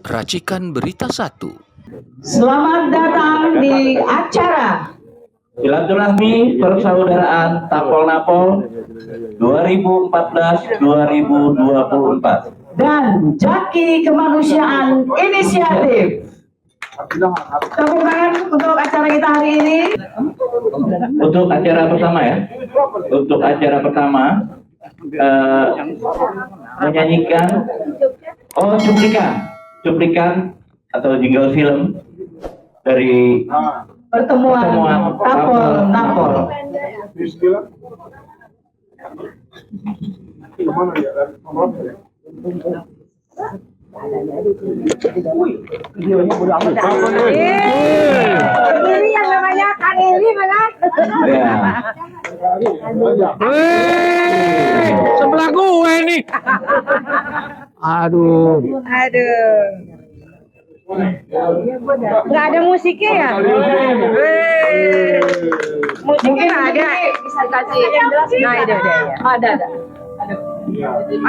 Racikan Berita 1. Selamat datang di acara Silaturahmi Persaudaraan Tapol Napol 2014-2024 dan Jaki Kemanusiaan Inisiatif. Tepuk tangan untuk acara kita hari ini. Untuk acara pertama ya. Untuk acara pertama menyanyikan cuplikan atau jingle film dari Pertemuan Tapol Napol. Ini yang namanya Kaneli mana? ya. Sebelah gue nih. Aduh. Nggak ada musiknya ya? Musiknya nggak ada. Bisa kasih yang jelas. Nah itu deh. Ada.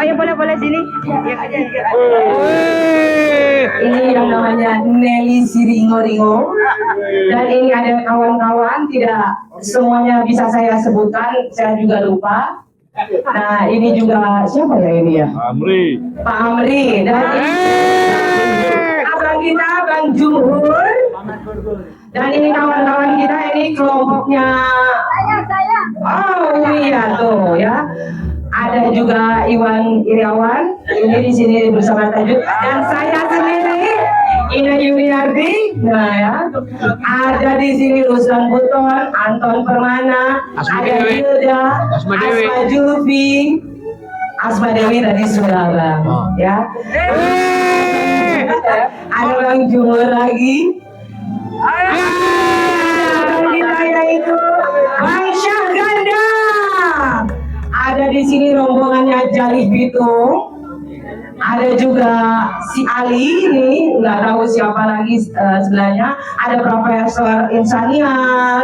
Ayo boleh sini. Ini yang namanya Nelly Siringo-ringo. Dan ini ada kawan-kawan, tidak semuanya bisa saya sebutkan, saya juga lupa. Nah ini juga siapa ya ini ya? Pak Amri. Dan ini abang kita, Bang Jumhur. Dan ini kawan-kawan kita, ini kelompoknya. Saya. Oh iya tuh ya. Ada juga Iwan Iriawan, ini di sini bersama Tajud, dan saya sendiri Ina Yuniarti. Nah ya, ada di sini Ruslan Buton, Anton Permana, ada Hilda, Asma Julfi, Asma Dewi tadi sudah bang, ya. Ada Bang Jumur lagi. Ada kita yaitu Bang Syahganda. Ada di sini rombongannya Jalih Bitung. Ada juga si Ali ini, nggak tahu siapa lagi sebelahnya. Ada Profesor Insania,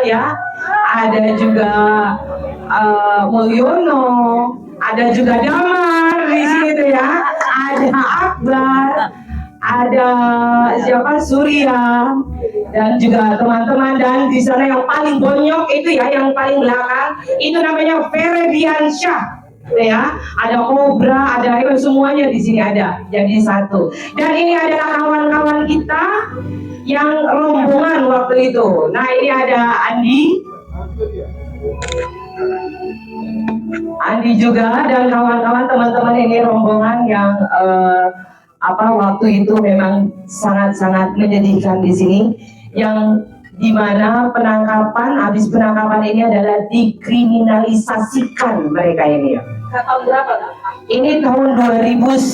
ya. Ada juga Mulyono. Ada juga Damar di sini tuh ya. Ada Akbar. Ada siapa Surya. Dan juga teman-teman, dan di sana yang paling bonyok itu ya, yang paling belakang itu namanya Ferdiansyah ya, ada Kobra, ada itu semuanya di sini ada jadi satu. Dan ini adalah kawan-kawan kita yang rombongan waktu itu. Nah ini ada Andi juga dan kawan-kawan, teman-teman, ini rombongan yang waktu itu memang sangat-sangat menyedihkan di sini, yang dimana habis penangkapan ini adalah dikriminalisasikan mereka ini. Tahun berapa? Ini tahun 2019.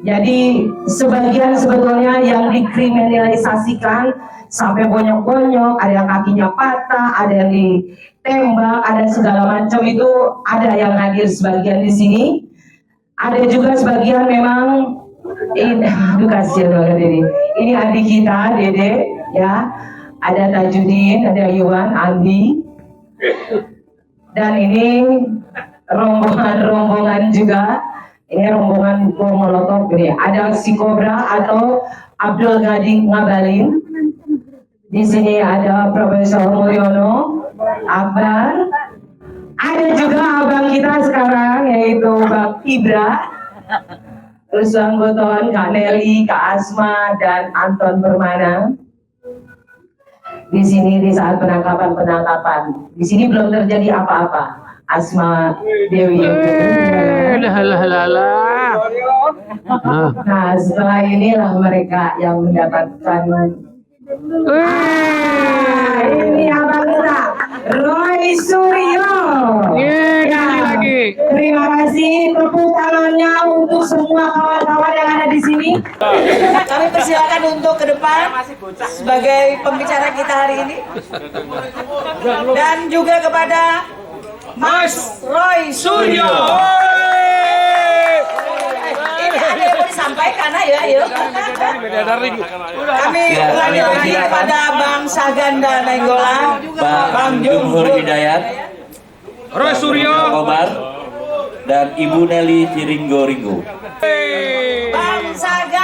Jadi sebagian sebetulnya yang dikriminalisasikan sampai bonyok-bonyok, ada yang kakinya patah, ada yang ditembak, ada segala macam itu, ada yang hadir sebagian di sini. Ada juga sebagian memang ini, kasihan banget ini. Ini adik kita, Dede, ya. Ada Tajudin, ada Iwan, Andi. Dan ini rombongan juga. Ini rombongan bom molotov ini. Ada si Kobra atau Abdul Ghani Ngabalin. Di sini ada Profesor Mulyono, Akbar. Ada juga abang kita sekarang, yaitu Bang Ibra, Ruslan Buton, Kak Nelly, Kak Asma, dan Anton Permana. Di sini di saat penangkapan. Di sini belum terjadi apa-apa. Asma Dewi. Nah setelah inilah mereka yang mendapatkan. Ini abang kita, Roy Suryo. Terima kasih, tepuk tangannya untuk semua kawan-kawan yang ada di sini. Kami persilakan untuk ke depan sebagai pembicara kita hari ini, dan juga kepada Mas Roy Suryo. Ini ada yang mau disampaikan, ayo. Kami ulangi lagi kepada Bang Syahganda Nainggolan, Bang Jumhur Hidayat, Roy Suryo, dan Ibu Nelly Siringo-ringo. Bang Syahganda.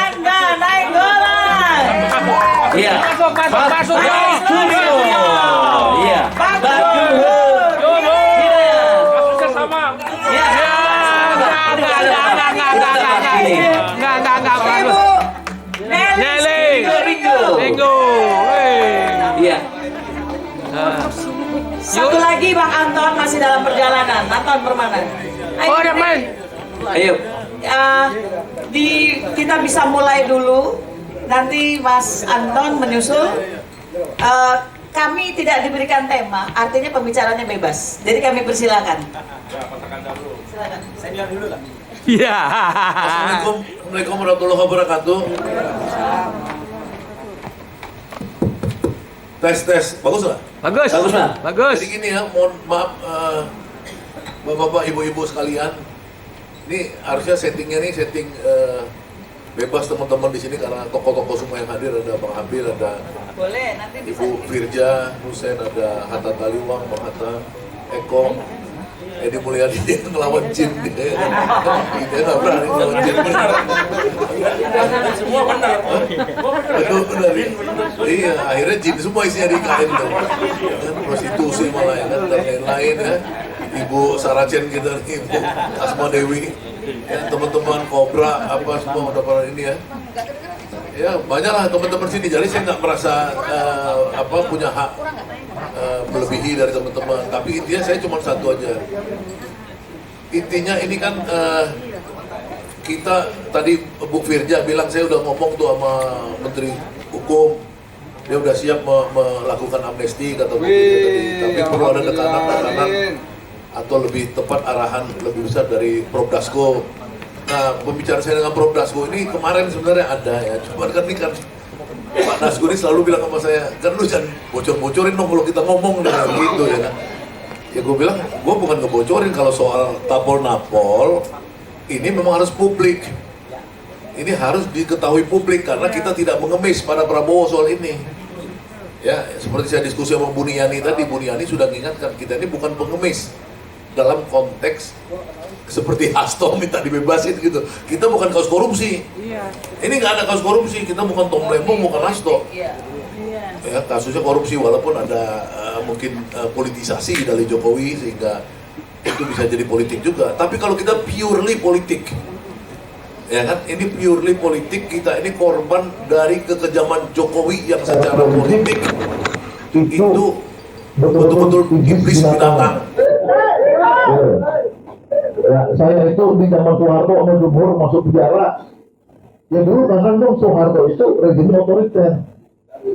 Iya. Masuk. Pak Suryo. Iya. Kasusnya sama. Iya. Enggak. Nelly. Ringo. Iya. Satu lagi Bang Anton masih dalam perjalanan. Anton Permana. Ayo, Oh, ada main. Ayo. Kita bisa mulai dulu. Nanti Mas Anton menyusul. Kami tidak diberikan tema, artinya pembicaranya bebas. Jadi kami persilakan. Silakan. Senior dulu lah. Iya. Assalamualaikum warahmatullahi wabarakatuh. Tes, bagus nggak? Bagus. Bagus. Jadi gini ya, mohon maaf bapak-bapak, ibu-ibu sekalian. Ini harusnya settingnya nih setting bebas teman-teman di sini karena tokoh-tokoh semua yang hadir, ada Bang Habil, ada Boleh, nanti bisa. Ibu Firja, Husein, ada Hatta Taliwang, Bang Hatta, Eko, Edi Mulyadi yang ngelawan jin dia nggak berani ngelawan jin, benar. Semua benar. Benar ya. Iya, akhirnya jin semua isinya di kain tuh. Kan prostitusi malah ya kan, dan lain-lain ya. Ibu Saracen kita nih, Ibu Asma Dewi, ya, teman-teman Kobra apa semua udah pada ini ya. Ya banyak lah teman-teman sini, jadi saya nggak merasa punya hak melebihi dari teman-teman. Tapi intinya saya cuma satu aja. Intinya ini kan kita tadi Bu Firja bilang saya udah ngomong tuh sama Menteri Hukum, dia udah siap melakukan amnesti kata Bu Firja tadi. Tapi perlu ada tekanan atau lebih tepat arahan lebih besar dari Prof Dasko. Nah, pembicaraan saya dengan Prof Dasko ini kemarin sebenarnya ada ya, cuma kan ini kan Pak Dasko ini selalu bilang sama saya, kan lu jangan bocor-bocorin dong kalau kita ngomong dengan gitu ya kan. Ya gue bilang, gue bukan ngebocorin kalau soal tapol-napol, ini memang harus publik. Ini harus diketahui publik karena kita tidak mengemis pada Prabowo soal ini. Ya, seperti saya diskusi sama Bu Niyani tadi, Bu Niyani sudah mengingatkan kita ini bukan pengemis dalam konteks seperti Hasto minta dibebasin gitu. Kita bukan kasus korupsi. Ini nggak ada kasus korupsi. Kita bukan Tom Lembong, bukan Hasto. Ya, kasusnya korupsi walaupun ada mungkin politisasi dari Jokowi sehingga itu bisa jadi politik juga. Tapi kalau kita purely politik, ya kan? Ini purely politik, kita ini korban dari kekejaman Jokowi yang secara politik itu betul-betul iblis binatang. Ya, saya itu di zaman Soeharto sama Jumhur masuk penjara. Ya dulu kan dong Soeharto itu rezim otoriter.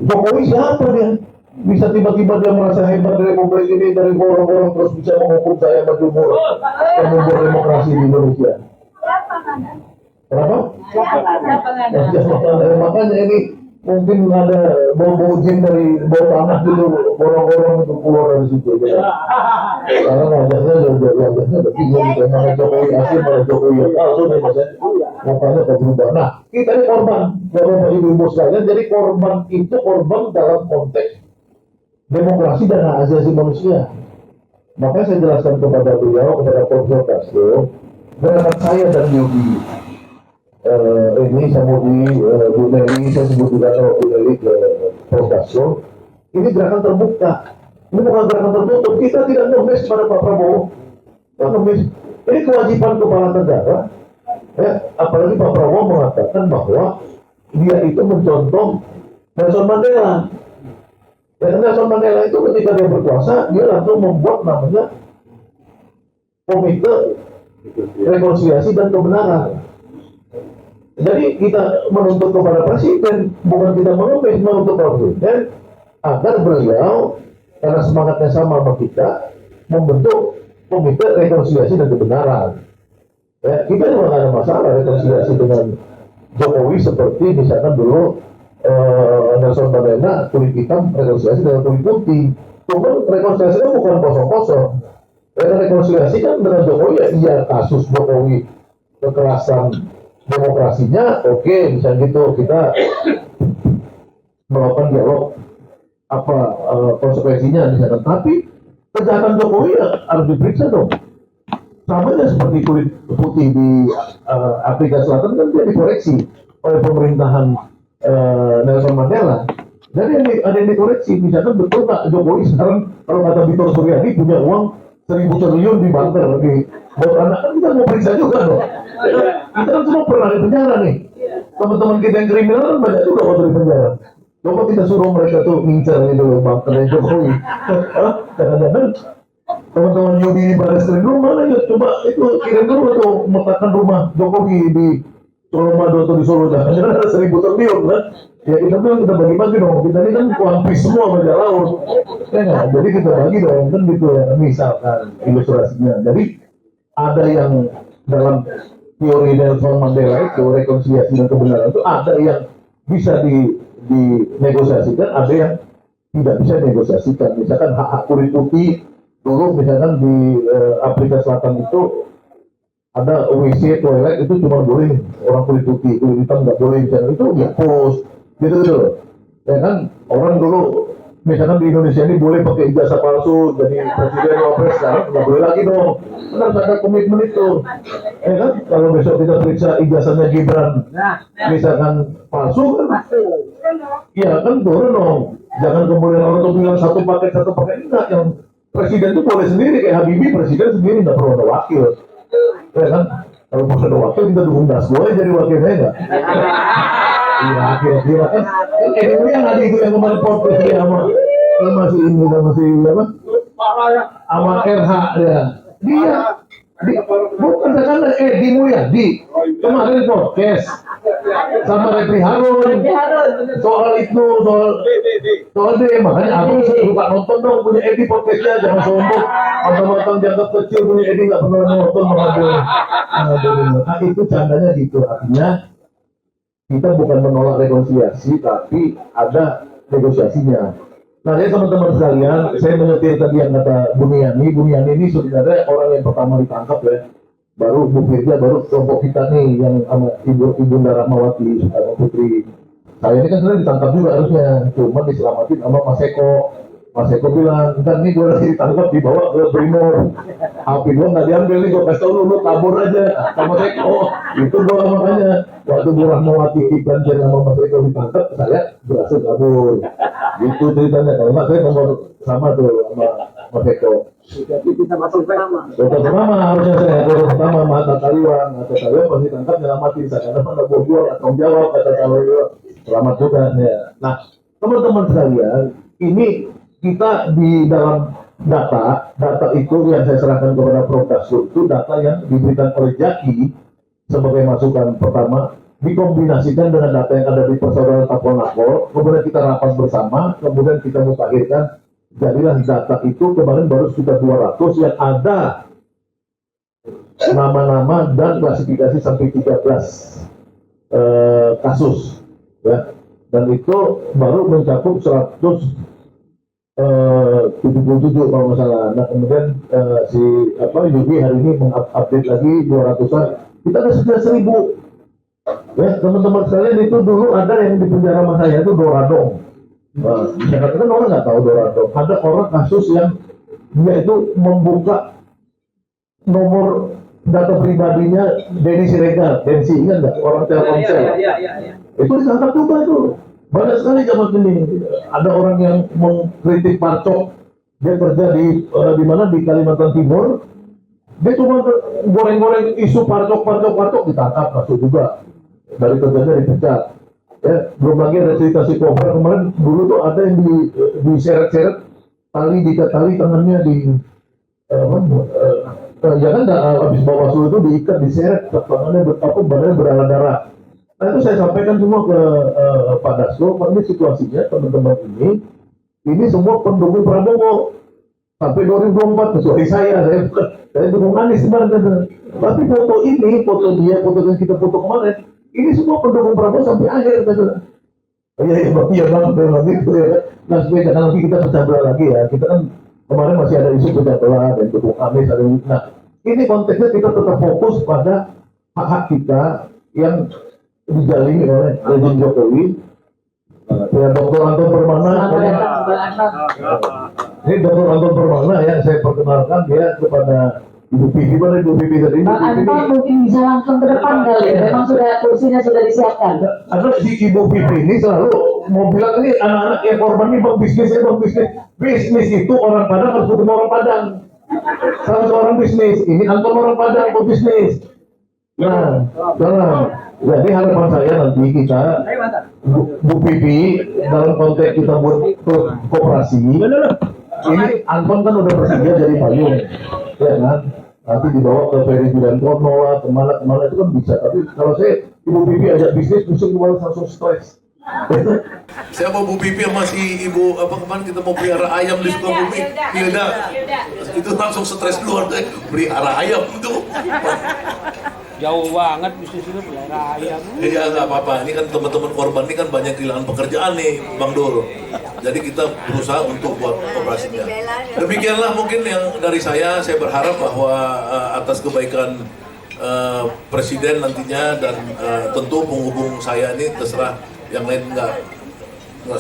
Jokowi siapa dia? Bisa tiba-tiba dia merasa hebat dari republik ini, dari gorong-gorong terus bisa menghukum saya sama Jumhur dan membuat demokrasi di Indonesia. Kenapa? Makanya ini mungkin ada bau-bau jin dari bawah tanah gitu, gorong-gorong itu keluar dari situ. Karena wajahnya udah bingung gitu, mana Jokowi asli, mana Jokowi yang palsu nih maksudnya. Makanya berubah. Nah, kita ini korban, bapak ibu-ibu sekalian, jadi korban itu korban dalam konteks demokrasi dan hak asasi manusia. Makanya saya jelaskan kepada beliau, kepada Profesor Dasko, berangkat saya dan Yudi. Ini sama di Bu Nelly, saya sebut juga kalau Bu Nelly ke Prof Dasko, ini gerakan terbuka, ini bukan gerakan tertutup. Kita tidak ngemis pada Pak Prabowo, tidak ngemis. Ini kewajiban kepala negara, ya, apalagi Pak Prabowo mengatakan bahwa dia itu mencontoh Nelson Mandela. Dan Nelson Mandela itu ketika dia berkuasa, dia langsung membuat namanya Komite Rekonsiliasi dan Kebenaran. Jadi kita menuntut kepada presiden, bukan kita menuntut presiden agar beliau karena semangatnya sama kita membentuk Komite Rekonsiliasi dan Kebenaran. Ya, kita juga nggak ada masalah rekonsiliasi dengan Jokowi seperti misalkan dulu Nelson Mandela kulit hitam rekonsiliasi dengan kulit putih. Cuman rekonsiliasinya bukan kosong-kosong. Rekonsiliasi kan dengan Jokowi ya iya kasus Jokowi kekerasan demokrasinya oke, misalnya gitu kita melakukan dialog apa konsekuensinya misalkan, tapi kejahatan Jokowi ya harus diperiksa dong. Sama aja seperti kulit putih di Afrika Selatan kan dia dikoreksi oleh pemerintahan Nelson Mandela. Dan ada yang dikoreksi, misalkan betul nggak Jokowi sekarang kalau kata Victor Suryadi punya uang 1.000 triliun di banker di buat anak, kan kita mau periksa juga dong. Kita kan semua pernah di penjara nih. Teman-teman kita yang kriminal kan banyak juga waktu di penjara. Coba kita suruh mereka tuh ngincar itu bankernya Jokowi. Kadang-kadang teman-teman Yudi di Baris Krim mana ya, coba itu kirim dulu atau meletakkan rumah Jokowi di Colomado atau di Solo, jangan ada 1.000 triliun kan. Ya kita bilang kita bagi-bagi dong, kita ini kan kuampis semua bajak laut ya nggak, jadi kita bagi dong kan gitu ya, misalkan ilustrasinya. Jadi ada yang dalam teori Nelson Mandela itu rekonsiliasi dan kebenaran itu ada yang bisa dinegosiasikan, ada yang tidak bisa dinegosiasikan. Misalkan hak-hak kulit putih dulu, misalkan di Afrika Selatan itu ada WC toilet itu cuma boleh orang kulit putih, kulit hitam nggak boleh, misalkan itu ya post gitu ya kan. Orang dulu misalkan di Indonesia ini boleh pakai ijazah palsu jadi presiden wapres, sekarang nggak boleh lagi dong. Harus ada komitmen itu ya kan. Kalau besok kita periksa ijazahnya Gibran misalkan palsu kan ya kan turun dong. Jangan kemudian orang tuh bilang satu paket enggak, yang presiden itu boleh sendiri, kayak Habibie presiden sendiri, nggak perlu ada wakil ya kan. Kalau mau ada wakil kita dukung Dasko jadi wakilnya enggak. Iya, kira-kira kan ini yang ada itu yang kemarin podcast ya sama si ini sama si apa? Sama RH ya. Dia bukan karena di Mulyadi kemarin podcast sama Repri Harun soal itu soal dia, makanya aku suka nonton dong punya Edi podcastnya, jangan sombong nonton dianggap kecil, punya Edi nggak pernah nonton makanya. Nah itu candanya gitu, artinya kita bukan menolak rekonsiliasi, tapi ada negosiasinya. Nah, jadi teman-teman sekalian, saya menyetir tadi yang kata Buniani ini sebenarnya orang yang pertama ditangkap ya. Baru Bu Firja, baru kelompok kita nih yang sama Ibunda Rahmawati, Putri. Saya ini kan sebenarnya ditangkap juga harusnya, cuma diselamatin sama Mas Eko. Mas Eko bilang, ntar nih gue lagi ditangkap dibawa ke Brimob. HP gue nggak diambil nih, gue kasih tau lu kabur aja sama Mas Eko. Itu gue makanya waktu Bu Rahmawati Kiplan sama Mas Eko ditangkap, saya berhasil kabur. Gitu ceritanya. Kalau nggak saya nomor sama tuh sama Mas Eko. Jadi bisa masuk pertama. Pertama harusnya saya orang pertama Mata Taliwan masih tangkap nyelamatin saya karena mana bobor atau jawab kata Taliwan. Selamat juga ya. Nah teman-teman sekalian, ini kita di dalam data itu yang saya serahkan kepada Prof. Dasko itu data yang diberikan oleh Jaki sebagai masukan pertama, dikombinasikan dengan data yang ada di Persaudaraan Tapol-Napol, kemudian kita rapat bersama, kemudian kita mutakhirkan, jadilah data itu kemarin baru sekitar 200 yang ada nama-nama dan klasifikasi sampai 13 kasus ya. Dan itu baru mencakup 177 kalau nggak salah. Nah kemudian si Yugi hari ini mengupdate lagi 200-an. Kita ada sekitar 1.000. Ya teman-teman sekalian, itu dulu ada yang di penjara sama saya itu Doradong. Bisa katakan orang nggak tahu Doradong. Ada orang kasus yang dia itu membuka nomor data pribadinya Denny Siregar, Densi, ingat nggak? Orang Telkomsel. Itu ditangkap juga itu. Banyak sekali zaman ini. Ada orang yang mengkritik Parcok, dia kerja di mana di Kalimantan Timur, dia cuma goreng-goreng isu Parcok ditangkap, masuk juga dari kerjanya dipecat. Ya, belum lagi ada cerita si Kobra kemarin dulu tuh ada yang diseret-seret diikat tali tangannya di ya kan habis Bawaslu itu diikat diseret tangannya badannya berdarah-darah. Nah itu saya sampaikan semua ke Pak Dasko, Pak, ini situasinya teman-teman ini semua pendukung Prabowo sampai 2024, kecuali saya dukung Anies kemarin. Tapi foto dia, foto yang kita foto kemarin, ini semua pendukung Prabowo sampai akhir kan. Iya bang, gitu ya. Nah supaya nanti kita pecah belah lagi ya, kita kan kemarin masih ada isu pecah belah dan dukung Anies ada. Nah ini konteksnya kita tetap fokus pada hak-hak kita yang dijalani oleh Presiden Jokowi. Ya Dr. Anton Permana, ini Dr. Anton Permana yang saya perkenalkan dia kepada Ibu Pipi mana Ibu Pipi tadi? Bang Anton mungkin bisa langsung ke depan kali. Memang kursinya sudah disiapkan. Karena si Ibu Pipi ini selalu mau bilang ini anak-anak yang korban ini bang bisnis. Bisnis itu orang Padang harus ketemu orang Padang. Salah seorang bisnis. Ini Anton orang Padang pebisnis. Nah, jadi harapan saya nanti kita Bu Pipi dalam konteks kita buat koperasi. Ini Anton kan udah bersedia jadi payung, ya kan? Nanti dibawa ke Ferry Wirantono lah, kemana itu kan bisa. Tapi kalau saya Ibu Pipi ajak bisnis, mesti kemarin langsung stres. Saya mau Bu Pipi sama si Ibu apa kemarin kita mau pelihara ayam di Sukabumi, Hilda. Itu langsung stres luar deh, pelihara ayam itu. Jauh banget bisnis itu pelihara ayam. Iya nggak apa-apa. Ini kan teman-teman korban ini kan banyak kehilangan pekerjaan nih, Bang Dul. Jadi kita berusaha untuk buat operasinya. Demikianlah mungkin yang dari saya berharap bahwa atas kebaikan Presiden nantinya dan tentu penghubung saya ini terserah yang lain nggak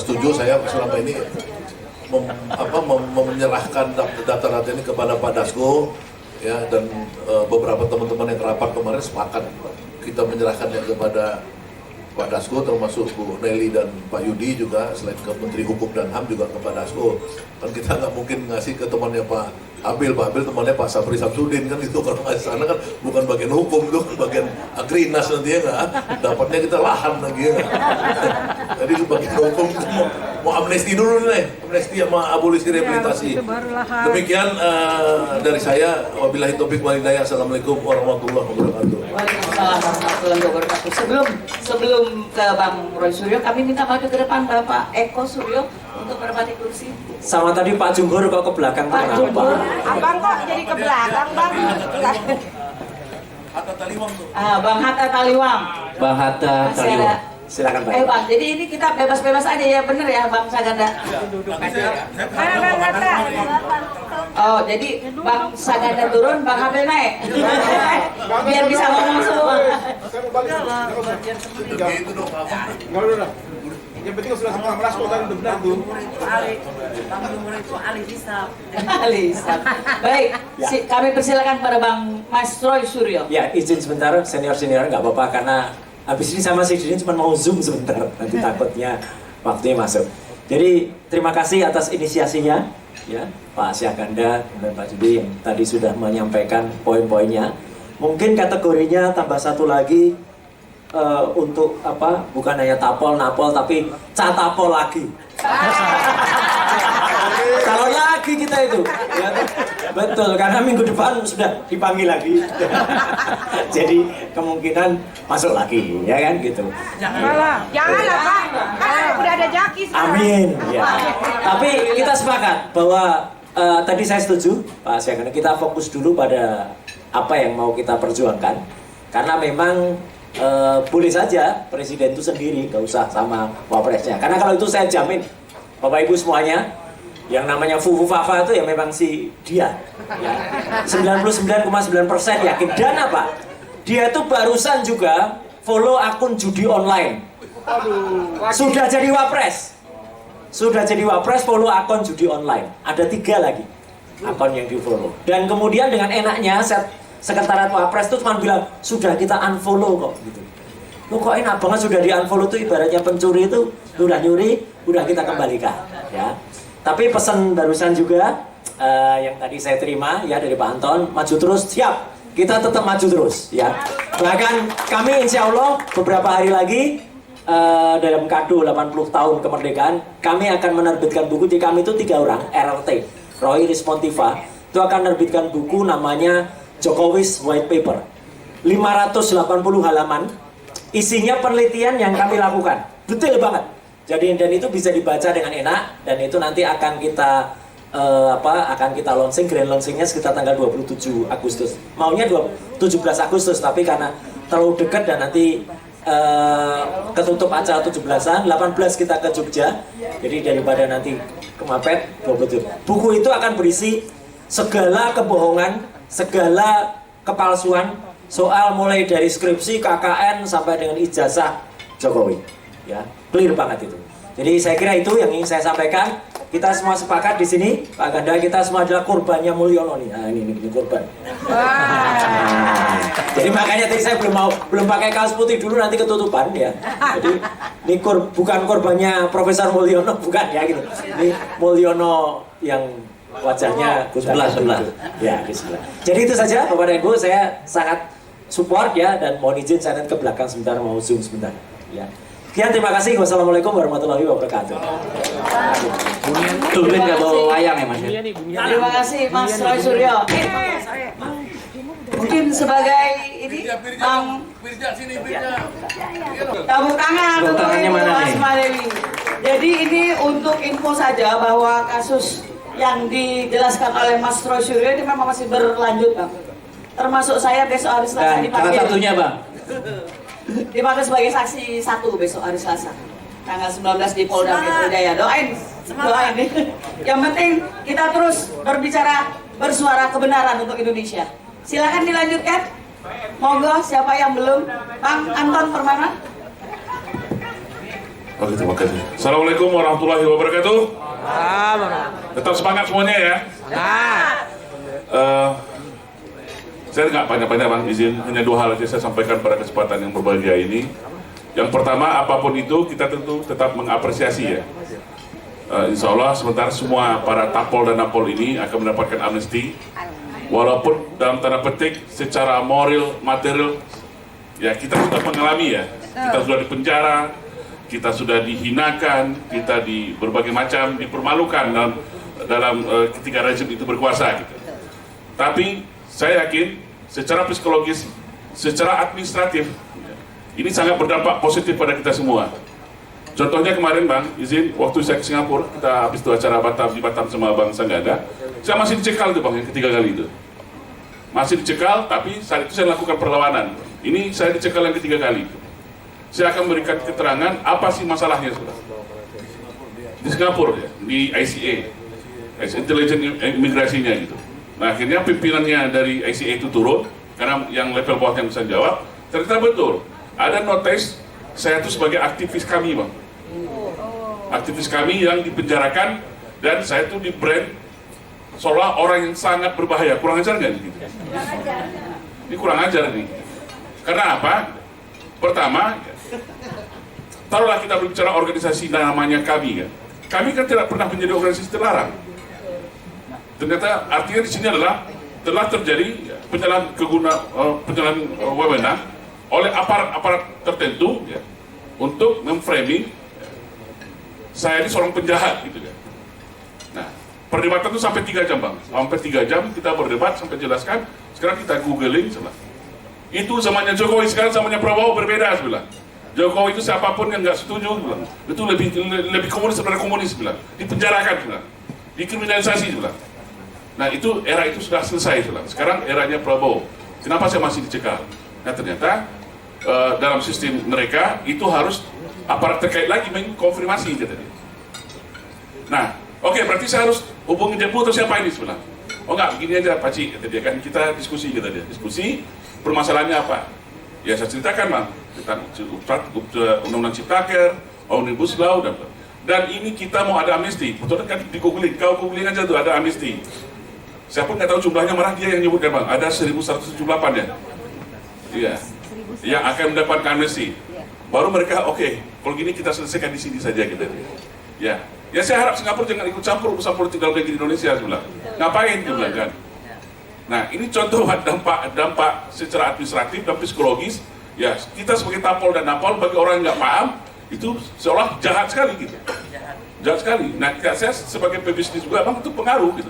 setuju, saya selama ini menyerahkan data-data ini kepada Pak Dasko ya, dan beberapa teman-teman yang rapat kemarin sepakat kita menyerahkannya kepada Pak Dasko, termasuk Bu Nelly dan Pak Yudi juga, selain ke Menteri Hukum dan HAM juga ke Pak Dasko. Kan kita nggak mungkin ngasih ke temannya Pak Abil temannya Pak Sabri Samsudin, kan itu kalau ngasih sana kan bukan bagian hukum, itu bagian Agrinas nanti ya nggak, dapatnya kita lahan lagi ya. Jadi bagian hukum itu mau amnesti dulu nih, amnesti sama abolisi rehabilitasi. Demikian dari saya, wabillahi taufiq wal hidayah. Assalamualaikum warahmatullahi wabarakatuh. Waalaikumsalam warahmatullahi wabarakatuh. Sebelum ke Bang Roy Suryo, kami minta maju ke depan Bapak Eko Suryo untuk menempati kursi. Sama tadi Pak Jumhur kok ke belakang Pak Jumhur, abang kok jadi ke belakang bang? Hatta Taliwang tuh. Bang Hatta Taliwang. Bang Hatta Taliwang. Silakan Pak. Bang, jadi ini kita bebas-bebas aja ya, bener ya Bang Saganda? Mana Bang Hatta? Oh, jadi Bang Saganda turun, Bang Habil naik? Biar bisa ngomong semua. Gitu dong, apa? Yang penting sudah semua merasa dan benar tuh. Alisa. Baik, kami persilakan pada Bang Mas Roy Suryo. Ya, izin sebentar senior nggak apa-apa karena habis ini sama si Didin cuma mau zoom sebentar, nanti takutnya waktunya masuk. Jadi terima kasih atas inisiasinya, ya Pak Syahganda dan Pak Judi yang tadi sudah menyampaikan poin-poinnya. Mungkin kategorinya tambah satu lagi. Untuk apa, bukan hanya tapol, napol, tapi catapol lagi. Calon lagi kita itu ya, betul, karena minggu depan sudah dipanggil lagi. Jadi kemungkinan masuk lagi, ya kan gitu. Janganlah Pak, kan udah ada Jaki sekarang. Amin ya. Tapi kita sepakat bahwa tadi saya setuju Pak Syahganda, kita fokus dulu pada apa yang mau kita perjuangkan, karena memang boleh saja presiden itu sendiri, nggak usah sama wapresnya. Karena kalau itu saya jamin, Bapak Ibu semuanya, yang namanya Fufu Fafa itu ya memang si dia. Ya. 99,9% yakin. Dan apa? Dia itu barusan juga follow akun judi online. Sudah jadi wapres. Sudah jadi wapres, follow akun judi online. Ada 3 lagi akun yang di follow. Dan kemudian dengan enaknya Sekretariat Wapres itu cuma bilang, sudah kita unfollow kok gitu. Kok enak banget sudah di unfollow itu, ibaratnya pencuri itu udah nyuri, udah kita kembalikan ya. Tapi pesan barusan juga yang tadi saya terima ya dari Pak Anton, maju terus, siap. Kita tetap maju terus ya. Bahkan kami insya Allah beberapa hari lagi dalam kado 80 tahun kemerdekaan, kami akan menerbitkan buku. Di kami itu 3 orang, RRT, Roy Rismontiva, itu akan menerbitkan buku namanya Jokowi's White Paper, 580 halaman, isinya penelitian yang kami lakukan, detail banget. Jadi dan itu bisa dibaca dengan enak, dan itu nanti akan kita akan kita launching, grand launchingnya sekitar tanggal 27 Agustus. Maunya 17 Agustus, tapi karena terlalu dekat dan nanti ketutup acara 17-an, 18 kita ke Jogja. Jadi daripada nanti kemapet, 27. Buku itu akan berisi segala kebohongan, segala kepalsuan soal mulai dari skripsi, KKN sampai dengan ijazah Jokowi, ya clear banget itu. Jadi saya kira itu yang ingin saya sampaikan. kita semua sepakat di sini, Pak Ganda, kita semua adalah korbannya Mulyono nih. Nah, ini korban. Nah, jadi makanya tadi saya belum pakai kaos putih dulu, nanti ketutupan ya. Jadi ini bukan korbannya Profesor Mulyono, bukan ya gitu. Ini Mulyono yang wajahnya sebelah. Ya, di sebelah. Jadi itu saja Bapak dan Ibu, saya sangat support ya, dan mohon izin saya ke belakang sebentar, mau zoom sebentar ya. Sekian, terima kasih. Wassalamualaikum warahmatullahi wabarakatuh. Tumben nggak bawa wayang ya Mas? Terima kasih Mas Roy Suryo. Mungkin sebagai ini Bang Firja sini Firja. tepuk tangan Tepuk untuk tangannya Ibu mana nih? Asma Dewi. Jadi ini untuk info saja bahwa kasus yang dijelaskan oleh Mas Roy Suryo ini memang masih berlanjut, Bang. Termasuk saya besok hari Selasa Dan salah dipanggil. satunya Bang, Dipanggil sebagai saksi 1 besok hari Selasa. Tanggal 19 di Polda Metro Jaya. Doain. Yang penting kita terus bersuara kebenaran untuk Indonesia. Silakan dilanjutkan. Monggo, siapa yang belum? Bang Anton Permana. Oke, terima kasih. Assalamualaikum warahmatullahi wabarakatuh. Tetap semangat semuanya ya. Saya nggak banyak-banyak Bang, izin hanya 2 hal saja saya sampaikan pada kesempatan yang berbahagia ini. Yang pertama, apapun itu kita tentu tetap mengapresiasi ya. Insya Allah sebentar semua para tapol dan napol ini akan mendapatkan amnesti, walaupun dalam tanda petik secara moral, material ya kita sudah mengalami ya. Kita sudah dipenjara, kita sudah dihinakan, kita di berbagai macam dipermalukan dalam ketika rezim itu berkuasa gitu. Tapi saya yakin secara psikologis, secara administratif ini sangat berdampak positif pada kita semua. Contohnya kemarin Bang, izin waktu saya ke Singapura, kita habis itu acara di Batam sama Bang Sanggada, saya masih dicekal itu Bang yang ketiga kali itu. Masih dicekal, tapi saat itu saya lakukan perlawanan. Ini saya dicekal yang ketiga kali. Saya akan memberikan keterangan apa sih masalahnya sudah. Di Singapura ya, di ICA, Intelligence Imigrasinya gitu. Nah akhirnya pimpinannya dari ICA itu turun, karena yang level bawah yang bisa jawab, ternyata betul, ada notice saya itu sebagai aktivis kami Bang. Aktivis kami yang dipenjarakan, dan saya itu di brand seolah orang yang sangat berbahaya. Kurang ajar nggak gitu? Ini kurang ajar nih. Karena apa? Pertama, taruhlah kita berbicara organisasi namanya kami kan. Kami kan tidak pernah menjadi organisasi terlarang. Ternyata artinya di sini adalah telah terjadi penyalahgunaan wewenang oleh aparat tertentu ya, untuk memframing saya ini seorang penjahat gitu ya. Nah, perdebatan itu sampai 3 jam Bang. Sampai 3 jam kita berdebat sampai jelaskan. Sekarang kita googling sebelah. Itu zamannya Jokowi, sekarang zamannya Prabowo berbeda sebelah. Jokowi itu siapapun yang nggak setuju bilang, itu lebih komunis daripada komunis bilang, dipenjarakan bilang, dikriminalisasi bilang. Nah itu era itu sudah selesai bilang. Sekarang eranya Prabowo. Kenapa saya masih dicekal? Nah ternyata dalam sistem mereka itu harus aparat terkait lagi mengkonfirmasi kata dia. Nah oke, berarti saya harus hubungi Depu atau siapa ini sebelah? Oh enggak, begini aja Pak Cik kata dia kan, kita diskusi kata dia. Diskusi permasalahannya apa? Ya saya ceritakan Bang, tentang undang-undang Ciptaker, Omnibus Law dan ini kita mau ada amnesti. Betul kan di googling, kau googling aja tuh ada amnesti. Saya pun nggak tahu jumlahnya, malah dia yang nyebutkan Bang, ada 1178 ya. Iya. Yang akan mendapatkan amnesti. Baru mereka oke, kalau gini kita selesaikan di sini saja gitu. Ya. Ya saya harap Singapura jangan ikut campur urusan politik dalam negeri Indonesia sebelah. Ngapain dia bilang kan? Nah, ini contoh dampak secara administratif dan psikologis. Ya, kita sebagai tapol dan napol bagi orang yang nggak paham itu seolah jahat sekali gitu. Jahat sekali. Nah, saya sebagai pebisnis juga Bang itu pengaruh gitu.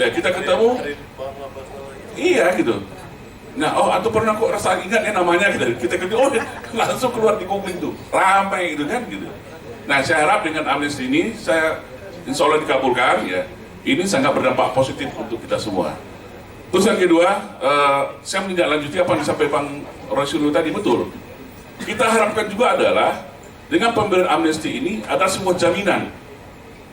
Ya, kita ketemu. Iya gitu. Nah, oh atau pernah kok rasa ingat ya namanya gitu. Kita ketemu, oh langsung keluar di googling tuh. Ramai gitu kan gitu. Nah, saya harap dengan amnesti ini saya insya Allah dikabulkan ya. Ini sangat berdampak positif untuk kita semua. Terus yang kedua, saya menindaklanjuti apa yang disampaikan Bang Roy Suryo tadi, betul. Kita harapkan juga adalah dengan pemberian amnesti ini ada sebuah jaminan.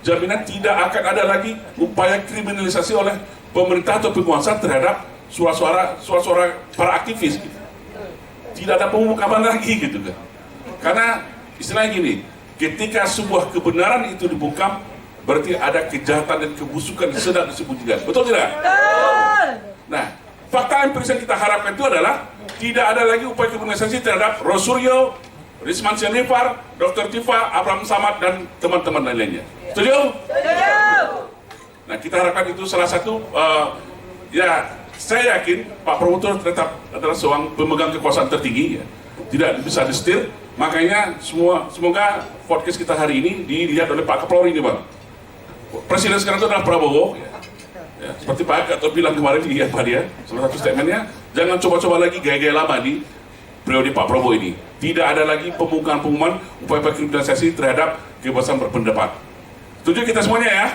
Jaminan tidak akan ada lagi upaya kriminalisasi oleh pemerintah atau penguasa terhadap suara-suara para aktivis. Gitu. Tidak ada pemukaman lagi gitu kan. Karena istilahnya gini, ketika sebuah kebenaran itu dibungkam, berarti ada kejahatan dan kebusukan yang sedang disembunyikan. Betul tidak? Betul. Nah, fakta empiris yang kita harapkan itu adalah tidak ada lagi upaya kriminalisasi terhadap Rosuryo, Risman Sianipar, Dr. Tifa, Abraham Samad, dan teman-teman lainnya. Setuju? Setuju. Nah, kita harapkan itu salah satu, ya saya yakin Pak Prabowo tetap adalah seorang pemegang kekuasaan tertinggi, ya. Tidak bisa disetir. Makanya semoga podcast kita hari ini dilihat oleh Pak Kapolri ini, Bang. Presiden sekarang itu adalah Prabowo. Ya, seperti Pak Gatot bilang kemarin di Pak dia, salah satu statementnya, jangan coba-coba lagi gaya-gaya lama di periode Pak Prabowo ini. Tidak ada lagi pembukaan-pengumuman upaya kriminalisasi terhadap kebebasan berpendapat. Setuju kita semuanya ya?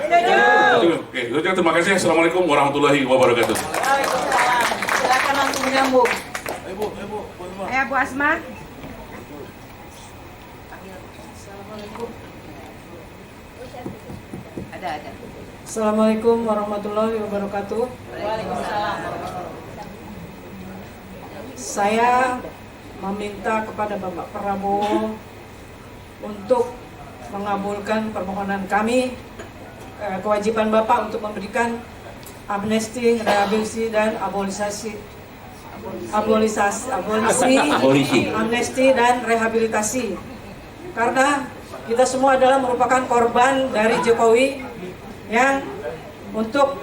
Setuju. Oke, setuju. Terima kasih. Assalamualaikum warahmatullahi wabarakatuh. Waalaikumsalam. Silakan langsung menyambung. Bu Asma. Ada. Assalamualaikum warahmatullahi wabarakatuh. Waalaikumsalam. Saya meminta kepada Bapak Prabowo untuk mengabulkan permohonan kami, kewajiban Bapak untuk memberikan amnesti, rehabilitasi, dan abolisi, amnesti dan rehabilitasi. Karena kita semua adalah merupakan korban dari Jokowi yang untuk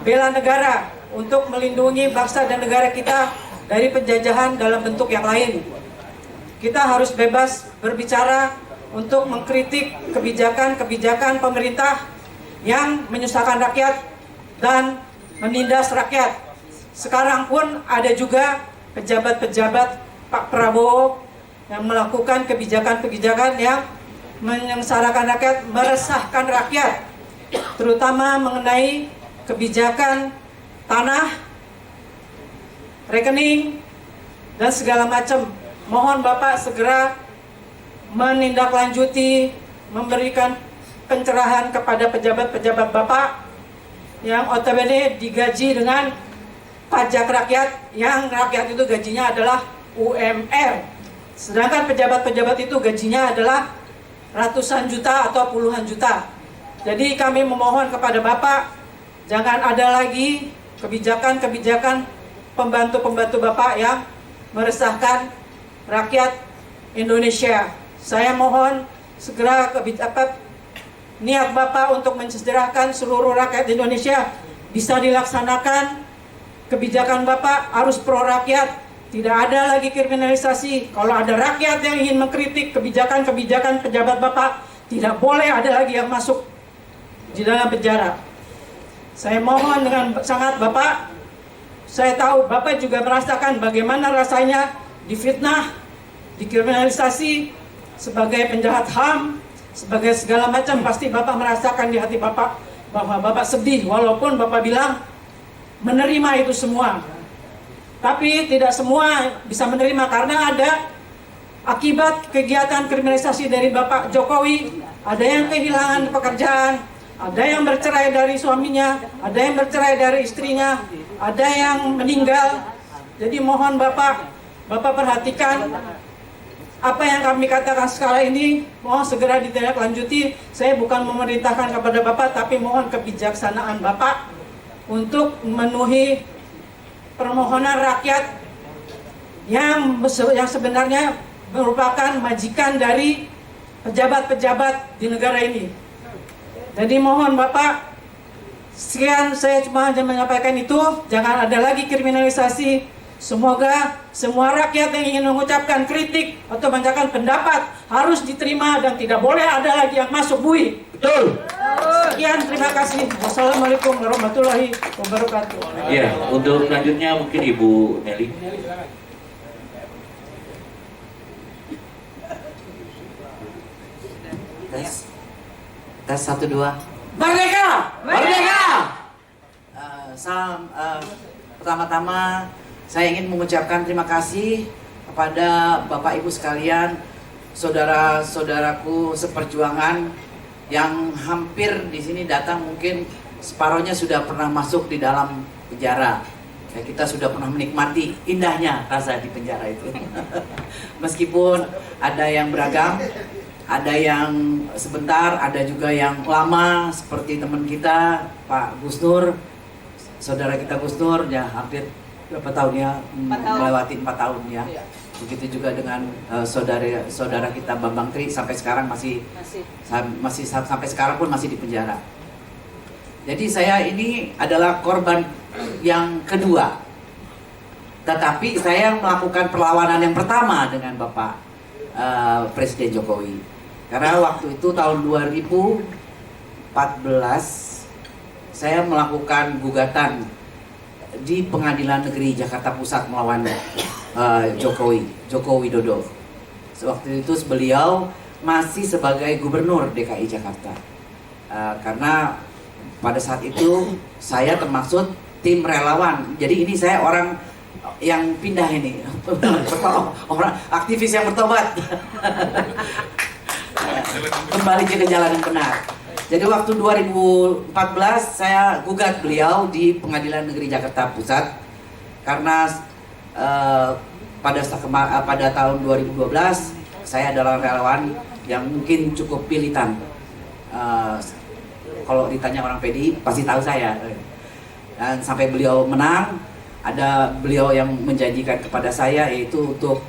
bela negara, untuk melindungi bangsa dan negara kita dari penjajahan dalam bentuk yang lain. Kita harus bebas berbicara untuk mengkritik kebijakan-kebijakan pemerintah yang menyusahkan rakyat dan menindas rakyat. Sekarang pun ada juga pejabat-pejabat Pak Prabowo yang melakukan kebijakan-kebijakan yang menyengsarakan rakyat, meresahkan rakyat, terutama mengenai kebijakan tanah, rekening, dan segala macam. Mohon Bapak segera menindaklanjuti, memberikan pencerahan kepada pejabat-pejabat Bapak yang OTBD digaji dengan pajak rakyat, yang rakyat itu gajinya adalah UMR. Sedangkan pejabat-pejabat itu gajinya adalah ratusan juta atau puluhan juta. Jadi kami memohon kepada Bapak, jangan ada lagi kebijakan-kebijakan pembantu-pembantu Bapak yang meresahkan rakyat Indonesia. Saya mohon segera niat Bapak untuk mensejahterakan seluruh rakyat Indonesia bisa dilaksanakan. Kebijakan Bapak harus pro rakyat, tidak ada lagi kriminalisasi. Kalau ada rakyat yang ingin mengkritik kebijakan-kebijakan pejabat Bapak, tidak boleh ada lagi yang masuk di dalam penjara. Saya mohon dengan sangat Bapak, saya tahu Bapak juga merasakan bagaimana rasanya difitnah, dikriminalisasi sebagai penjahat HAM, sebagai segala macam. Pasti Bapak merasakan di hati Bapak bahwa Bapak sedih, walaupun Bapak bilang menerima itu semua. Tapi tidak semua bisa menerima karena ada akibat kegiatan kriminalisasi dari Bapak Jokowi. Ada yang kehilangan pekerjaan, ada yang bercerai dari suaminya, ada yang bercerai dari istrinya, ada yang meninggal. Jadi mohon Bapak perhatikan apa yang kami katakan sekarang ini, mohon segera ditindaklanjuti. Saya bukan memerintahkan kepada Bapak, tapi mohon kebijaksanaan Bapak untuk memenuhi permohonan rakyat yang sebenarnya merupakan majikan dari pejabat-pejabat di negara ini. Jadi mohon Bapak, sekian saya cuma menyampaikan itu, jangan ada lagi kriminalisasi. Semoga semua rakyat yang ingin mengucapkan kritik atau menyampaikan pendapat harus diterima dan tidak boleh ada lagi yang masuk bui. Betul. Sekian, terima kasih. Wassalamualaikum warahmatullahi wabarakatuh. Ya, untuk selanjutnya mungkin Ibu Nelly. Tes 1 2. Merdeka! Merdeka! Salam. Pertama-tama saya ingin mengucapkan terima kasih kepada Bapak Ibu sekalian, saudara-saudaraku seperjuangan yang hampir di sini datang, mungkin separohnya sudah pernah masuk di dalam penjara. Ya, kita sudah pernah menikmati indahnya rasa di penjara itu. Meskipun ada yang beragam, ada yang sebentar, ada juga yang lama seperti teman kita Pak Gus Nur, saudara kita Gus Nur ya hampir berapa tahun ya, melewati 4 tahun ya. Begitu juga dengan saudara kita Bambang Tri sampai sekarang masih sampai sekarang pun masih di penjara. Jadi saya ini adalah korban yang kedua. Tetapi saya melakukan perlawanan yang pertama dengan Bapak Presiden Jokowi. Karena waktu itu tahun 2014 saya melakukan gugatan di Pengadilan Negeri Jakarta Pusat melawan Joko Widodo. Waktu itu beliau masih sebagai Gubernur DKI Jakarta. Karena pada saat itu saya termasuk tim relawan. Jadi ini saya orang yang pindah ini, orang aktivis yang bertobat. Kembali ke jalan yang benar. Jadi waktu 2014 saya gugat beliau di Pengadilan Negeri Jakarta Pusat karena pada tahun 2012 saya adalah relawan yang mungkin cukup militan. Kalau ditanya orang PDI pasti tahu saya. Dan sampai beliau menang, ada beliau yang menjanjikan kepada saya yaitu untuk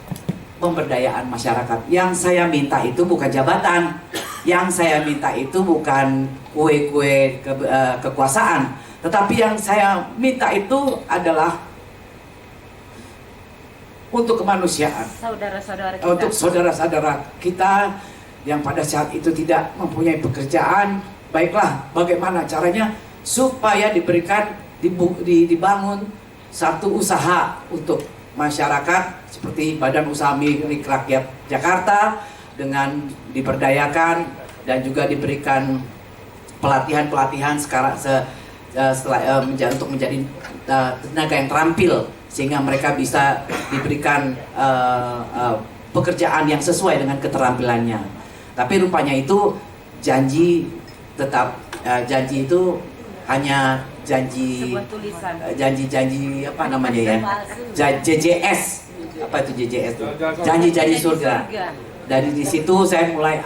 pemberdayaan masyarakat. Yang saya minta itu bukan jabatan, yang saya minta itu bukan kue-kue kekuasaan, tetapi yang saya minta itu adalah untuk kemanusiaan, saudara-saudara kita. Untuk saudara-saudara kita yang pada saat itu tidak mempunyai pekerjaan. Baiklah, bagaimana caranya supaya dibangun satu usaha untuk masyarakat seperti Badan Usaha Milik Rakyat Jakarta dengan diberdayakan dan juga diberikan pelatihan-pelatihan untuk menjadi tenaga yang terampil sehingga mereka bisa diberikan pekerjaan yang sesuai dengan keterampilannya. Tapi rupanya itu janji itu hanya janji apa namanya ya, JJS, apa itu JJS itu, janji surga. Dari di situ saya mulai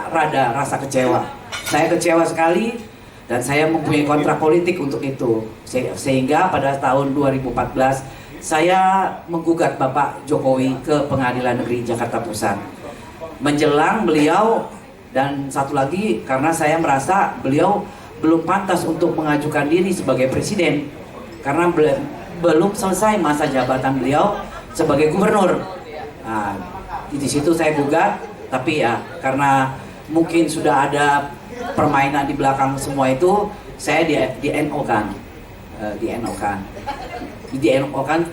rasa kecewa. Saya kecewa sekali dan saya mempunyai kontrak politik untuk itu. Sehingga pada tahun 2014 saya menggugat Bapak Jokowi ke Pengadilan Negeri Jakarta Pusat. Menjelang beliau dan satu lagi karena saya merasa beliau belum pantas untuk mengajukan diri sebagai presiden karena belum selesai masa jabatan beliau sebagai gubernur. Nah, di situ saya gugat, tapi ya karena mungkin sudah ada permainan di belakang semua itu, saya di NO kan,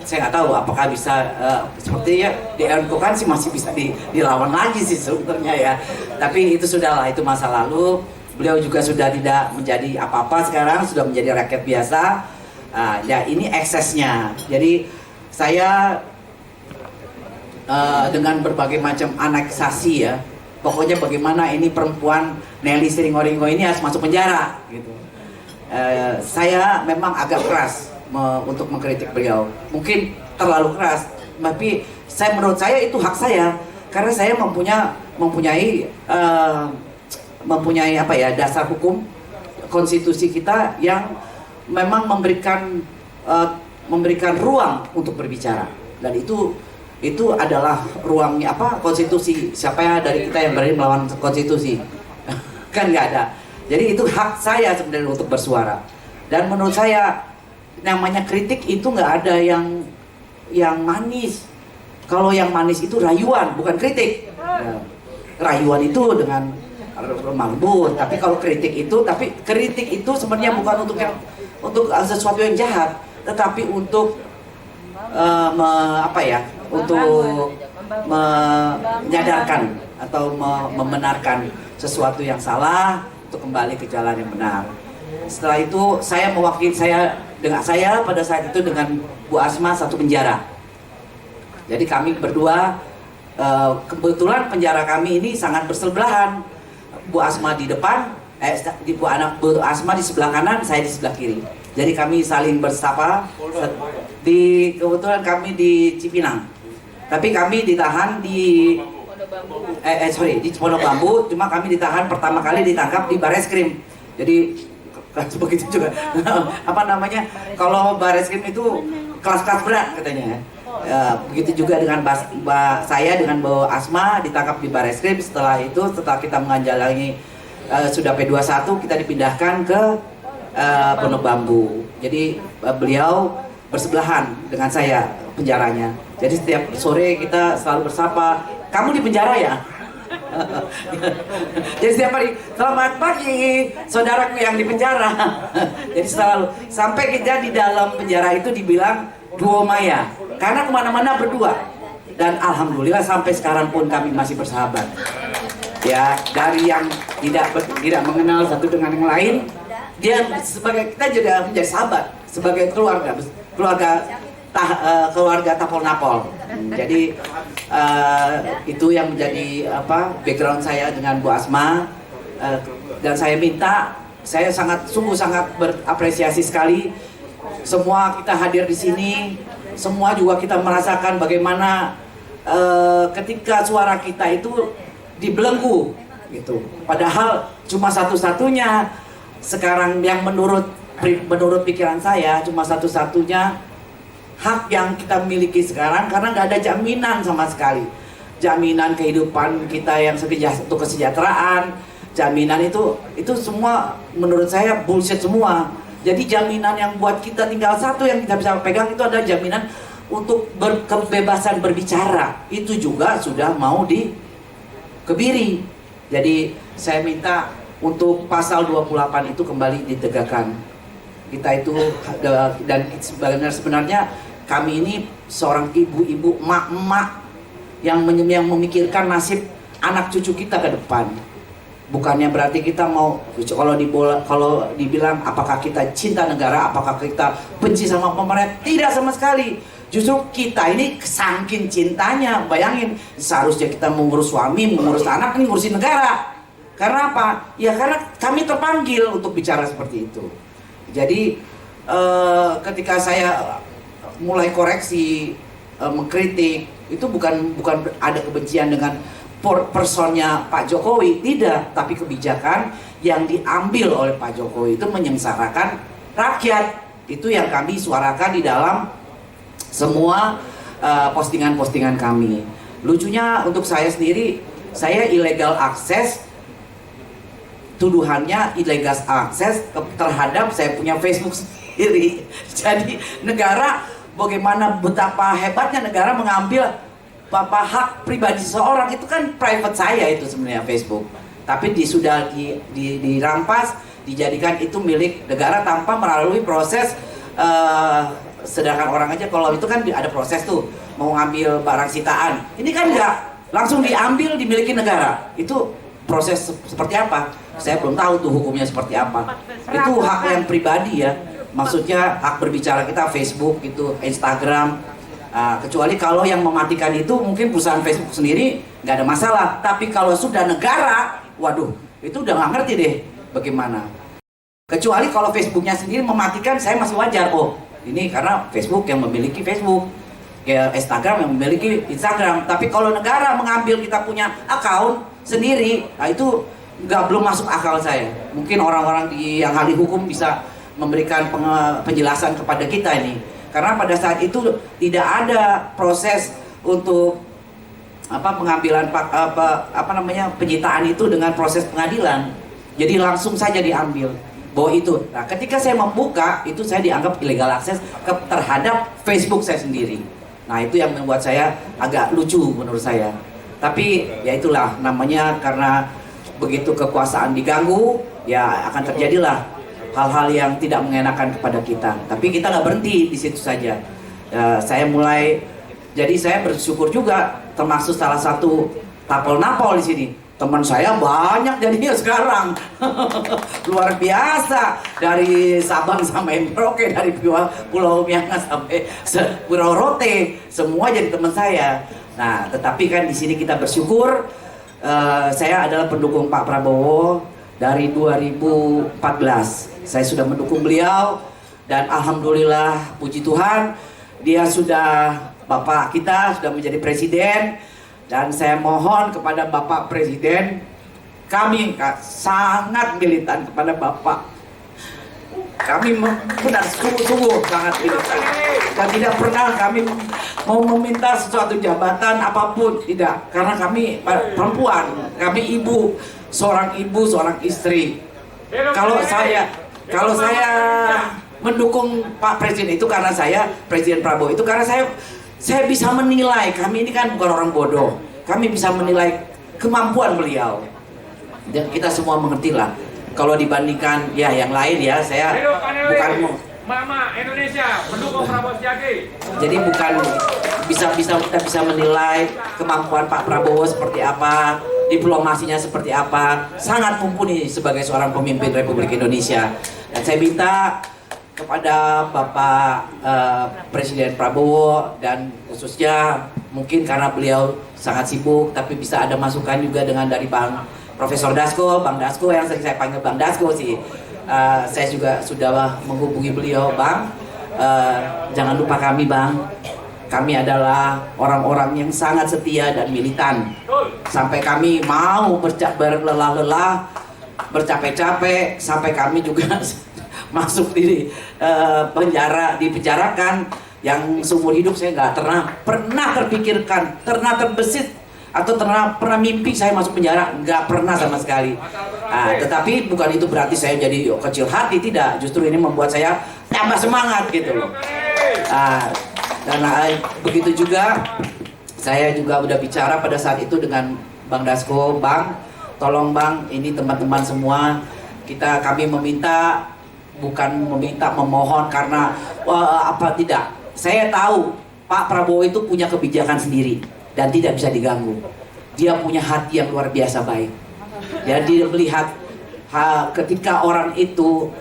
saya nggak tahu apakah bisa sepertinya di NO kan sih masih bisa dilawan lagi sih sebenarnya ya. Tapi itu sudahlah, itu masa lalu. Beliau juga sudah tidak menjadi apa-apa sekarang, sudah menjadi rakyat biasa. Ya ini eksesnya. Jadi saya dengan berbagai macam aneksasi ya, pokoknya bagaimana ini perempuan Nelly Sringoringo ini harus masuk penjara gitu. Saya memang agak keras untuk mengkritik beliau, mungkin terlalu keras, tapi menurut saya itu hak saya karena saya mempunyai apa ya, dasar hukum konstitusi kita yang memang memberikan ruang untuk berbicara, dan itu adalah ruangnya apa, konstitusi. Siapa ya dari kita yang berani melawan konstitusi? Kan nggak ada. Jadi itu hak saya sebenarnya untuk bersuara. Dan menurut saya namanya kritik itu nggak ada yang manis. Kalau yang manis itu rayuan, bukan kritik. Rayuan itu dengan lemah lembut, tapi kalau kritik itu sebenarnya bukan untuk sesuatu yang jahat, tetapi untuk untuk menyadarkan atau membenarkan sesuatu yang salah untuk kembali ke jalan yang benar. Setelah itu saya mewakili saya pada saat itu dengan Bu Asma satu penjara. Jadi kami berdua kebetulan penjara kami ini sangat bersebelahan. Bu Asma di depan, Bu Asma di sebelah kanan, saya di sebelah kiri. Jadi kami saling bersapa. Kebetulan kami di Cipinang, tapi kami ditahan di sorry, di Pondok Bambu, cuma kami ditahan pertama kali ditangkap di Bareskrim. Jadi begitu juga apa namanya, kalau Bareskrim itu kelas-kelas berat katanya. Begitu juga dengan saya dengan Bu Asma ditangkap di Bareskrim. Setelah itu, setelah kita menjalani sudah P21, kita dipindahkan ke Pondok Bambu. Jadi beliau bersebelahan dengan saya penjaranya. Jadi setiap sore kita selalu bersapa, kamu di penjara ya? Jadi setiap hari, selamat pagi saudaraku yang di penjara. Jadi selalu, sampai kita di dalam penjara itu dibilang duo maya, karena kemana-mana berdua. Dan alhamdulillah sampai sekarang pun kami masih bersahabat. Ya, dari yang tidak mengenal satu dengan yang lain, dia sebagai, kita juga menjadi sahabat, sebagai keluarga Tapol-Napol. Jadi itu yang menjadi background saya dengan Bu Asma. Dan saya minta, saya sungguh sangat berapresiasi sekali. Semua kita hadir di sini, semua juga kita merasakan bagaimana ketika suara kita itu dibelenggu gitu. Padahal cuma satu-satunya sekarang yang menurut pikiran saya cuma satu-satunya hak yang kita miliki sekarang, karena nggak ada jaminan sama sekali. Jaminan kehidupan kita yang untuk kesejahteraan, jaminan itu semua menurut saya bullshit semua. Jadi jaminan yang buat kita tinggal satu yang kita bisa pegang itu adalah jaminan untuk kebebasan berbicara. Itu juga sudah mau dikebiri. Jadi saya minta untuk pasal 28 itu kembali ditegakkan. Kita itu, dan sebenarnya kami ini seorang ibu-ibu, emak-emak yang memikirkan nasib anak cucu kita ke depan. Bukannya berarti kita mau, kalau dibilang apakah kita cinta negara, apakah kita benci sama pemerintah, tidak sama sekali. Justru kita ini saking cintanya, bayangin seharusnya kita mengurus suami, mengurus anak, ini ngurusin negara. Karena apa? Ya karena kami terpanggil untuk bicara seperti itu. Jadi ketika saya mulai koreksi, mengkritik, itu bukan ada kebencian dengan personnya Pak Jokowi, tidak, tapi kebijakan yang diambil oleh Pak Jokowi itu menyengsarakan rakyat. Itu yang kami suarakan di dalam semua postingan-postingan kami. Lucunya untuk saya sendiri, saya illegal akses, tuduhannya illegal akses terhadap saya punya Facebook sendiri. Jadi negara, bagaimana betapa hebatnya negara mengambil hak pribadi seseorang, itu kan private saya itu sebenarnya Facebook. Tapi sudah dirampas, dijadikan itu milik negara tanpa melalui proses. Sedangkan orang aja kalau itu kan ada proses tuh, mau ngambil barang sitaan. Ini kan enggak, langsung diambil dimiliki negara. Itu proses seperti apa? Saya belum tahu tuh hukumnya seperti apa. Itu hak yang pribadi ya. Maksudnya hak berbicara kita Facebook itu, Instagram. Kecuali kalau yang mematikan itu mungkin perusahaan Facebook sendiri nggak ada masalah. Tapi kalau sudah negara, waduh, itu udah nggak ngerti deh bagaimana. Kecuali kalau Facebooknya sendiri mematikan, saya masih wajar. Oh, ini karena Facebook yang memiliki Facebook, ya Instagram yang memiliki Instagram. Tapi kalau negara mengambil kita punya akun sendiri, nah itu belum masuk akal saya. Mungkin orang-orang yang ahli hukum bisa memberikan penjelasan kepada kita ini. Karena pada saat itu tidak ada proses untuk pengambilan penyitaan itu dengan proses pengadilan. Jadi langsung saja diambil bahwa itu. Nah, ketika saya membuka itu saya dianggap illegal akses terhadap Facebook saya sendiri. Nah, itu yang membuat saya agak lucu menurut saya. Tapi ya itulah namanya, karena begitu kekuasaan diganggu, ya akan terjadilah hal-hal yang tidak mengenakan kepada kita. Tapi kita nggak berhenti di situ saja. Jadi saya bersyukur juga termasuk salah satu Tapol-Napol di sini. Teman saya banyak jadinya sekarang. Luar biasa. Dari Sabang sampai Merauke, dari Pulau Miangas sampai Pulau Rote, semua jadi teman saya. Nah, tetapi kan di sini kita bersyukur. Saya adalah pendukung Pak Prabowo dari 2014. Saya sudah mendukung beliau dan alhamdulillah, puji Tuhan, dia sudah, Bapak kita sudah menjadi presiden. Dan saya mohon kepada Bapak Presiden, kami sangat militan kepada Bapak. Kami benar sungguh-sungguh sangat militan. Dan tidak pernah kami mau meminta sesuatu jabatan apapun, tidak. Karena kami perempuan, kami ibu, seorang istri. Kalau saya mendukung Pak Presiden itu karena saya, Presiden Prabowo itu karena saya bisa menilai, kami ini kan bukan orang bodoh, kami bisa menilai kemampuan beliau. Dan kita semua mengerti lah. Kalau dibandingkan ya yang lain ya, saya bukan Mama Indonesia mendukung Prabowo Subianto. Jadi bukan kita bisa menilai kemampuan Pak Prabowo seperti apa, diplomasinya seperti apa, sangat mumpuni sebagai seorang pemimpin Republik Indonesia. Dan saya minta kepada Bapak Presiden Prabowo dan khususnya mungkin karena beliau sangat sibuk, tapi bisa ada masukan juga dengan dari Bang Profesor Dasko, Bang Dasko yang sering saya panggil Bang Dasko sih. Saya juga sudah menghubungi beliau, Bang. Jangan lupa kami, Bang. Kami adalah orang-orang yang sangat setia dan militan. Sampai kami mau berlelah-lelah, bercapek-capek, sampai kami juga masuk di penjara, dipenjarakan. Yang seumur hidup saya nggak pernah terpikirkan, pernah terbesit atau pernah mimpi saya masuk penjara, nggak pernah sama sekali. Tetapi bukan itu berarti saya jadi kecil hati, tidak. Justru ini membuat saya tambah semangat gitu loh. Dan begitu juga saya juga udah bicara pada saat itu dengan Bang Dasko, Bang, tolong Bang, ini teman-teman semua kami meminta, bukan memohon karena tidak. Saya tahu Pak Prabowo itu punya kebijakan sendiri dan tidak bisa diganggu. Dia punya hati yang luar biasa baik. Jadi melihat ketika orang itu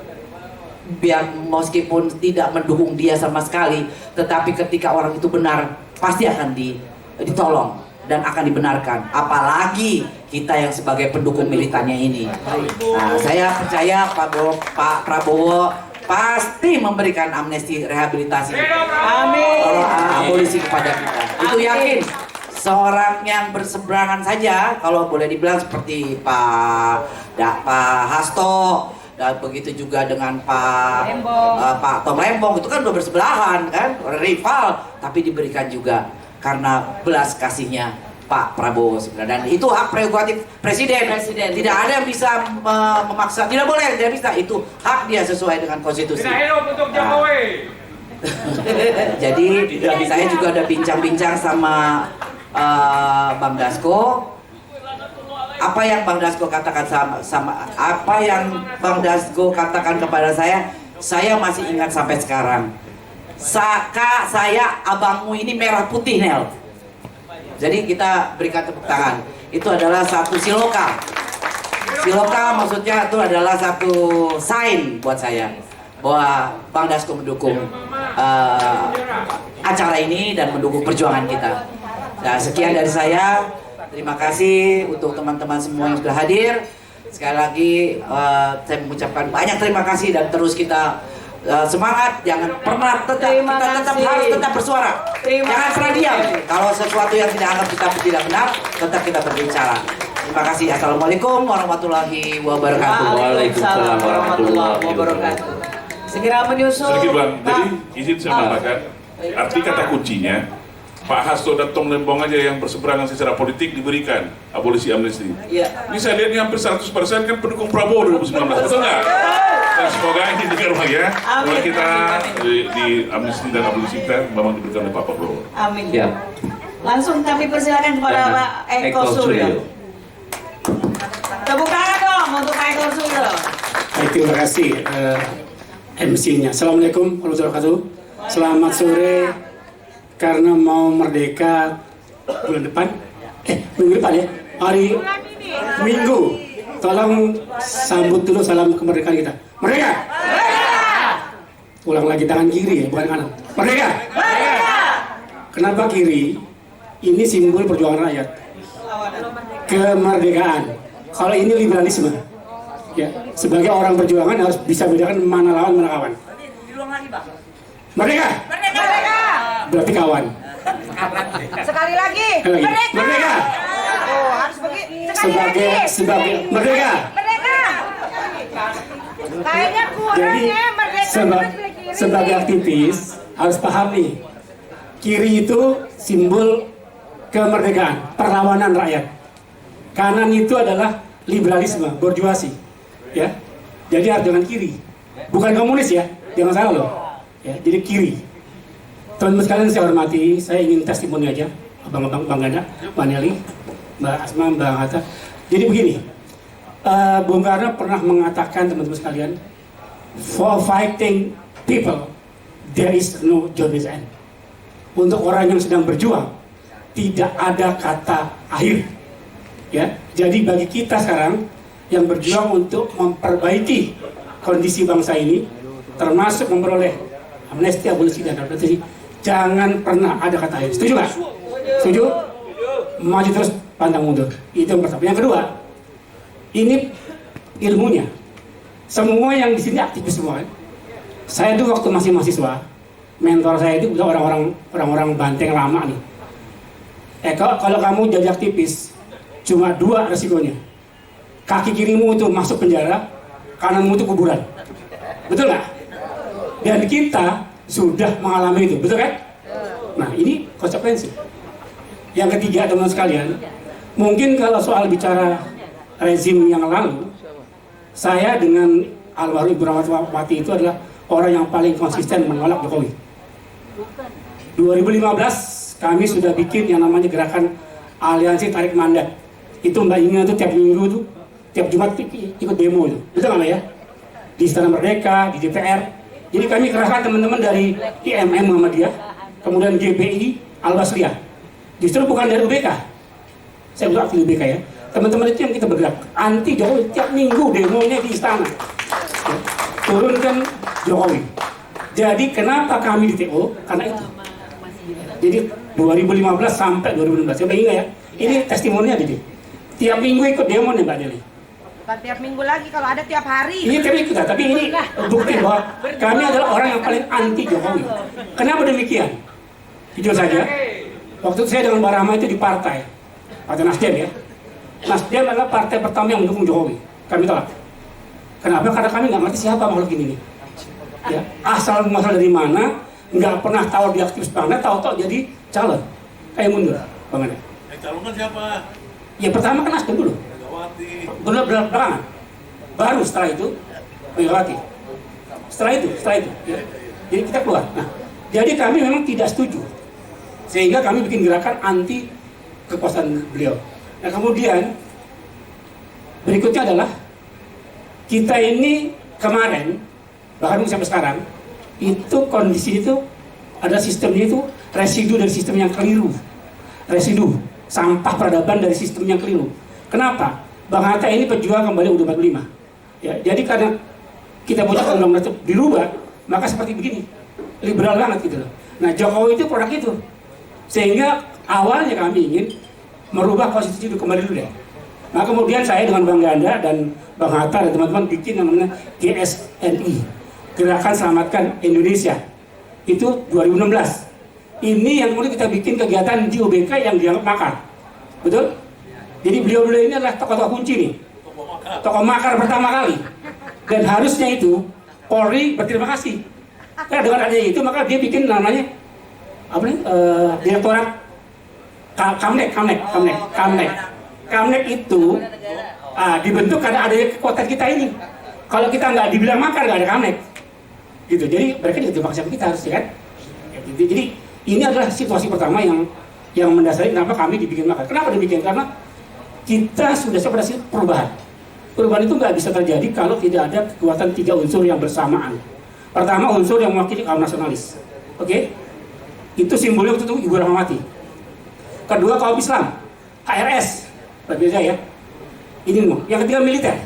biar meskipun tidak mendukung dia sama sekali, tetapi ketika orang itu benar pasti akan ditolong dan akan dibenarkan. Apalagi kita yang sebagai pendukung militannya ini. Saya percaya Pak Prabowo pasti memberikan amnesti rehabilitasi, abolisi kepada kita. Itu yakin. Seorang yang berseberangan saja, kalau boleh dibilang seperti Pak Hasto, dan begitu juga dengan Pak Tom Lembong, itu kan udah bersebelahan kan, rival, tapi diberikan juga karena belas kasihnya Pak Prabowo sebenarnya. Dan itu hak prerogatif Presiden. Tidak ada yang bisa memaksa, tidak boleh, tidak bisa. Itu hak dia sesuai dengan konstitusi. Tidak hidup untuk Jokowi. Jadi saya juga ada bincang-bincang sama Bang Dasko. Apa yang Bang Dasko katakan sama apa yang Bang Dasko katakan kepada saya masih ingat sampai sekarang. Kak, saya abangmu ini merah putih, Nel. Jadi kita berikan tepuk tangan. Itu adalah satu siloka. Siloka maksudnya itu adalah satu sign buat saya bahwa Bang Dasko mendukung acara ini dan mendukung perjuangan kita. Nah, sekian dari saya. Terima kasih untuk teman-teman semua yang sudah hadir. Sekali lagi saya mengucapkan banyak terima kasih dan terus kita semangat. Jangan pernah harus tetap bersuara. Jangan pernah diam. Kalau sesuatu yang tidak anggap kita tidak benar, tetap kita berbicara. Terima kasih. Assalamualaikum warahmatullahi wabarakatuh. Waalaikumsalam warahmatullahi wabarakatuh. Segera menyusul. Sedikit Bang, jadi izin saya menambahkan, arti kata kuncinya Pak Hasto dan Tom Lembong aja yang berseberangan secara politik diberikan abolisi amnesti. Iya. Ini saya lihat ini hampir 100% kan pendukung Prabowo 2019, betul nggak? Dan semoga ini dikira ya, bahwa kita di amnesti dan abolisi kita memang diberikan oleh Pak Prabowo. Amin. Ya. Langsung kami persilakan kepada Pak Eko Suryo. Tepuk tangan dong untuk Pak Eko Suryo. Baik, terima kasih MC-nya. Assalamualaikum warahmatullahi wabarakatuh. Selamat sore. Karena mau merdeka bulan depan, minggu depan ya, hari Minggu. Tolong sambut dulu salam kemerdekaan kita. Merdeka! Ulang lagi tangan kiri ya, bukan kanan. Merdeka! Kenapa kiri? Ini simbol perjuangan rakyat. Kemerdekaan. Kalau ini liberalisme. Ya, sebagai orang perjuangan harus bisa bedakan mana lawan mana kawan. Merdeka! Berarti kawan. Sekali lagi. Merdeka. Merdeka. Oh, harus begitu. Sekali lagi. Sebagai merdeka. Merdeka. Kayaknya kurang Jadi ya merdeka. sebagai aktivis harus paham nih, kiri itu simbol kemerdekaan, perlawanan rakyat. Kanan itu adalah liberalisme, borjuasi, ya. Jadi harus dengan kiri, bukan komunis ya, jangan salah loh. Ya, jadi kiri. Teman-teman sekalian saya hormati, saya ingin testimoni aja, abang-abang, Bang Ganda, Mbak Nelly, Mbak Asma, Mbak Hatta. Jadi begini, Bung Karno pernah mengatakan teman-teman sekalian, for fighting people, there is no journey's end. Untuk orang yang sedang berjuang, tidak ada kata akhir. Ya, jadi bagi kita sekarang yang berjuang untuk memperbaiki kondisi bangsa ini, termasuk memperoleh amnesti, abolisi dan repatriasi, jangan pernah ada kata akhir. Setuju nggak? Setuju? Maju terus, pantang mundur. Itu yang pertama. Yang kedua, ini ilmunya. Semua yang di sini aktivis semua. Saya tuh waktu masih mahasiswa, mentor saya itu orang-orang Banteng lama nih. Kalau kamu jadi aktivis, cuma dua resikonya. Kaki kirimu itu masuk penjara, kananmu itu kuburan. Betul nggak? Dan kita sudah mengalami itu, betul kan? Nah, ini konsekuensi. Yang ketiga, teman-teman sekalian, mungkin kalau soal bicara rezim yang lalu, saya dengan almarhum Ibu Rahmawati itu adalah orang yang paling konsisten menolak Jokowi. 2015 kami sudah bikin yang namanya gerakan Aliansi Tarik Mandat. Itu Mbak Inga tuh tiap minggu tuh, tiap Jumat ikut demo itu. Betul nggak Mbak ya? Di Istana Merdeka, di DPR. Jadi kami kerahkan teman-teman dari IMM Muhammadiyah, kemudian GPI, Al-Basriyah. Justru bukan dari UBK. Saya bukan aktif UBK ya. Teman-teman itu yang kita bergerak anti Jokowi, tiap minggu demonya di istana, ya, turunkan Jokowi. Jadi kenapa kami di TO? Karena itu. Jadi 2015 sampai 2016, saya ingat ya, ini testimoninya jadi tiap minggu ikut demo nih Mbak Deli. Bukan tiap minggu lagi, kalau ada tiap hari. Ini tiap minggu, tapi ini bukti bahwa kami adalah orang yang paling anti Jokowi. Kenapa demikian? Jujur saja, waktu itu saya dengan Mbak Rahma itu di Partai Nasdem ya. Nasdem adalah partai pertama yang mendukung Jokowi. Kami tolak. Kenapa? Karena kami nggak ngerti siapa makhluk ini. Ya, asal muasal dari mana, nggak pernah tahu dia aktivis mana, tahu-tahu jadi calon. Kayak mundur, Bang Anda. Calon kan siapa? Ya pertama kan Nasdem dulu. Belakangan. Baru setelah itu Megawati. Setelah itu. Ya. Jadi kita keluar. Nah, jadi kami memang tidak setuju. Sehingga kami bikin gerakan anti kekuasaan beliau. Nah kemudian berikutnya adalah kita ini kemarin bahkan sampai sekarang itu kondisi itu ada sistemnya itu residu dari sistem yang keliru, residu sampah peradaban dari sistem yang keliru. Kenapa? Bang Hatta ini pejuang kembali UUD 45. Ya, jadi karena kita punya undang-undang itu dirubah, maka seperti begini, liberal banget gitu loh. Nah Jokowi itu produk itu, sehingga awalnya kami ingin merubah konstitusi itu kembali dulu deh. Nah kemudian saya dengan Bang Ganda dan Bang Hatta dan teman-teman bikin yang namanya GSNI, Gerakan Selamatkan Indonesia. Itu 2016. Ini yang kemudian kita bikin kegiatan di UBK yang dianggap makar. Betul? Jadi beliau-beliau ini adalah tokoh-tokoh kunci nih. Tokoh makar pertama kali. Dan harusnya itu Polri berterima kasih. Karena dengan adanya itu maka dia bikin namanya apa nih? Direktorat Kamnek itu dibentuk karena adanya kekuatan kita ini. Kalau kita nggak dibilang makar, nggak ada Kamnek. Gitu. Jadi mereka juga terima kasih kita harus, ya kan? Jadi ini adalah situasi pertama yang mendasari kenapa kami dibikin makar. Kenapa demikian? Karena kita sudah pada perubahan. Perubahan itu nggak bisa terjadi kalau tidak ada kekuatan tiga unsur yang bersamaan. Pertama, unsur yang mewakili kaum nasionalis. Oke? Itu simbolnya waktu itu Ibu Rahmawati. Kedua, kaum Islam, KRS, berbeda ya. Ini mau. Yang ketiga, militer.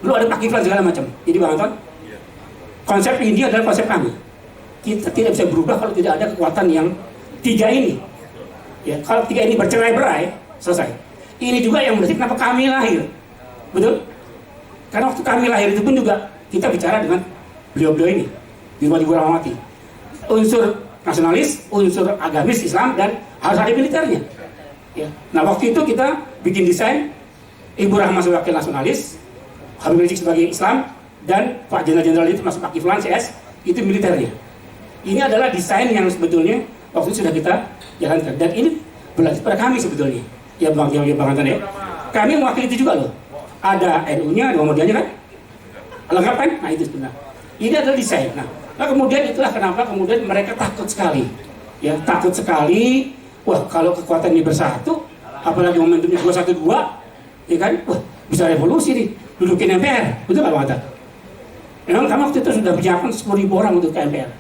Dulu ada Pakistan segala macam. Jadi Bang Anton, konsep ini adalah konsep kami. Kita tidak bisa berubah kalau tidak ada kekuatan yang tiga ini. Ya, kalau tiga ini bercerai-berai, selesai. Ini juga yang berarti kenapa kami lahir. Betul? Karena waktu kami lahir itu pun juga kita bicara dengan beliau-beliau ini, di rumah Ibu Rahmawati. Unsur nasionalis, unsur agamis Islam, dan harus ada militernya. Ya. Nah waktu itu kita bikin desain, Ibu Rahma sebagai nasionalis, Habib Rizik sebagai Islam, dan Pak Jenderal itu masuk Pak Kiflan CS itu militernya. Ini adalah desain yang sebetulnya waktu itu sudah kita jalankan, dan ini berlanjut pada kami sebetulnya. Ya Bang Anton ya. Kami mewakili itu juga loh. Ada NU-nya, ada Muhammadiyahnya kan? Lengkap kan? Nah itu sebenarnya. Ini adalah desain. Nah kemudian itulah kenapa kemudian mereka takut sekali. Ya takut sekali. Wah kalau kekuatan ini bersatu, apalagi momentumnya 212, ya kan? Wah bisa revolusi nih, dudukin MPR. Betul nggak Bang Anton? Memang kami waktu itu sudah menyiapkan 10.000 orang untuk ke MPR.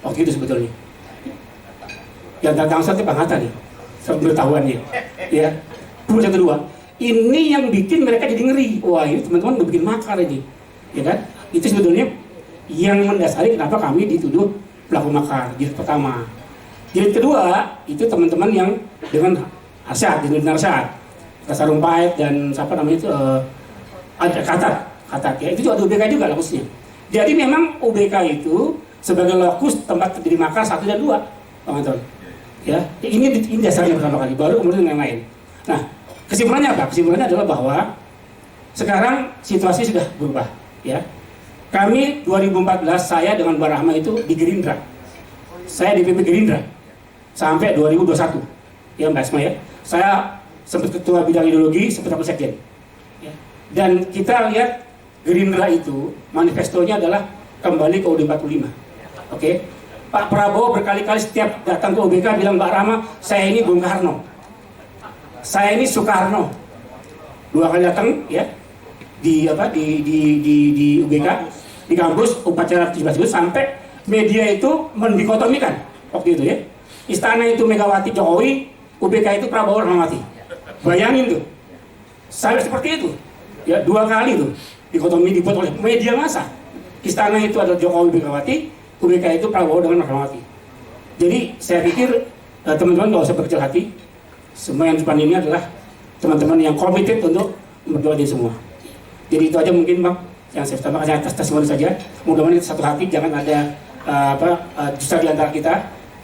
Waktu itu sebetulnya. Yang datang saja Bang Hatta nih, pengetahuannya. Ya, 212. Ini yang bikin mereka jadi ngeri. Wah ini teman-teman udah bikin makar ini, ya kan? Itu sebetulnya yang mendasari kenapa kami dituduh pelaku makar. Jilid pertama. Jilid kedua itu teman-teman yang dengan Arsyad, dengan Arsyad, Sarumpait dan siapa namanya itu ada Katat. Ya itu juga ada UBK juga lokusnya. Jadi memang UBK itu sebagai lokus tempat terjadi makar 1 dan 2, Bang Anton. Ya, ini dasarnya pertama kali, baru kemudian yang lain. Nah, kesimpulannya apa? Kesimpulannya adalah bahwa sekarang situasi sudah berubah. Ya, kami 2014 saya dengan Mbak Rahma itu di Gerindra. Saya di PP Gerindra sampai 2021. Ya Mbak Asma ya. Saya sempat ketua bidang ideologi, sempat aku sekjen. Ya. Dan kita lihat Gerindra itu manifestonya adalah kembali ke UUD 45. Oke. Pak Prabowo berkali-kali setiap datang ke UBK bilang Mbak Rahma, saya ini Bung Karno. Saya ini Soekarno. 2 kali datang ya di UBK, di kampus upacara 17 sampai media itu mendikotomikan waktu itu ya. Istana itu Megawati Jokowi, UBK itu Prabowo Rahmawati. Bayangin tuh. Sampai seperti itu. Ya 2 kali tuh dikotomi dibuat oleh media massa. Istana itu adalah Jokowi Megawati, UBK itu Prabowo dengan Rahmawati. Jadi saya pikir teman-teman nggak usah berkecil hati. Semua yang depan ini adalah teman-teman yang komited untuk berdoa di semua. Jadi itu aja mungkin Bang yang saya terima kasih atas testimoni saja. Mudah-mudahan kita satu hati, jangan ada dusta di antara kita.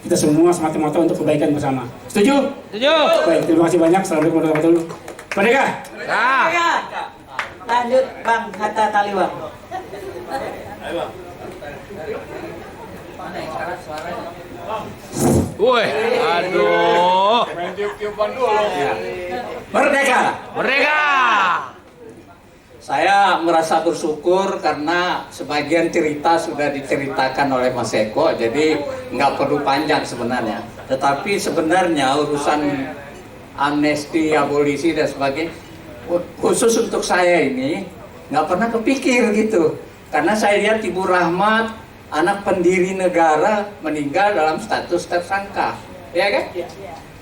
Kita semua semata-mata untuk kebaikan bersama. Setuju? Setuju. Baik, terima kasih banyak. Assalamualaikum warahmatullahi wabarakatuh. Merdeka. Merdeka. Lanjut Bang Hatta Taliwang. Woi, aduh. Main tiup-tiupan dulu. Merdeka. Merdeka. Saya merasa bersyukur karena sebagian cerita sudah diceritakan oleh Mas Eko, jadi nggak perlu panjang sebenarnya. Tetapi sebenarnya urusan amnesti, abolisi dan sebagainya, khusus untuk saya ini nggak pernah kepikir gitu. Karena saya lihat Ibu Rahmat, anak pendiri negara, meninggal dalam status tersangka, ya kan?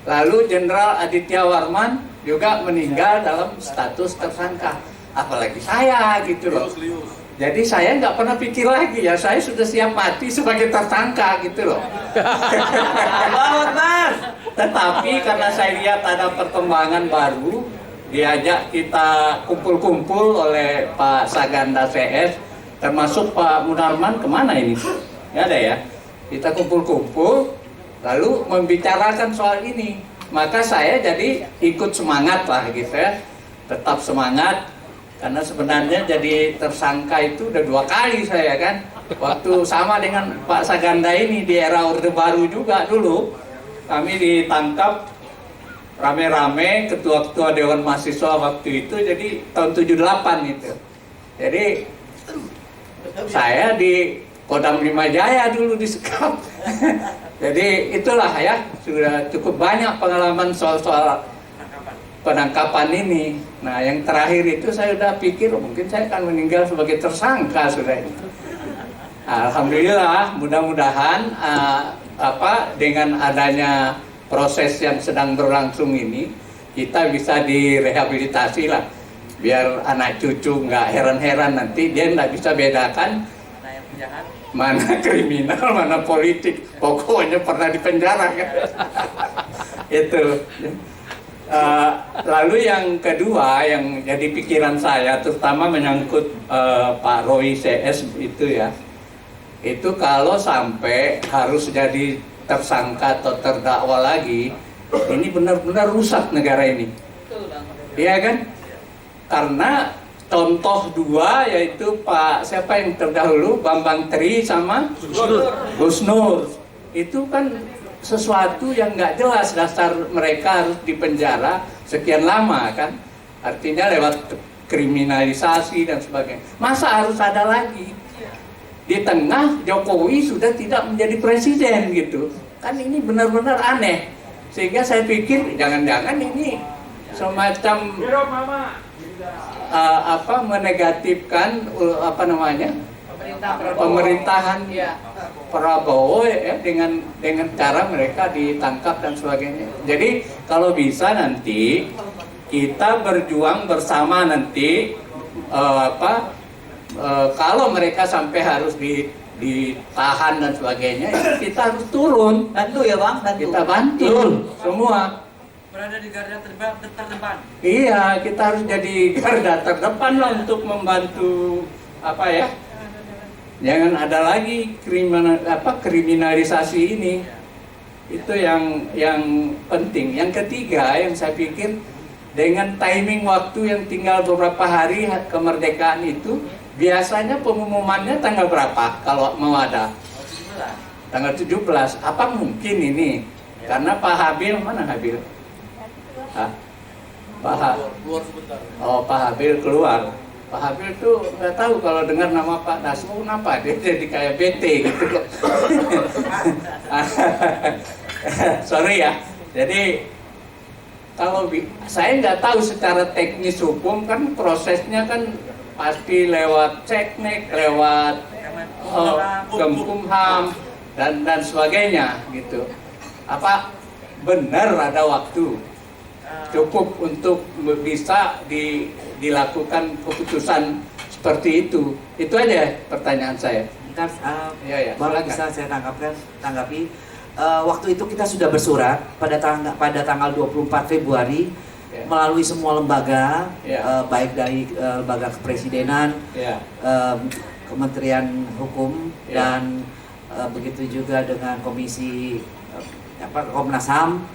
Lalu Jenderal Aditya Warman juga meninggal dalam status tersangka. Apalagi saya gitu loh. Jadi saya nggak pernah pikir lagi ya, saya sudah siap mati sebagai tersangka gitu loh. Tetapi karena saya lihat ada perkembangan baru, diajak kita kumpul-kumpul oleh Pak Saganda CS, termasuk Pak Munarman, kemana ini? Nggak ada ya. Kita kumpul-kumpul, lalu membicarakan soal ini. Maka saya jadi ikut semangat lah gitu ya, tetap semangat. Karena sebenarnya jadi tersangka itu udah 2 kali saya kan. Waktu sama dengan Pak Saganda ini di era Orde Baru juga dulu. Kami ditangkap rame-rame, ketua-ketua Dewan Mahasiswa waktu itu, jadi tahun 78 itu. Jadi saya di Kodam 5 Jaya dulu disekap. Jadi itulah ya, sudah cukup banyak pengalaman soal-soal penangkapan ini. Nah, yang terakhir itu saya udah pikir mungkin saya akan meninggal sebagai tersangka sudah ini. Alhamdulillah, mudah-mudahan dengan adanya proses yang sedang berlangsung ini kita bisa direhabilitasi lah, biar anak cucu nggak heran-heran nanti dia nggak bisa bedakan mana kriminal, mana politik. Pokoknya pernah dipenjara kan. Itu. Lalu yang kedua yang jadi pikiran saya terutama menyangkut Pak Roy CS itu ya, itu kalau sampai harus jadi tersangka atau terdakwa lagi, ini benar-benar rusak negara ini. Iya kan? Karena contoh dua yaitu siapa yang terdahulu, Bambang Tri sama Gus Nur. Itu kan sesuatu yang nggak jelas, dasar mereka harus dipenjara sekian lama kan. Artinya lewat kriminalisasi dan sebagainya. Masa harus ada lagi? Di tengah Jokowi sudah tidak menjadi presiden gitu. Kan ini benar-benar aneh. Sehingga saya pikir jangan-jangan ini semacam menegatifkan pemerintahan Prabowo ya, dengan cara mereka ditangkap dan sebagainya. Jadi kalau bisa nanti kita berjuang bersama nanti kalau mereka sampai harus ditahan dan sebagainya, kita harus turun. Bantu ya Bang, bantu. Kita bantu semua. Berada di garda terdepan. Iya, kita harus jadi garda terdepan lah untuk membantu Jangan ada lagi kriminalisasi ini. Itu yang penting. Yang ketiga yang saya pikir, dengan timing waktu yang tinggal beberapa hari kemerdekaan itu, biasanya pengumumannya tanggal berapa kalau mau ada? Tanggal 17. Apa mungkin ini? Karena Pak Habil, mana Habil? Pak Habil keluar. Pak Habil tuh nggak tahu kalau dengar nama Pak Dasmo kenapa dia jadi kayak BT gitu. Sorry ya. Jadi kalau saya nggak tahu secara teknis hukum kan prosesnya kan pasti lewat ceknek, lewat Kemkumham dan sebagainya gitu. Apa benar ada waktu cukup untuk bisa dilakukan keputusan seperti itu? Itu aja pertanyaan saya. Bentar, ya, baru bisa saya tanggapi. Waktu itu kita sudah bersurat pada tanggal 24 Februari melalui semua lembaga, baik dari lembaga kepresidenan, Kementerian Hukum, dan begitu juga dengan Komisi Komnas HAM,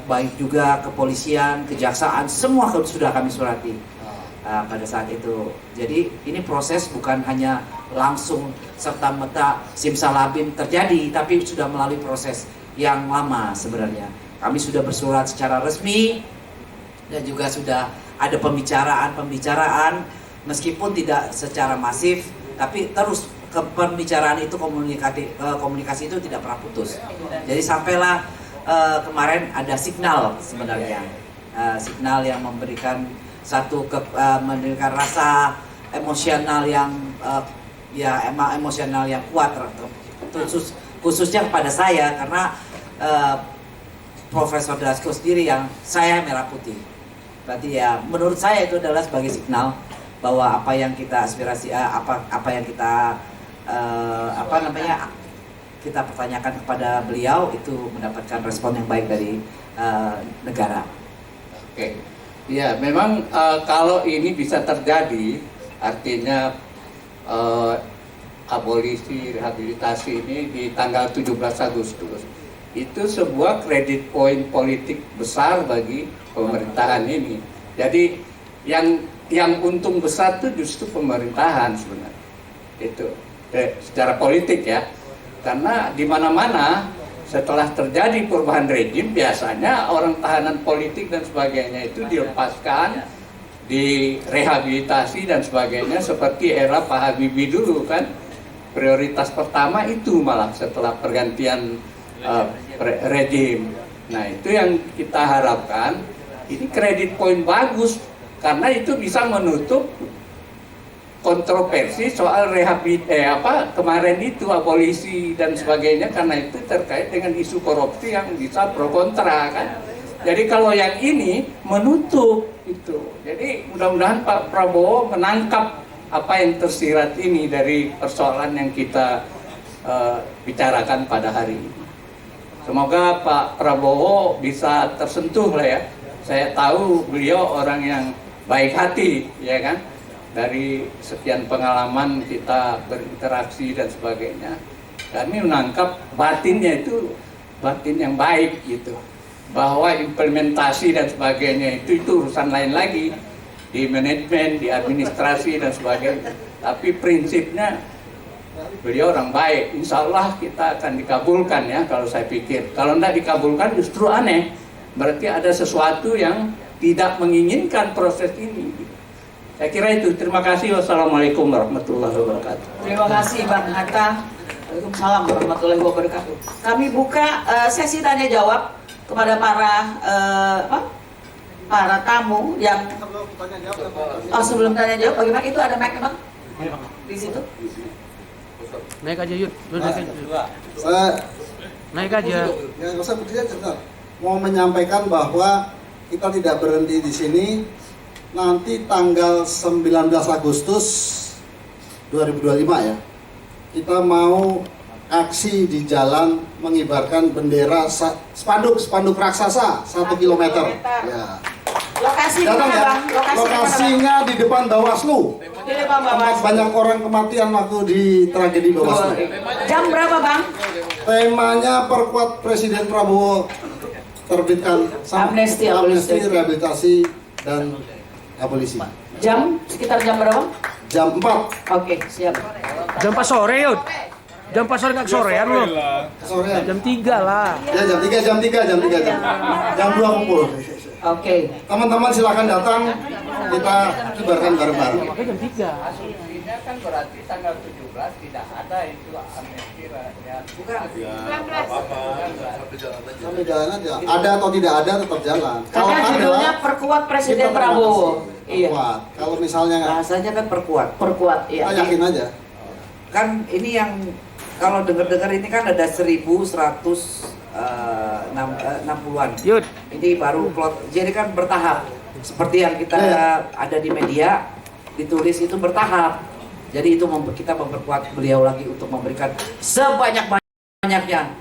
baik juga kepolisian, kejaksaan, semua sudah kami surati pada saat itu. Jadi ini proses bukan hanya langsung serta-merta simsalabim terjadi, tapi sudah melalui proses yang lama sebenarnya. Kami sudah bersurat secara resmi dan juga sudah ada pembicaraan meskipun tidak secara masif, tapi terus pembicaraan itu, komunikasi itu tidak pernah putus. Jadi sampailah kemarin ada signal sebenarnya, signal yang memberikan memberikan rasa emosional yang emosional yang kuat, khususnya kepada saya karena Profesor Dasko sendiri yang saya merah putih. Berarti ya menurut saya itu adalah sebagai signal bahwa apa yang kita aspirasi, apa yang kita kita pertanyakan kepada beliau itu mendapatkan respon yang baik dari negara. Oke, ya memang kalau ini bisa terjadi, artinya abolisi rehabilitasi ini di tanggal 17 Agustus itu sebuah kredit poin politik besar bagi pemerintahan ini. Jadi yang untung besar itu justru pemerintahan sebenarnya. Itu secara politik ya. Karena di mana-mana setelah terjadi perubahan rejim biasanya orang tahanan politik dan sebagainya itu dilepaskan, direhabilitasi dan sebagainya, seperti era Pak Habibie dulu kan. Prioritas pertama itu malah setelah pergantian rejim. Nah itu yang kita harapkan, ini kredit poin bagus karena itu bisa menutup kontroversi soal kemarin itu abolisi dan sebagainya, karena itu terkait dengan isu korupsi yang bisa pro kontra kan. Jadi kalau yang ini menutup itu, jadi mudah-mudahan Pak Prabowo menangkap apa yang tersirat ini dari persoalan yang kita bicarakan pada hari ini. Semoga Pak Prabowo bisa tersentuh lah ya. Saya tahu beliau orang yang baik hati ya kan. Dari sekian pengalaman kita berinteraksi dan sebagainya, Kami menangkap batinnya itu batin yang baik gitu, bahwa implementasi dan sebagainya itu urusan lain lagi di manajemen, di administrasi dan sebagainya. Tapi prinsipnya beliau orang baik, insya Allah kita akan dikabulkan ya kalau saya pikir. Kalau tidak dikabulkan justru aneh, berarti ada sesuatu yang tidak menginginkan proses ini. Saya kira itu. Terima kasih. Wassalamualaikum warahmatullahi wabarakatuh. Terima kasih Bang Hatta. Waalaikumsalam warahmatullahi wabarakatuh. Kami buka sesi tanya jawab kepada para tamu yang sebelum tanya jawab, bagaimana itu ada mic Bang? Di situ. Naik aja Yud. Naik aja. Naik aja. Ya, saya mau menyampaikan bahwa kita tidak berhenti di sini. Nanti tanggal 19 Agustus 2025 ya, kita mau aksi di jalan mengibarkan bendera spanduk raksasa 1 km. Ya. Lokasi datang ya? Bang? Lokasinya di depan Bawaslu. Di depan Bawaslu. Banyak orang kematian waktu di tragedi Bawaslu. Jam berapa Bang? Temanya perkuat Presiden Prabowo terbitkan amnesti, rehabilitasi dan abolisi. Jam sekitar jam berapa? Jam 4. Oke, siap. Jam 4 sore Yud. Jam 4 sore nggak sorean lo. Sorean. Jam 3 lah. Ya jam 3. Jam 2 kumpul. Oke. Teman-teman silakan datang, kita kibarkan bareng-bareng. Jam 3. Asumsinya kan berarti tanggal 17 tidak ada itu amnesti rakyat. Bukan. Sampai jalan aja. Ada atau tidak ada tetap jalan. Karena judulnya perkuat Presiden Prabowo. Iya. Kalau misalnya bahasanya kan perkuat. Perkuat, iya. Kita yakin aja. Kan ini yang kalau dengar-dengar ini kan ada 1160-an. Yud. Ini baru plot. Jadi kan bertahap. Seperti yang kita ada di media ditulis itu bertahap. Jadi itu kita memperkuat beliau lagi untuk memberikan sebanyak-banyaknya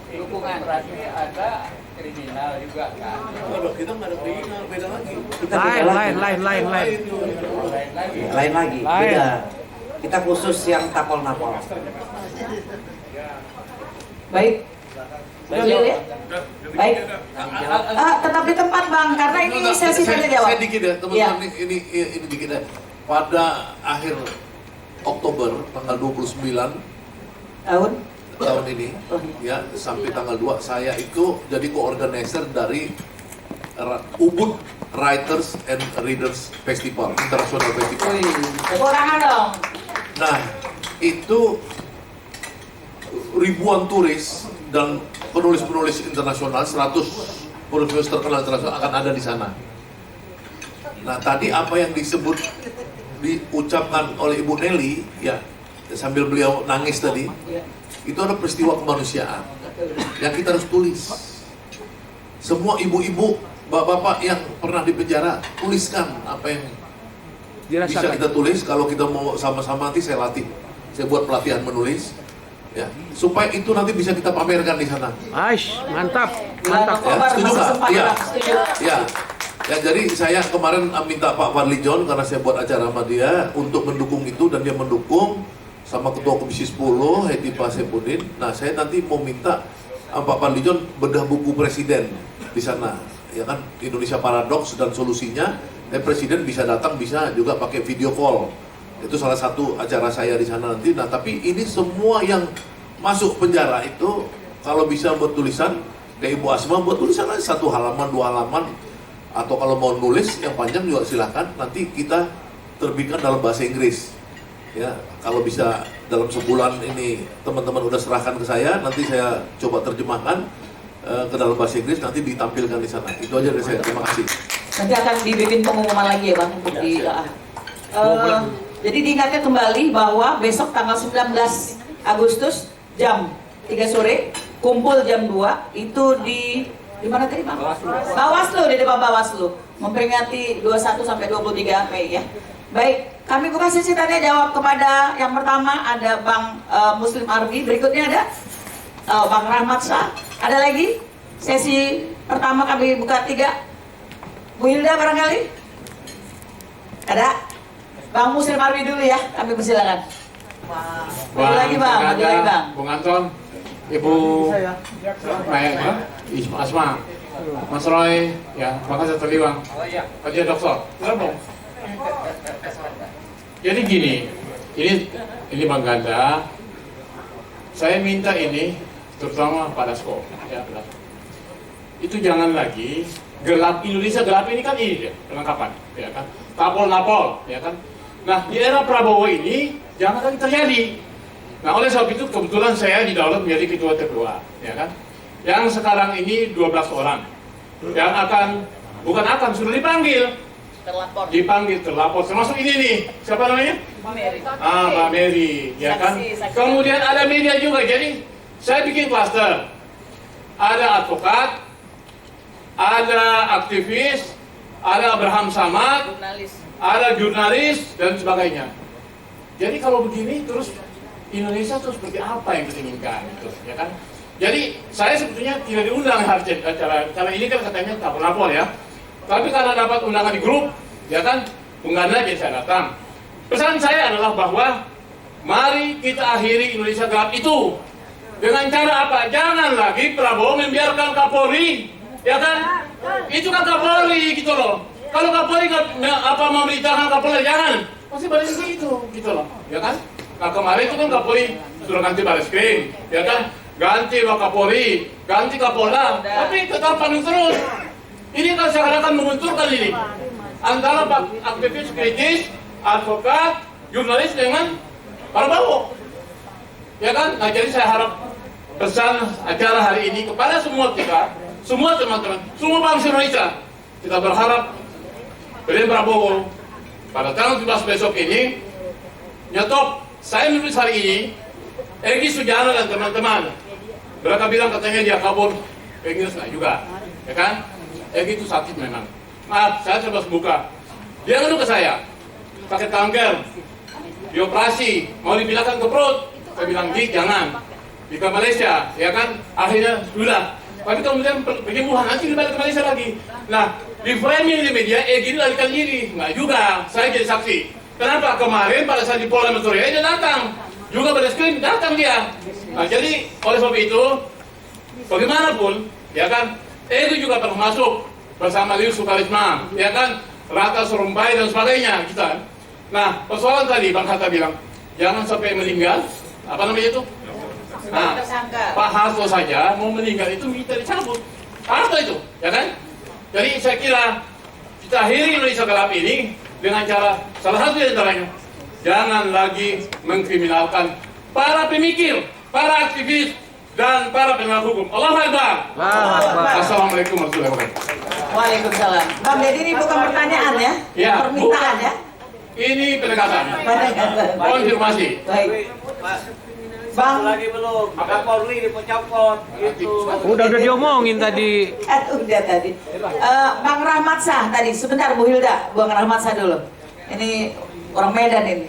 Dukungan berarti ada kriminal juga kan. Kita nggak ada kriminal, beda lagi. Kita beda lain lagi. Beda. Kita khusus yang tapol-napol. Baik. Betul ya? Baik. Tetap di tempat Bang, karena ini sesi tanya jawab. Saya dikit ya, teman-teman, ini dikit ya. Pada akhir Oktober tanggal 29 tahun ini ya sampai tanggal 2 saya itu jadi co-organizer dari Ubud Writers and Readers Festival, International Festival. Kekurangan dong. Nah, itu ribuan turis dan penulis-penulis internasional, 100 penulis terkenal internasional akan ada di sana. Nah, tadi apa yang diucapkan oleh Ibu Nelly ya sambil beliau nangis tadi, itu ada peristiwa kemanusiaan yang kita harus tulis. Semua ibu-ibu, bapak-bapak yang pernah di penjara, tuliskan apa yang bisa kita tulis. Kalau kita mau sama-sama, nanti saya latih, saya buat pelatihan menulis ya, supaya itu nanti bisa kita pamerkan di sana. Aish, mantap. Ya, setuju nggak? Iya. Ya, jadi saya kemarin minta Pak Fadli John, karena saya buat acara sama dia, untuk mendukung itu, dan dia mendukung sama Ketua Komisi 10, Hedi Pasepudin. Nah, saya nanti mau minta Pak Fadli John bedah buku Presiden di sana. Ya kan, Indonesia Paradoks dan solusinya, Presiden bisa datang, bisa juga pakai video call. Itu salah satu acara saya di sana nanti. Nah, tapi ini semua yang masuk penjara itu, kalau bisa buat tulisan, kayak Ibu Asma buat tulisan aja 1 halaman, 2 halaman, atau kalau mau nulis yang panjang juga silahkan, nanti kita terbitkan dalam bahasa Inggris ya. Kalau bisa dalam sebulan ini teman-teman udah serahkan ke saya, nanti saya coba terjemahkan ke dalam bahasa Inggris, nanti ditampilkan di sana. Itu aja dari saya, terima kasih. Nanti akan dibikin pengumuman lagi ya Bang untuk jadi diingatkan kembali bahwa besok tanggal 19 Agustus jam 3 sore kumpul jam 2 itu di mana tadi Bang? Bawaslu, di depan Bawaslu, memperingati 21 sampai 23 Mei ya. Baik, kami buka sesi tanya jawab kepada yang pertama ada Bang Muslim Arbi, berikutnya ada Bang Rahmat Shah. Ada lagi? Sesi pertama kami buka 3. Bu Hilda barangkali? Ada? Bang Muslim Arbi dulu ya, kami persilakan. Lagi bang, lagi bang. Bung Anton, Ibu Asma, Mas Roy, ya, makasih terliwang. Pak Dokter, dong. Jadi gini, ini Bang Ganda, saya minta ini, terutama pada sekolah, ya, itu jangan lagi gelap. Indonesia gelap ini kan ini perlengkapan, ya kan, tapol-napol, ya kan. Nah di era Prabowo ini jangan lagi terjadi. Nah oleh sebab itu kebetulan saya didaulat menjadi ketua tertua, ya kan. Yang sekarang ini 12 orang yang sudah dipanggil terlapor, termasuk ini nih, siapa namanya? Mbak Mary, ya kan. Kemudian ada media juga, jadi saya bikin klaster, ada advokat, ada aktivis, ada Abraham Samad, ada jurnalis dan sebagainya. Jadi kalau begini terus Indonesia terus seperti apa yang kita inginkan, gitu, ya kan? Jadi saya sebetulnya tidak diundang acara ini kan katanya lapor ya. Tapi karena dapat undangan di grup, ya kan, Bung Ganda jadi saya datang. Pesan saya adalah bahwa mari kita akhiri Indonesia gelap itu dengan cara apa? Jangan lagi Prabowo membiarkan Kapolri, ya kan? Itu kan Kapolri gitu loh. Kalau Kapolri memerintahkan Kapolri jangan, pasti balik itu gitu loh, ya kan? Nah kemarin itu kan Kapolri sudah ganti Bareskrim, ya kan? Ganti Wakapolri, ganti Kapolda, tapi tetap paling terus. Ini kan seakan-akan mengunturkan ini antara aktivis kritis, advokat, jurnalis dengan Prabowo, ya kan? Nah jadi saya harap pesan acara hari ini kepada semua kita, semua teman-teman, semua bangsa Indonesia, kita berharap Presiden Prabowo pada tanggal 17 besok ini nyetop. Saya menulis hari ini Egy Sujana dan teman-teman, mereka bilang katanya dia kabur, Egy juga, ya kan? Egy itu sakit memang. Maaf, saya coba buka. Dia ngadu ke saya, sakit kanker, dioperasi, mau dipindahkan ke perut. Saya bilang, jangan, di ke Malaysia, ya kan? Akhirnya sudah. Tapi kemudian penyembuhan nanti dibalik ke Malaysia lagi. Nah, di framing di media, Egy larikan diri. Nggak juga, saya jadi saksi. Kenapa? Kemarin pada saat di Polda Metro Jaya dia datang, juga Bareskrim datang dia. Nah jadi oleh sebab itu, bagaimanapun, ya kan, itu juga termasuk bersama Lius Sukarisma, ya kan, Ratna Sarumpait dan sebagainya, kita. Nah persoalan tadi Bang Hatta bilang, jangan sampai meninggal, apa namanya itu? Nah, Pak Hasto saja mau meninggal itu minta dicabut, apa itu, ya kan? Jadi saya kira kita akhiri Indonesia gelap ini dengan cara salah satu antaranya, jangan lagi mengkriminalkan para pemikir, para aktivis, dan para penegak hukum. Allahu Akbar. Assalamualaikum warahmatullahi wabarakatuh. Waalaikumsalam. Bang Deddy, ini bukan pertanyaan ya? Ya, permintaan ya? Ini penegasan. Konfirmasi. Baik. Bang lagi belum, Kapolri dicopot gitu. Udah diomongin tadi. Udah tadi. Bang Rahmat Shah tadi, sebentar Bu Hilda, Bang Rahmat Shah dulu. Ini orang Medan ini.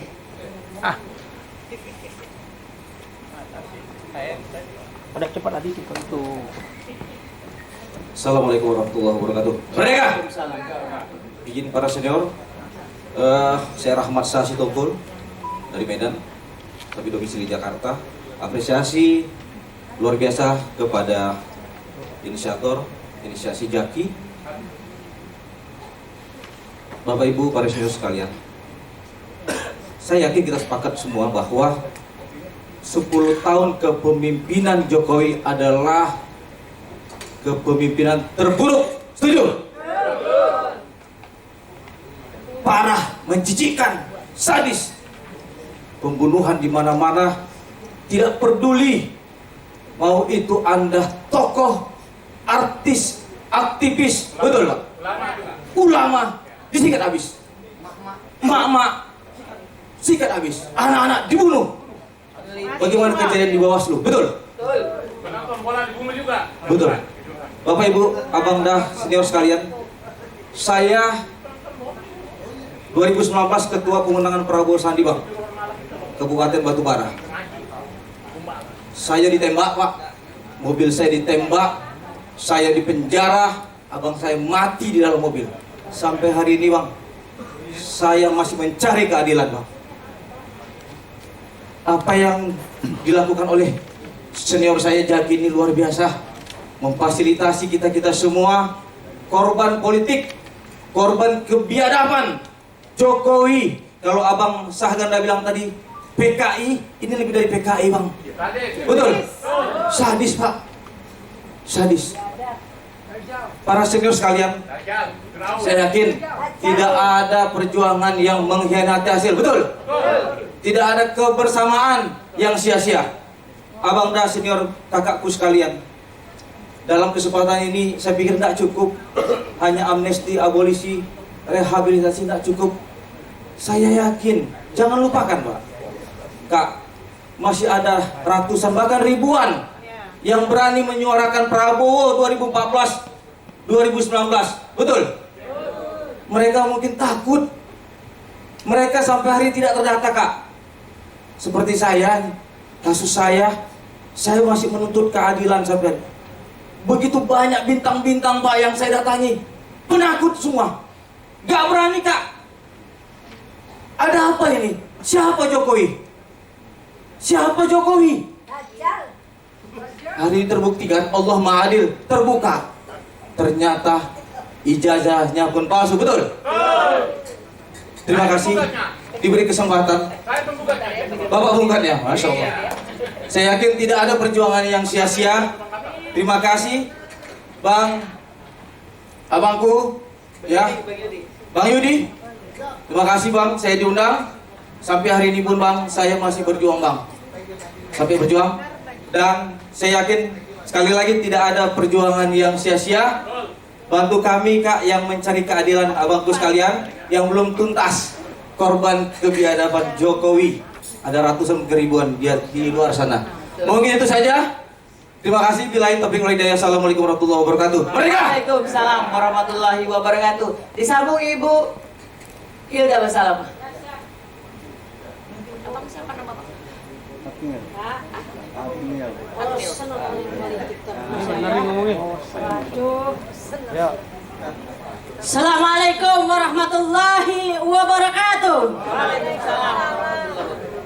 Ada cepat tadi itu. Assalamualaikum warahmatullahi wabarakatuh. Merdeka. Izin para senior, saya Rahmat Shah Sitompul dari Medan, tapi domisili Jakarta. Apresiasi luar biasa kepada inisiasi Jaki. Bapak Ibu para senior sekalian, saya yakin kita sepakat semua bahwa 10 tahun kepemimpinan Jokowi adalah kepemimpinan terburuk. Setuju? Parah, menjijikkan, sadis, pembunuhan di mana-mana, tidak peduli mau itu Anda tokoh, artis, aktivis, betul Pak? Ulama, disikat habis. Mak-mak, sikat habis. Anak-anak dibunuh. Bagaimana kejadian di Bawaslu, betul? Betul. Bapak Ibu, Abang dah senior sekalian, saya 2019 Ketua Pemenangan Prabowo Sandi Bang, Kabupaten Batubara. Saya ditembak Pak, mobil saya ditembak, saya dipenjara, abang saya mati di dalam mobil. Sampai hari ini Bang, saya masih mencari keadilan Bang. apa yang dilakukan oleh senior saya Jaki ini luar biasa, memfasilitasi kita semua korban politik, korban kebiadaban Jokowi. Kalau Abang Sahganda bilang tadi PKI, ini lebih dari PKI, Bang. Betul? Sadis, Pak. Sadis. Para senior sekalian, saya yakin tidak ada perjuangan yang mengkhianati hasil. Betul? Tidak ada kebersamaan yang sia-sia. Abang dan senior kakakku sekalian, dalam kesempatan ini saya pikir tidak cukup hanya amnesti, abolisi, rehabilitasi, tidak cukup. Saya yakin, jangan lupakan Pak, Kak, masih ada ratusan bahkan ribuan yang berani menyuarakan Prabowo 2014, 2019. Betul? Mereka mungkin takut. Mereka sampai hari ini tidak terdata, Kak. Seperti saya, kasus saya masih menuntut keadilan sampai. Begitu banyak bintang-bintang Pak yang saya datangi, penakut semua, gak berani Kak. Ada apa ini? Siapa Jokowi? Siapa Jokowi? Hari ini terbuktikan Allah Maha Adil, terbuka. Ternyata ijazahnya pun palsu, betul? Terima kasih diberi kesempatan. Bapak bungkatnya, Masya Allah. Saya yakin tidak ada perjuangan yang sia-sia. Terima kasih Bang, abangku, ya, Bang Yudi. Terima kasih Bang, saya diundang. Sampai hari ini pun Bang, saya masih berjuang Bang. Sampai berjuang. Dan saya yakin sekali lagi tidak ada perjuangan yang sia-sia. Bantu kami Kak yang mencari keadilan abangku sekalian yang belum tuntas korban kebiadaban Jokowi. Ada ratusan keribuan di luar sana. Mungkin itu saja. Terima kasih. Billahi taufiq wal hidayah. Assalamualaikum warahmatullahi wabarakatuh. Waalaikumsalam warahmatullahi wabarakatuh. Disambung Ibu Hilda Basalam. Siapa nama Bapak? Assalamualaikum warahmatullahi wabarakatuh.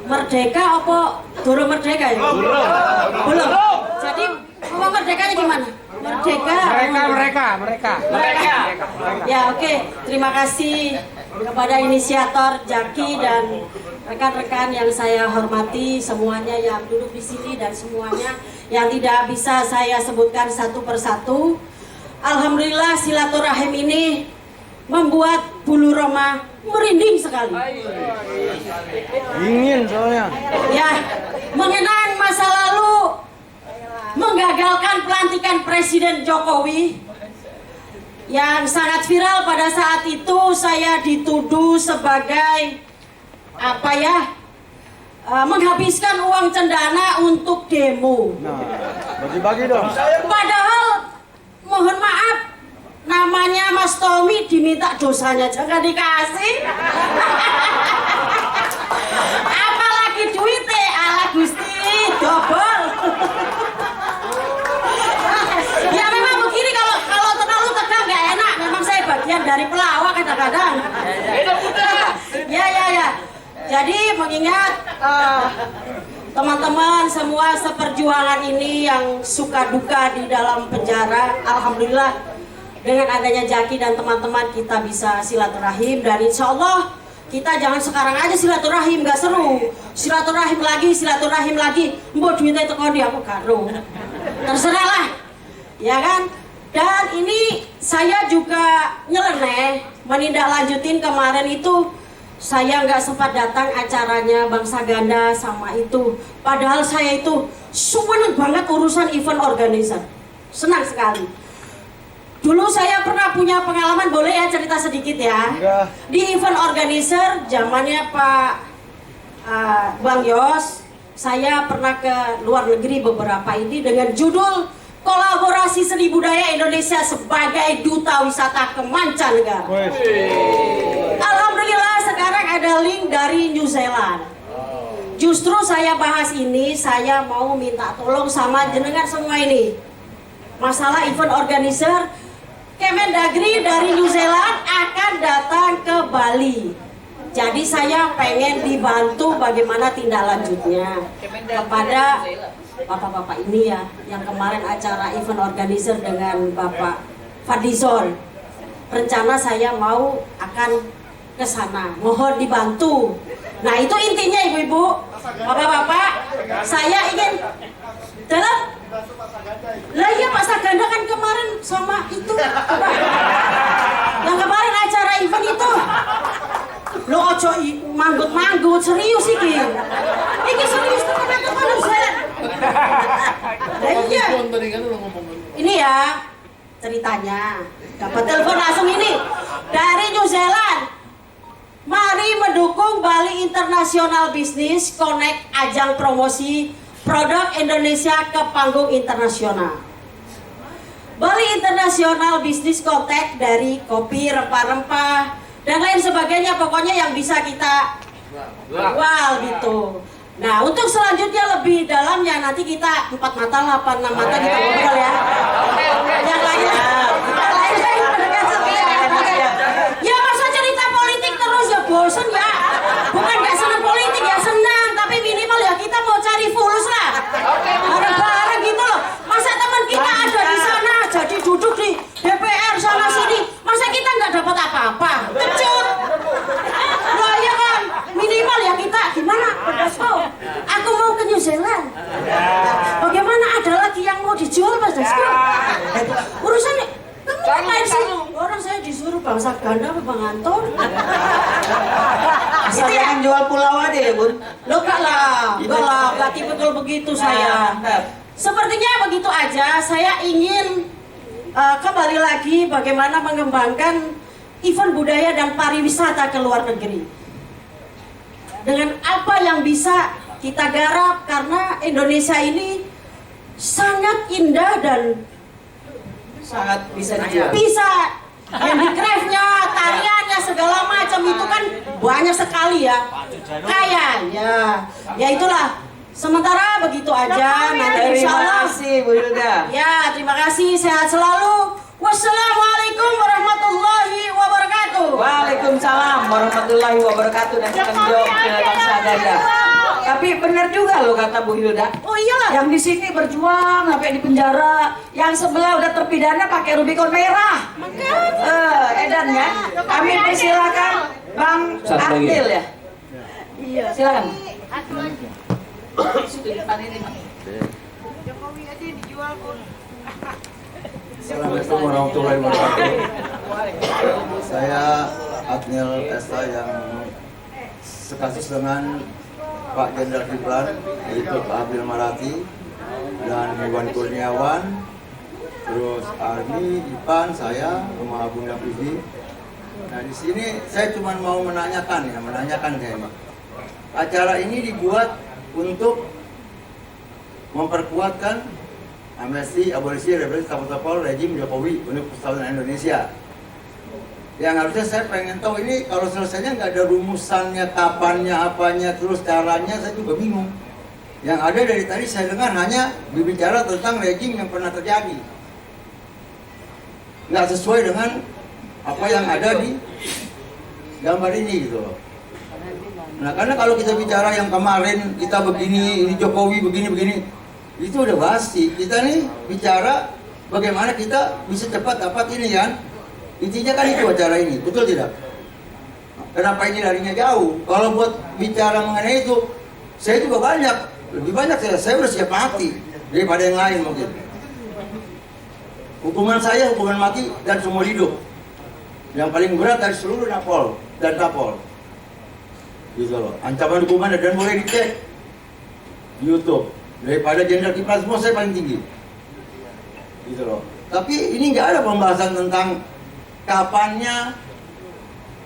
Merdeka apa durung merdeka ya? Belum. Jadi ngomong merdekanya gimana? Merdeka. Mereka. Ya oke. Terima kasih kepada inisiator Jaki dan rekan-rekan yang saya hormati, semuanya yang duduk di sini dan semuanya yang tidak bisa saya sebutkan satu persatu. Alhamdulillah silaturahim ini membuat bulu roma merinding sekali. Dingin soalnya. Ya, mengenang masa lalu menggagalkan pelantikan Presiden Jokowi yang sangat viral pada saat itu. Saya dituduh sebagai menghabiskan uang cendana untuk demo. Nah, bagi-bagi dong. Padahal mohon maaf, namanya Mas Tommy diminta dosanya jangan dikasih. Apalagi duitnya ala Gusti dobol. Ya memang begini, kalau terlalu tegang nggak enak. Memang saya bagian dari pelawak kadang-kadang. Ya. Jadi mengingat teman-teman semua seperjuangan ini yang suka duka di dalam penjara, alhamdulillah dengan adanya Jaki dan teman-teman kita bisa silaturahim. Dan insya Allah kita jangan sekarang aja silaturahim, gak seru. Silaturahim lagi, mbok duitnya itu di aku karo. Terserah lah, ya kan? Dan ini saya juga nyeleneh menindaklanjutin kemarin itu. Saya nggak sempat datang acaranya Bang Saganda sama itu. Padahal saya itu senang banget urusan event organizer. Senang sekali. Dulu saya pernah punya pengalaman, boleh ya cerita sedikit ya? Enggak. Di event organizer zamannya Pak Bang Yos, saya pernah ke luar negeri beberapa ini dengan judul Kolaborasi Seni Budaya Indonesia sebagai Duta Wisata ke Mancanegara. Alhamdulillah sekarang ada link dari New Zealand. Justru saya bahas ini, saya mau minta tolong sama jenengan semua ini. Masalah event organizer, Kemendagri dari New Zealand akan datang ke Bali. Jadi saya pengen dibantu bagaimana tindak lanjutnya kepada bapak-bapak ini ya, yang kemarin acara event organizer dengan Bapak Fadlizon. Rencana saya mau akan ke sana, mohon dibantu. Nah itu intinya ibu-ibu, bapak-bapak, saya ingin dalam. Lah iya Pak Saganda kan kemarin sama itu, yang kemarin acara event itu. Lo ojo manggut-manggut, serius iki. Iki serius teman-teman saya. Iya. Ini ya ceritanya. Dapat telepon langsung ini dari New Zealand. Mari mendukung Bali International Business Connect ajang promosi produk Indonesia ke panggung internasional. Bali International Business Connect dari kopi, rempah-rempah dan lain sebagainya, pokoknya yang bisa kita jual gitu. Nah untuk selanjutnya lebih dalamnya nanti kita 4 mata 8 6 mata kita ngobrol ya. Yang lainnya ya masa cerita politik terus ya bosen ya. Bukan gak senang politik ya, senang, tapi minimal ya kita mau cari fulus lah. Bareng-bareng gitu loh. Masa teman kita ada di sana jadi duduk di DPR sana sini, masa kita nggak dapat apa-apa? Kecut. Nah ya kan, minimal ya kita gimana? Dasko, aku mau ke New Zealand. Bagaimana, ada lagi yang mau dijual Mas Dasko? Urusannya kamu ngapain sih? Orang saya disuruh Bang Saganda apa Bang Anton? Itu yang jual pulau aja ya Bun? Lo enggak lah, berarti betul begitu saya. Sepertinya begitu aja, saya ingin kembali lagi bagaimana mengembangkan event budaya dan pariwisata ke luar negeri. Dengan apa yang bisa kita garap, karena Indonesia ini sangat indah dan sangat bisa dijual. Bisa handicraftnya, tariannya, segala macam itu kan banyak sekali ya. Kayaknya, ya itulah. Sementara begitu aja. Nanti insya Allah. Terima kasih Bu Hilda. Ya terima kasih, sehat selalu. Wassalamualaikum warahmatullahi wabarakatuh. Waalaikumsalam warahmatullahi wabarakatuh. Dan kita menjawab Bang Saganda. Tapi benar juga loh kata Bu Hilda. Oh iyalah. Yang di sini berjuang sampai di penjara, yang sebelah udah terpidana pakai Rubicon merah. Edan ya. Kami persilakan Bang Akil ya. Iya. Silakan. Assalamualaikum warahmatullahi wabarakatuh. Saya Adnil Esa yang sekasus dengan Pak Jenderal Kiplan, yaitu Pak Abil Marati dan Iwan Kurniawan, terus Armi, Ipan, saya, rumah Bunda Pivi. Nah di sini saya cuma mau menanyakan kayaknya. Acara ini dibuat untuk memperkuatkan amnesti, abolisi, represi, tapol rejim Jokowi untuk persatuan Indonesia. Yang harusnya saya pengen tahu ini kalau selesainya nggak ada rumusannya, kapannya, apanya, terus caranya, saya juga bingung. Yang ada dari tadi saya dengar hanya berbicara tentang rejim yang pernah terjadi. Nggak sesuai dengan apa yang ada di gambar ini gitu loh. Nah karena kalau kita bicara yang kemarin kita begini, ini Jokowi begini, itu udah basi. Kita nih bicara bagaimana kita bisa cepat dapat ini kan. Intinya kan itu acara ini, betul tidak? Kenapa ini larinya jauh? Kalau buat bicara mengenai itu, saya juga lebih banyak saya udah siap mati daripada yang lain mungkin. Hukuman saya hukuman mati dan seumur hidup. Yang paling berat dari seluruh Napol dan Tapol. Gitu loh. Ancaman hukuman dan boleh dicek di YouTube. Daripada Jenderal Kiplan semua saya paling tinggi. Gitu loh. Tapi ini nggak ada pembahasan tentang kapannya,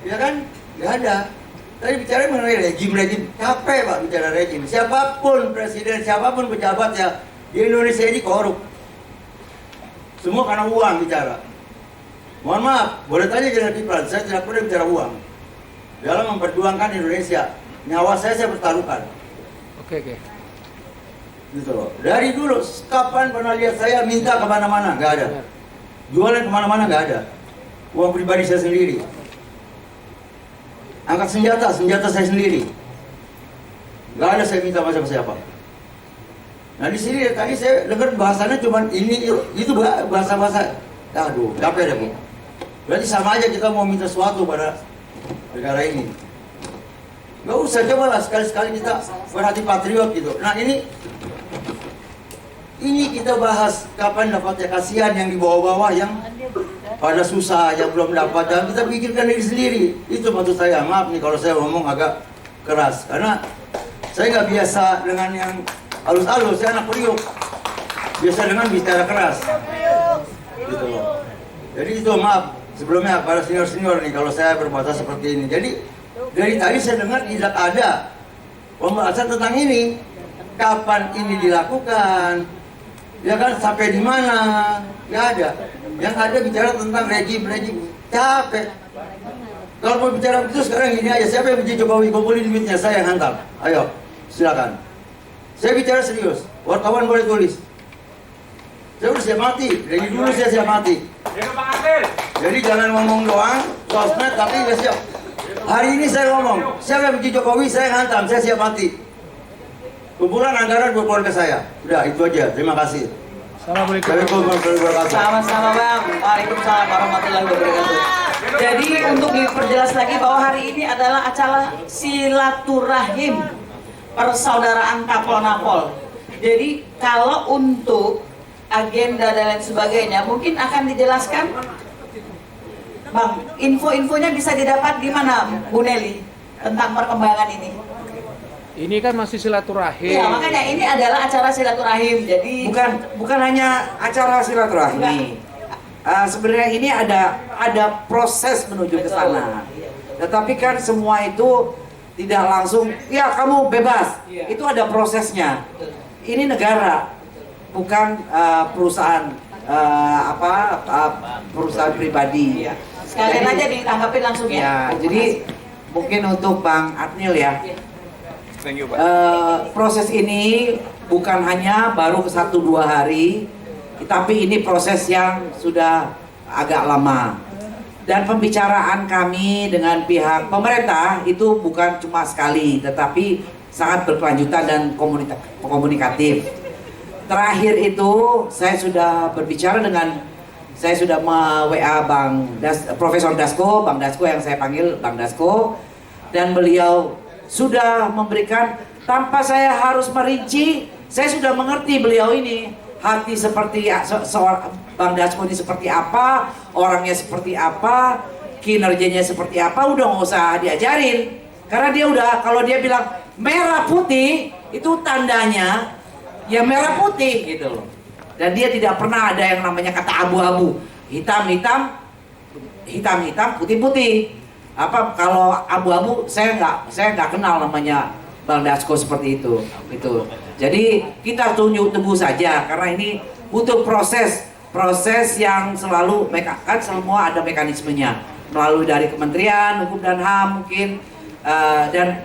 ya kan? Nggak ada. Tadi bicara mengenai rejim, capek Pak bicara rejim. Siapapun presiden, siapapun pejabat ya di Indonesia ini korup. Semua karena uang bicara. Mohon maaf, boleh tanya Jenderal Kiplan, saya tidak pernah bicara uang. Dalam memperjuangkan Indonesia, nyawa saya pertaruhkan. Oke. Gitu loh. Dari dulu, kapan pernah lihat saya minta kemana-mana? Nggak ada. Jualan kemana-mana nggak ada. Uang pribadi saya sendiri. angkat senjata saya sendiri. Nggak ada saya minta sama siapa. Nah di sini tadi saya dengar bahasanya cuman ini itu bahasa. Aduh, capek deh Bu. Berarti sama aja kita mau minta sesuatu pada negara ini. Nggak usah, cobalah sekali-sekali kita berhati patriot gitu. Nah ini kita bahas kapan dapatnya, kasihan yang di bawah-bawah yang pada susah, yang belum dapat, dan kita pikirkan diri sendiri. Itu maksud saya. Maaf nih kalau saya ngomong agak keras, karena saya nggak biasa dengan yang halus-halus. Saya anak Priok, biasa dengan bicara keras gitu loh. Jadi itu maaf sebelumnya para senior-senior nih kalau saya berbahasa seperti ini. Jadi dari tadi saya dengar tidak ada pembahasan tentang ini. Kapan ini dilakukan? Ya kan, sampai di mana? Nggak ada. Yang ada bicara tentang rejim. Capek. Kalau mau bicara begitu sekarang ini aja. Siapa yang benci Jokowi? Kumpulin duitnya, saya yang hantam. Ayo, silakan. Saya bicara serius. Wartawan boleh tulis. Saya udah siap mati. Dari dulu saya siap mati. Jadi jangan ngomong doang, sosmed tapi nggak siap. Hari ini saya ngomong, siapa yang benci Jokowi, saya yang hantam, saya siap mati. Kumpulan anggaran buat keluarga saya. Udah, itu aja. Terima kasih. Assalamualaikum warahmatullahi wabarakatuh. Sama-sama Bang. Waalaikumsalam warahmatullahi wabarakatuh. Jadi untuk diperjelas lagi bahwa hari ini adalah acara silaturahim persaudaraan Tapol-Napol. Jadi kalau untuk agenda dan lain sebagainya mungkin akan dijelaskan, Bang. Info-infonya bisa didapat di mana, Bu Nelly, tentang perkembangan ini? Ini kan masih silaturahim. Iya, makanya ini adalah acara silaturahim. Jadi bukan hanya acara silaturahmi. Sebenarnya ini ada proses menuju ke sana. Tetapi kan semua itu tidak langsung, ya kamu bebas. Itu ada prosesnya. Ini negara, bukan perusahaan perusahaan pribadi. Sekalian aja ditanggapin langsung ya. Ya, jadi mungkin untuk Bang Adnil ya. Proses ini bukan hanya baru 1-2 hari, tapi ini proses yang sudah agak lama. Dan pembicaraan kami dengan pihak pemerintah itu bukan cuma sekali, tetapi sangat berkelanjutan dan komunikatif. Terakhir itu saya sudah berbicara dengan, saya sudah WA Profesor Dasko, Bang Dasko yang saya panggil Bang Dasko, dan beliau sudah memberikan, tanpa saya harus merinci, saya sudah mengerti beliau ini hati seperti seorang Bang Dasko ini seperti apa, orangnya seperti apa, kinerjanya seperti apa, udah nggak usah diajarin, karena dia udah, kalau dia bilang merah putih itu tandanya ya merah putih gitu loh, dan dia tidak pernah ada yang namanya kata abu-abu, hitam putih putih. Apa kalau abu-abu, saya nggak kenal namanya Bang Dasko seperti itu. Jadi kita tunggu saja, karena ini butuh proses yang selalu, kan semua ada mekanismenya, melalui dari Kementerian Hukum dan HAM mungkin, dan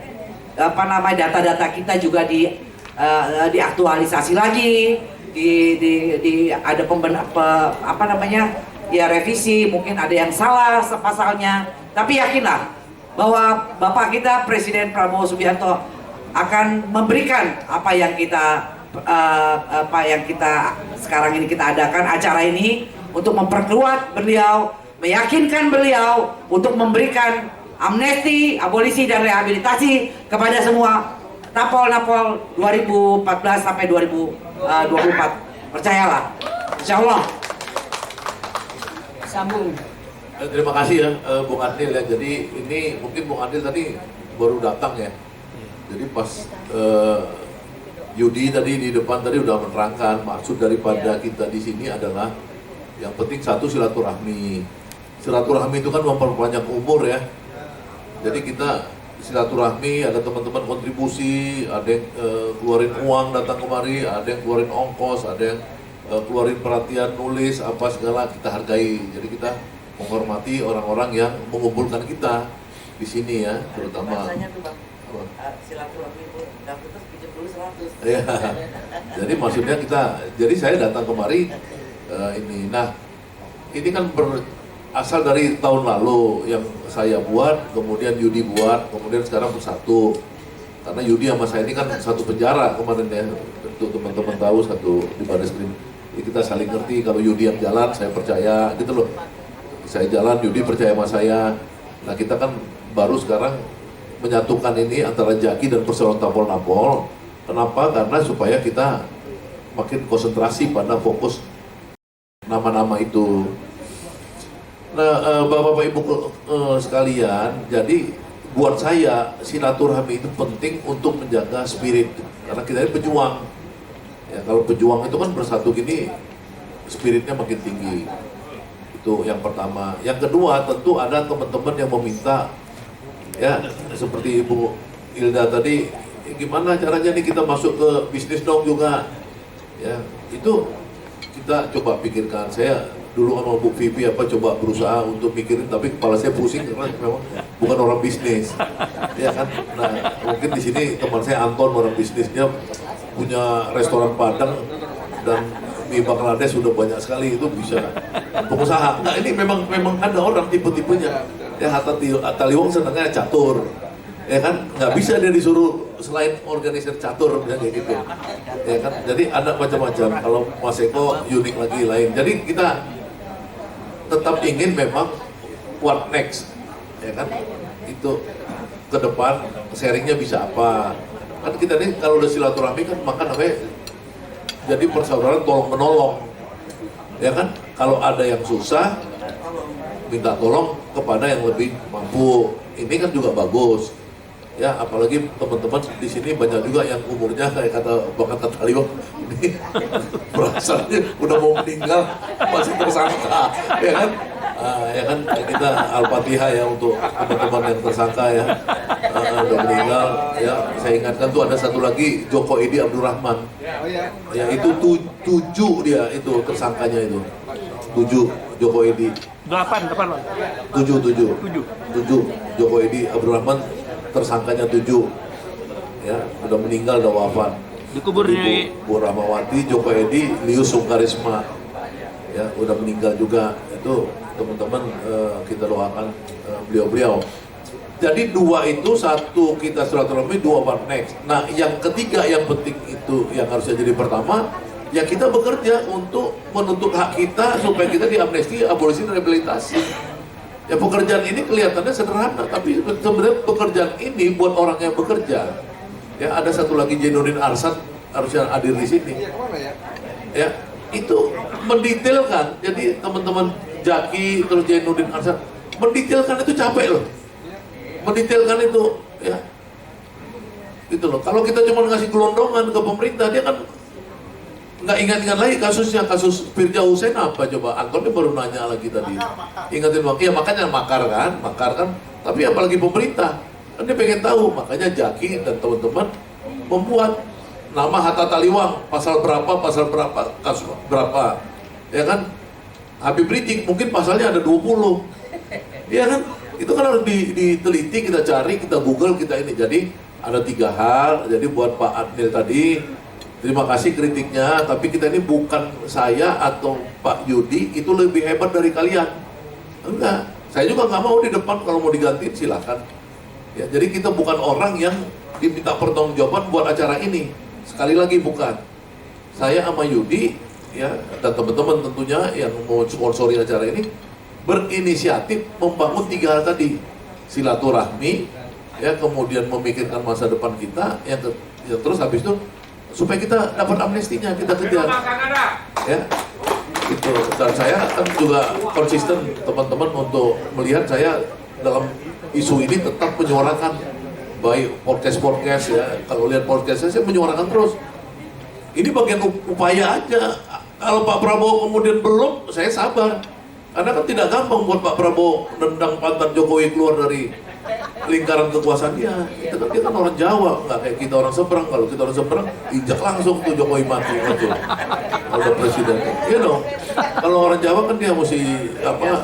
data-data kita juga diaktualisasi lagi, ada revisi, mungkin ada yang salah pasalnya. Tapi yakinlah bahwa Bapak kita Presiden Prabowo Subianto akan memberikan apa yang kita sekarang ini kita adakan acara ini untuk memperkuat beliau, meyakinkan beliau untuk memberikan amnesti, abolisi dan rehabilitasi kepada semua Tapol-Napol 2014 sampai 2024. Percayalah, insya Allah. Sambung. Terima kasih ya Bung Adil ya. Jadi ini mungkin Bung Adil tadi baru datang ya. Jadi pas Yudi tadi di depan tadi udah menerangkan maksud daripada kita di sini adalah yang penting satu silaturahmi. Silaturahmi itu kan memperbanyak umur ya. Jadi kita silaturahmi, ada teman-teman kontribusi, ada yang keluarin uang datang kemari, ada yang keluarin ongkos, ada yang keluarin perhatian nulis apa segala, kita hargai. Jadi kita menghormati orang-orang yang mengumpulkan kita di sini ya, terutama. Ya, jadi maksudnya jadi saya datang kemari ini. Nah, ini kan asal dari tahun lalu yang saya buat, kemudian Yudi buat, kemudian sekarang bersatu. Karena Yudi sama saya ini kan satu penjara kemarin ya, untuk teman-teman tahu, satu di Barreskrim. Jadi kita saling ngerti, kalau Yudi yang jalan saya percaya gitu loh. Saya jalan, Yudi percaya sama saya. Nah kita kan baru sekarang menyatukan ini antara Jaki dan Perseroan Tapol-Napol. Kenapa? Karena supaya kita makin konsentrasi pada fokus nama-nama itu. Nah, Bapak Ibu sekalian, jadi buat saya silaturahmi itu penting untuk menjaga spirit, karena kita ini pejuang. Ya, kalau pejuang itu kan bersatu gini, spiritnya makin tinggi. Itu yang pertama. Yang kedua, tentu ada teman-teman yang meminta, ya seperti Ibu Hilda tadi, gimana caranya nih kita masuk ke bisnis dong juga. Ya, itu kita coba pikirkan. Saya dulu sama Bu Vivi coba berusaha untuk mikirin, tapi kepala saya pusing karena memang bukan orang bisnis, ya kan. Nah mungkin di sini teman saya Anton orang bisnis, dia punya restoran Padang dan mie Bangladesh sudah banyak sekali, itu bisa pengusaha. Nah ini memang ada orang tipe-tipenya. Ya Hatta Taliwang senangnya catur, ya kan, nggak bisa dia disuruh selain organisasi catur kayak gitu, ya kan. Jadi ada macam-macam. Kalau Mas Eko unik lagi lain. Jadi kita tetap ingin memang what next, ya kan, itu ke depan sharingnya bisa apa. Kan kita ini kalau udah silaturahmi kan maka namanya jadi persaudaraan tolong menolong, ya kan. Kalau ada yang susah minta tolong kepada yang lebih mampu, ini kan juga bagus. Ya, apalagi teman-teman di sini banyak juga yang umurnya kayak kata Bang Taliwang ini perasaannya udah mau meninggal masih tersangka, ya kan? Ya kan, kita Al-Fatihah ya untuk teman-teman yang tersangka ya, udah meninggal. Ya, saya ingatkan tuh ada satu lagi Joko Edi Abdurrahman, ya itu 7 dia itu tersangkanya itu, 7 Joko Edi. 8 depan 7 Joko Edi Abdurrahman tersangkanya 7, ya udah meninggal, udah wafat. Dikubur di Bu Rahmawati, Joko Edi, Lius Sungkarisma, ya udah meninggal juga. Itu teman-teman kita doakan beliau-beliau. Jadi 2 itu, 1 kita silaturahmi, 2 what next. Nah yang ketiga yang penting itu yang harusnya jadi pertama, ya kita bekerja untuk menuntut hak kita supaya kita diamnesti, abolisi, dan rehabilitasi. Ya pekerjaan ini kelihatannya sederhana, tapi sebenarnya pekerjaan ini buat orang yang bekerja. Ya ada satu lagi Jainuddin Arsad harusnya hadir di sini. Ya itu mendetailkan. Jadi teman-teman Jaki terus Jainuddin Arsad mendetailkan itu capek loh. Mendetailkan itu, ya gitu loh. Kalau kita cuma ngasih gelondongan ke pemerintah, dia kan nggak ingat-ingat lagi kasusnya, kasus Firja Hussein apa coba. Anton baru nanya lagi tadi, ingatin waktu, ya makanya makar kan, tapi apalagi pemerintah kan dia pengen tahu. Makanya Jaki dan teman-teman membuat nama Hatta Taliwang, pasal berapa, kasus berapa, ya kan. Habib Rizik mungkin pasalnya ada 20, ya kan. Itu kan harus diteliti, kita cari, kita google, kita ini. Jadi ada 3 hal. Jadi buat Pak Adnil tadi, terima kasih kritiknya, tapi kita ini bukan saya atau Pak Yudi itu lebih hebat dari kalian. Enggak, saya juga nggak mau di depan, kalau mau digantiin silahkan. Ya, jadi kita bukan orang yang diminta pertanggungjawaban buat acara ini. Sekali lagi bukan. Saya sama Yudi, ya dan teman-teman tentunya yang mau sponsori acara ini berinisiatif membangun 3 hal tadi: silaturahmi, ya kemudian memikirkan masa depan kita, yang terus habis itu supaya kita dapat amnestinya, kita kejar, ya itu. Dan saya kan juga konsisten teman-teman untuk melihat saya dalam isu ini tetap menyuarakan, baik podcast ya. Kalau lihat podcast saya menyuarakan terus. Ini bagian upaya aja. Kalau Pak Prabowo kemudian belum, saya sabar, karena kan tidak gampang buat Pak Prabowo nendang pantat Jokowi keluar dari lingkaran kekuasaan dia. Dia kan orang Jawa, nggak kayak kita orang seberang. Kalau kita orang seberang, injak langsung tuh Jokowi mati gitu. Kalau presiden, ya dong. Kalau orang Jawa kan dia mesti apa?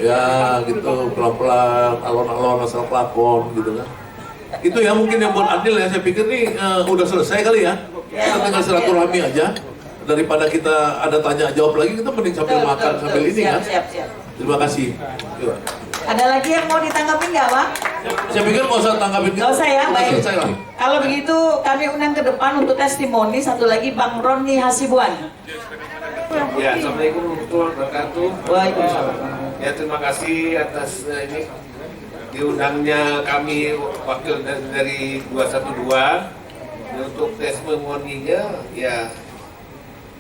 Ya gitu, pelan-pelan, alon-alon asal pelakon gitu kan. Itu ya mungkin yang buat Adil ya. Saya pikir nih udah selesai kali ya. Kita tinggal silaturahmi aja. Daripada kita ada tanya jawab lagi, kita mending sambil makan sambil ini kan. Terima kasih. Yuk. Ada lagi yang mau ditanggapi nggak, Bang? Saya pikir nggak usah tanggapin. Nggak usah ya, baik. Selesai lah. Kalau begitu kami undang ke depan untuk testimoni satu lagi Bang Roni Hasibuan. Ya, Assalamualaikum warahmatullahi wabarakatuh. Waalaikumsalam. Ya, terima kasih atas ini diundangnya kami wakil dari 212 untuk testimoninya. Ya,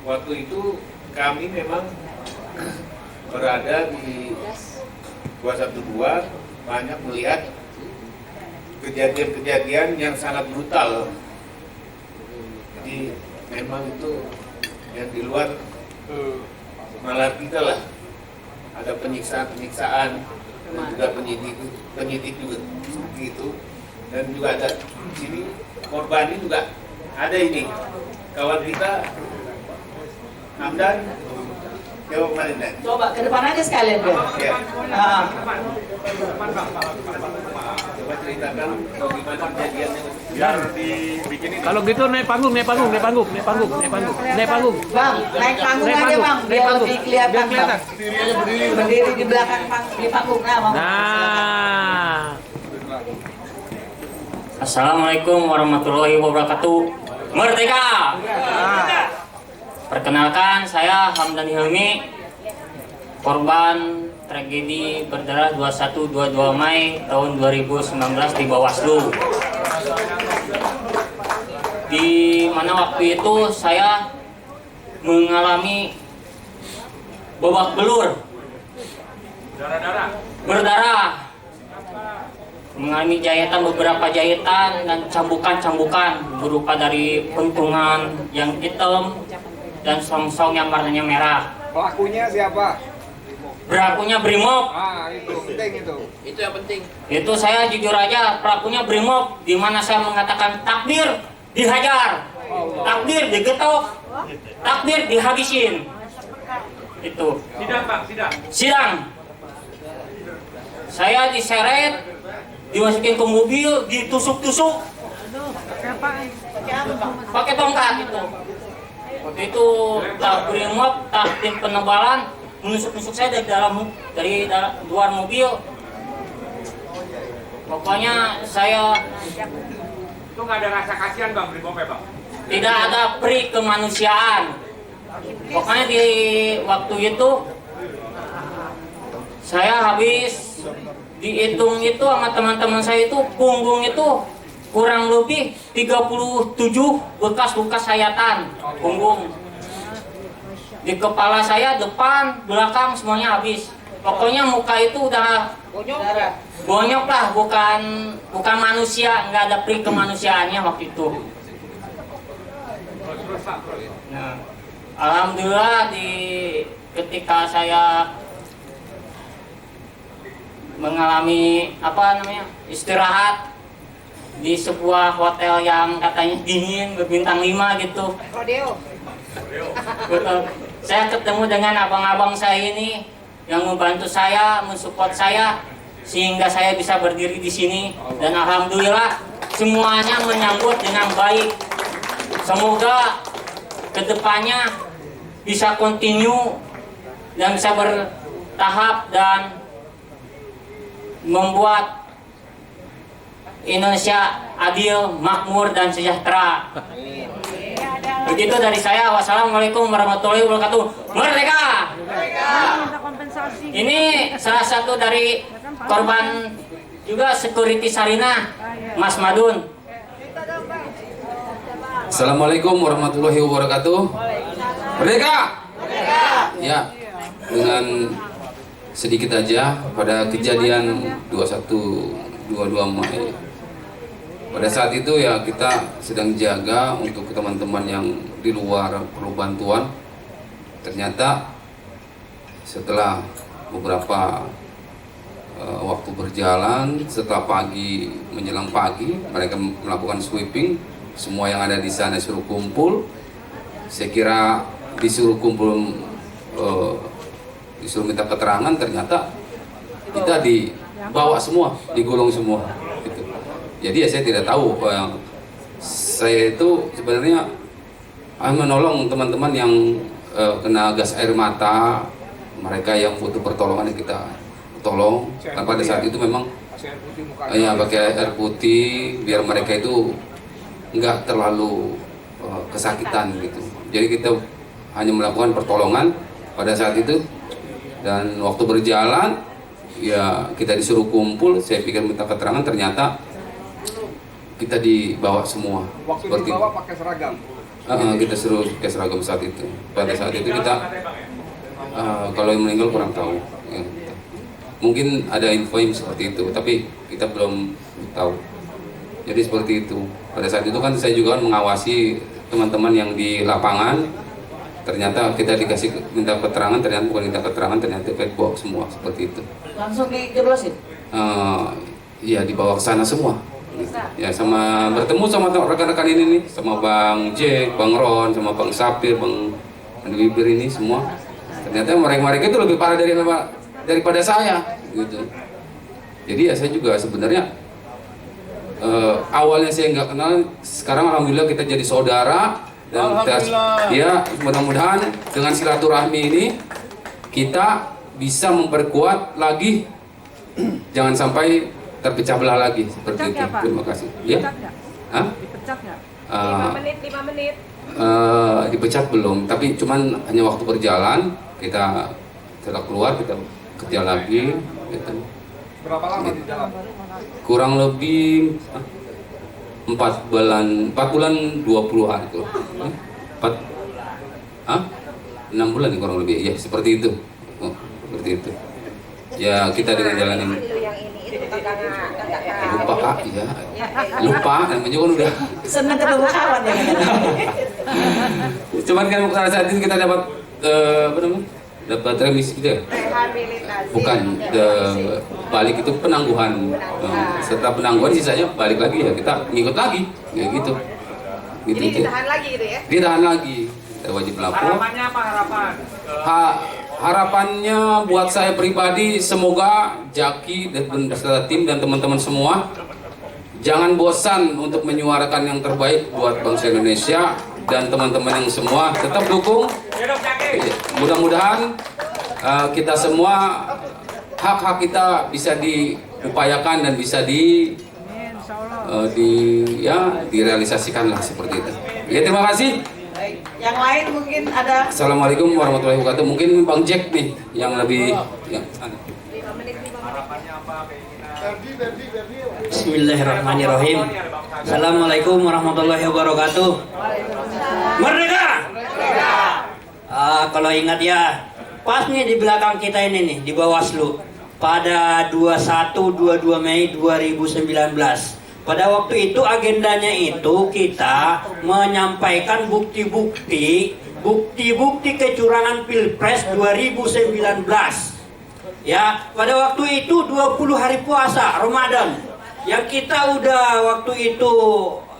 waktu itu kami memang berada di 212 banyak melihat kejadian-kejadian yang sangat brutal. Jadi memang itu yang di luar nalar kita lah. Ada penyiksaan-penyiksaan dan juga penyidik juga seperti itu. Dan juga ada di sini korban ini juga ada ini kawan kita Hamdan. Coba ke depan aja sekalian deh. Ya. Coba ceritakan bagaimana kejadiannya. Biar dibikin. Kalau gitu naik panggung. Bang, naik panggung aja Bang, biar lebih kelihatan. Bang. Berdiri di belakang di panggung. Nah. Assalamualaikum warahmatullahi wabarakatuh. Merdeka! Perkenalkan, saya Hamdan Hilmi, korban tragedi berdarah 21-22 Mei tahun 2019 di Bawaslu. Di mana waktu itu saya mengalami babak belur, berdarah, mengalami jahitan, beberapa jahitan dan cambukan-cambukan berupa dari pentungan yang hitam dan songsong yang warnanya merah. Pelakunya siapa? Pelakunya Brimob. Itu penting itu. Itu yang penting. Itu saya jujur aja, pelakunya Brimob, di mana saya mengatakan takdir dihajar, takdir digetok, takdir dihabisin. Itu. Sidang, Pak, sidang. Saya diseret, dimasukin ke mobil, ditusuk-tusuk. Pakai tongkat itu. Waktu itu tak Brimob, tak tim penebalan menusuk-nusuk saya dari luar mobil. Pokoknya saya itu nggak ada rasa kasihan Bang Brimob ya Bang? tidak ada peri kemanusiaan. Pokoknya di waktu itu saya habis dihitung itu sama teman-teman saya itu punggung itu kurang lebih 37 bekas luka sayatan punggung. Di kepala saya depan, belakang semuanya habis. Pokoknya muka itu udah bonyok lah, bukan manusia, nggak ada peri kemanusiaannya waktu itu. Nah, alhamdulillah ketika saya mengalami istirahat di sebuah hotel yang katanya dingin berbintang 5 gitu. Betul. Saya ketemu dengan abang-abang saya ini yang membantu saya, mensupport saya sehingga saya bisa berdiri di sini dan alhamdulillah semuanya menyambut dengan baik. Semoga kedepannya bisa continue dan bisa bertahap dan membuat Indonesia adil, makmur, dan sejahtera. Begitu dari saya. Wassalamualaikum warahmatullahi wabarakatuh. Merdeka! Ini salah satu dari korban juga security Sarinah, Mas Madun. Assalamualaikum warahmatullahi wabarakatuh. Merdeka! Ya, dengan sedikit aja pada kejadian 21-22 Mei. Pada saat itu ya kita sedang jaga untuk teman-teman yang di luar perlu bantuan. Ternyata setelah beberapa waktu berjalan, setelah pagi menjelang pagi, mereka melakukan sweeping. Semua yang ada di sana disuruh kumpul. Saya kira disuruh kumpul, disuruh minta keterangan, ternyata kita dibawa semua, digulung semua. Gitu. Jadi ya saya tidak tahu. Saya itu sebenarnya menolong teman-teman yang kena gas air mata, mereka yang butuh pertolongan kita tolong. Karena pada saat itu memang ya pakai air putih biar mereka itu nggak terlalu kesakitan gitu. Jadi kita hanya melakukan pertolongan pada saat itu, dan waktu berjalan ya kita disuruh kumpul. Saya pikir minta keterangan, ternyata kita dibawa semua. Waktu seperti dibawa pakai seragam. kita suruh pakai seragam saat itu. Pada saat itu kita kalau yang meninggal kurang tahu. Ya, mungkin ada info yang seperti itu, tapi kita belum tahu. Jadi seperti itu. Pada saat itu kan saya juga mengawasi teman-teman yang di lapangan. Ternyata kita dikasih minta keterangan, ternyata bukan minta keterangan, ternyata kita bawa semua seperti itu. Langsung dijeblosin? Ya dibawa ke sana semua. Ya sama bertemu sama rekan-rekan ini nih, sama Bang Jack, Bang Ron, sama Bang Sapir, Bang Bibir ini semua. Ternyata mereka itu lebih parah daripada saya gitu. Jadi ya saya juga sebenarnya awalnya saya nggak kenal, sekarang alhamdulillah kita jadi saudara, dan ya mudah-mudahan dengan silaturahmi ini kita bisa memperkuat lagi, jangan sampai terpecah belah lagi seperti itu. Terima kasih. Ya. Hah? Dipecat nggak? 5 menit. Dipecat belum, tapi cuman hanya waktu berjalan kita setelah keluar kita kerja lagi. Gitu. Berapa lama di dalam? Kurang lebih 4 bulan 20 hari itu. 6 bulan kurang lebih. Ya seperti itu. Seperti itu. Ya kita dengan jalanin. Lupa Kak, ya. Lupa namanya kan udah. Senang ketemu kawan ya. Cuman kan pada saat itu kita dapat apa namanya? Dapat remisi gitu ya? Bukan, balik itu penangguhan. Setelah penangguhan sisanya balik lagi ya kita ngikut lagi, kayak gitu. Jadi ditahan lagi gitu ya? Ditahan lagi, kita wajib lapor. Harapannya apa harapan? Harapannya buat saya pribadi, semoga Jaki dan beserta tim dan teman-teman semua jangan bosan untuk menyuarakan yang terbaik buat bangsa Indonesia, dan teman-teman yang semua tetap dukung. Mudah-mudahan kita semua hak-hak kita bisa diupayakan dan bisa direalisasikan lah seperti itu. Ya terima kasih. Yang lain mungkin ada. Assalamualaikum warahmatullahi wabarakatuh. Mungkin Bang Jack nih yang lebih. Bismillahirrahmanirrahim. Assalamualaikum warahmatullahi wabarakatuh. Merdeka! Kalau ingat ya, pas nih di belakang kita ini nih di Bawaslu pada 21-22 Mei 2019. Pada waktu itu agendanya itu kita menyampaikan bukti-bukti kecurangan Pilpres 2019. Ya, pada waktu itu 20 hari puasa Ramadan. Yang kita udah waktu itu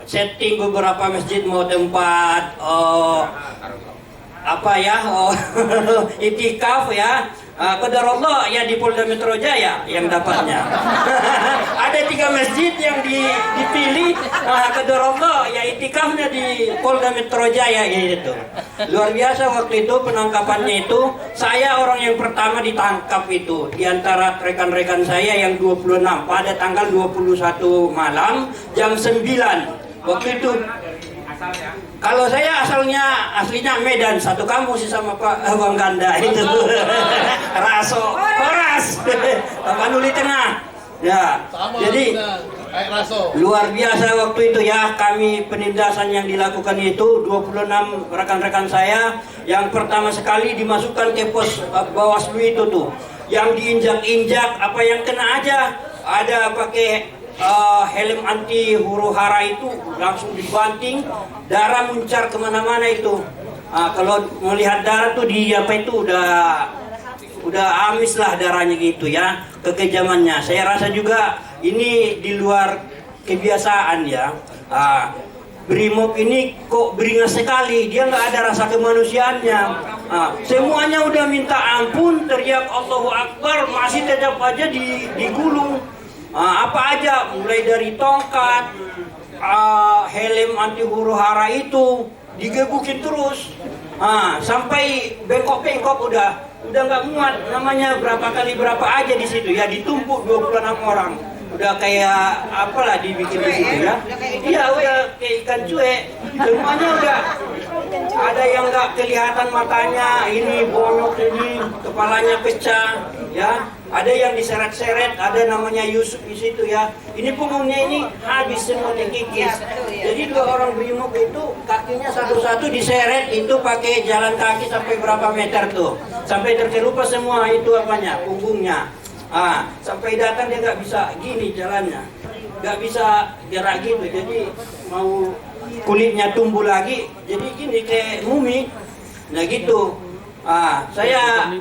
setting beberapa masjid mau tempat itikaf ya. Qadarullah ya di Polda Metro Jaya yang dapatnya. Ada 3 masjid yang dipilih, qadarullah ya itikafnya di Polda Metro Jaya gitu. Luar biasa waktu itu penangkapannya itu. Saya orang yang pertama ditangkap itu di antara rekan-rekan saya yang 26 pada tanggal 21 malam jam 9. Waktu itu kalau saya aslinya Medan, satu kampus sih sama Pak Bang Ganda itu. Raso, Horas, Tapanuli Tengah. Ya, jadi luar biasa waktu itu ya, kami penindasan yang dilakukan itu 26 rekan-rekan saya yang pertama sekali dimasukkan ke pos Bawaslu itu tuh, yang diinjak-injak apa yang kena aja, ada pakai helm anti huru hara itu langsung dibanting, darah muncar kemana-mana itu. Kalau melihat darah tuh di apa itu udah amis lah darahnya gitu ya, kekejamannya. Saya rasa juga ini di luar kebiasaan ya. Brimob ini kok beringas sekali, dia nggak ada rasa kemanusiaannya. Semuanya udah minta ampun, teriak Allahu Akbar, masih tetap aja digulung. Apa aja, mulai dari tongkat, helm anti huru hara itu digebukin terus, sampai bengkok-bengkok udah udah nggak muat, namanya berapa kali berapa aja di situ ya, ditumpuk 26 orang. Udah kayak apalah dibikin di situ ya. Iya, udah kayak ikan cuek. Semuanya udah ada yang nggak kelihatan matanya, ini bonyok ini, kepalanya pecah, ya. Ada yang diseret-seret, ada namanya Yusuf di situ ya. Ini punggungnya ini habis semua dikikis. Jadi 2 orang brimob itu kakinya satu-satu diseret itu pakai jalan kaki sampai berapa meter tuh, sampai terkelupas semua itu apanya, punggungnya. Sampai datang dia nggak bisa gini jalannya, nggak bisa gerak gitu, jadi mau kulitnya tumbuh lagi, jadi gini kayak mumi. Nah gitu. Saya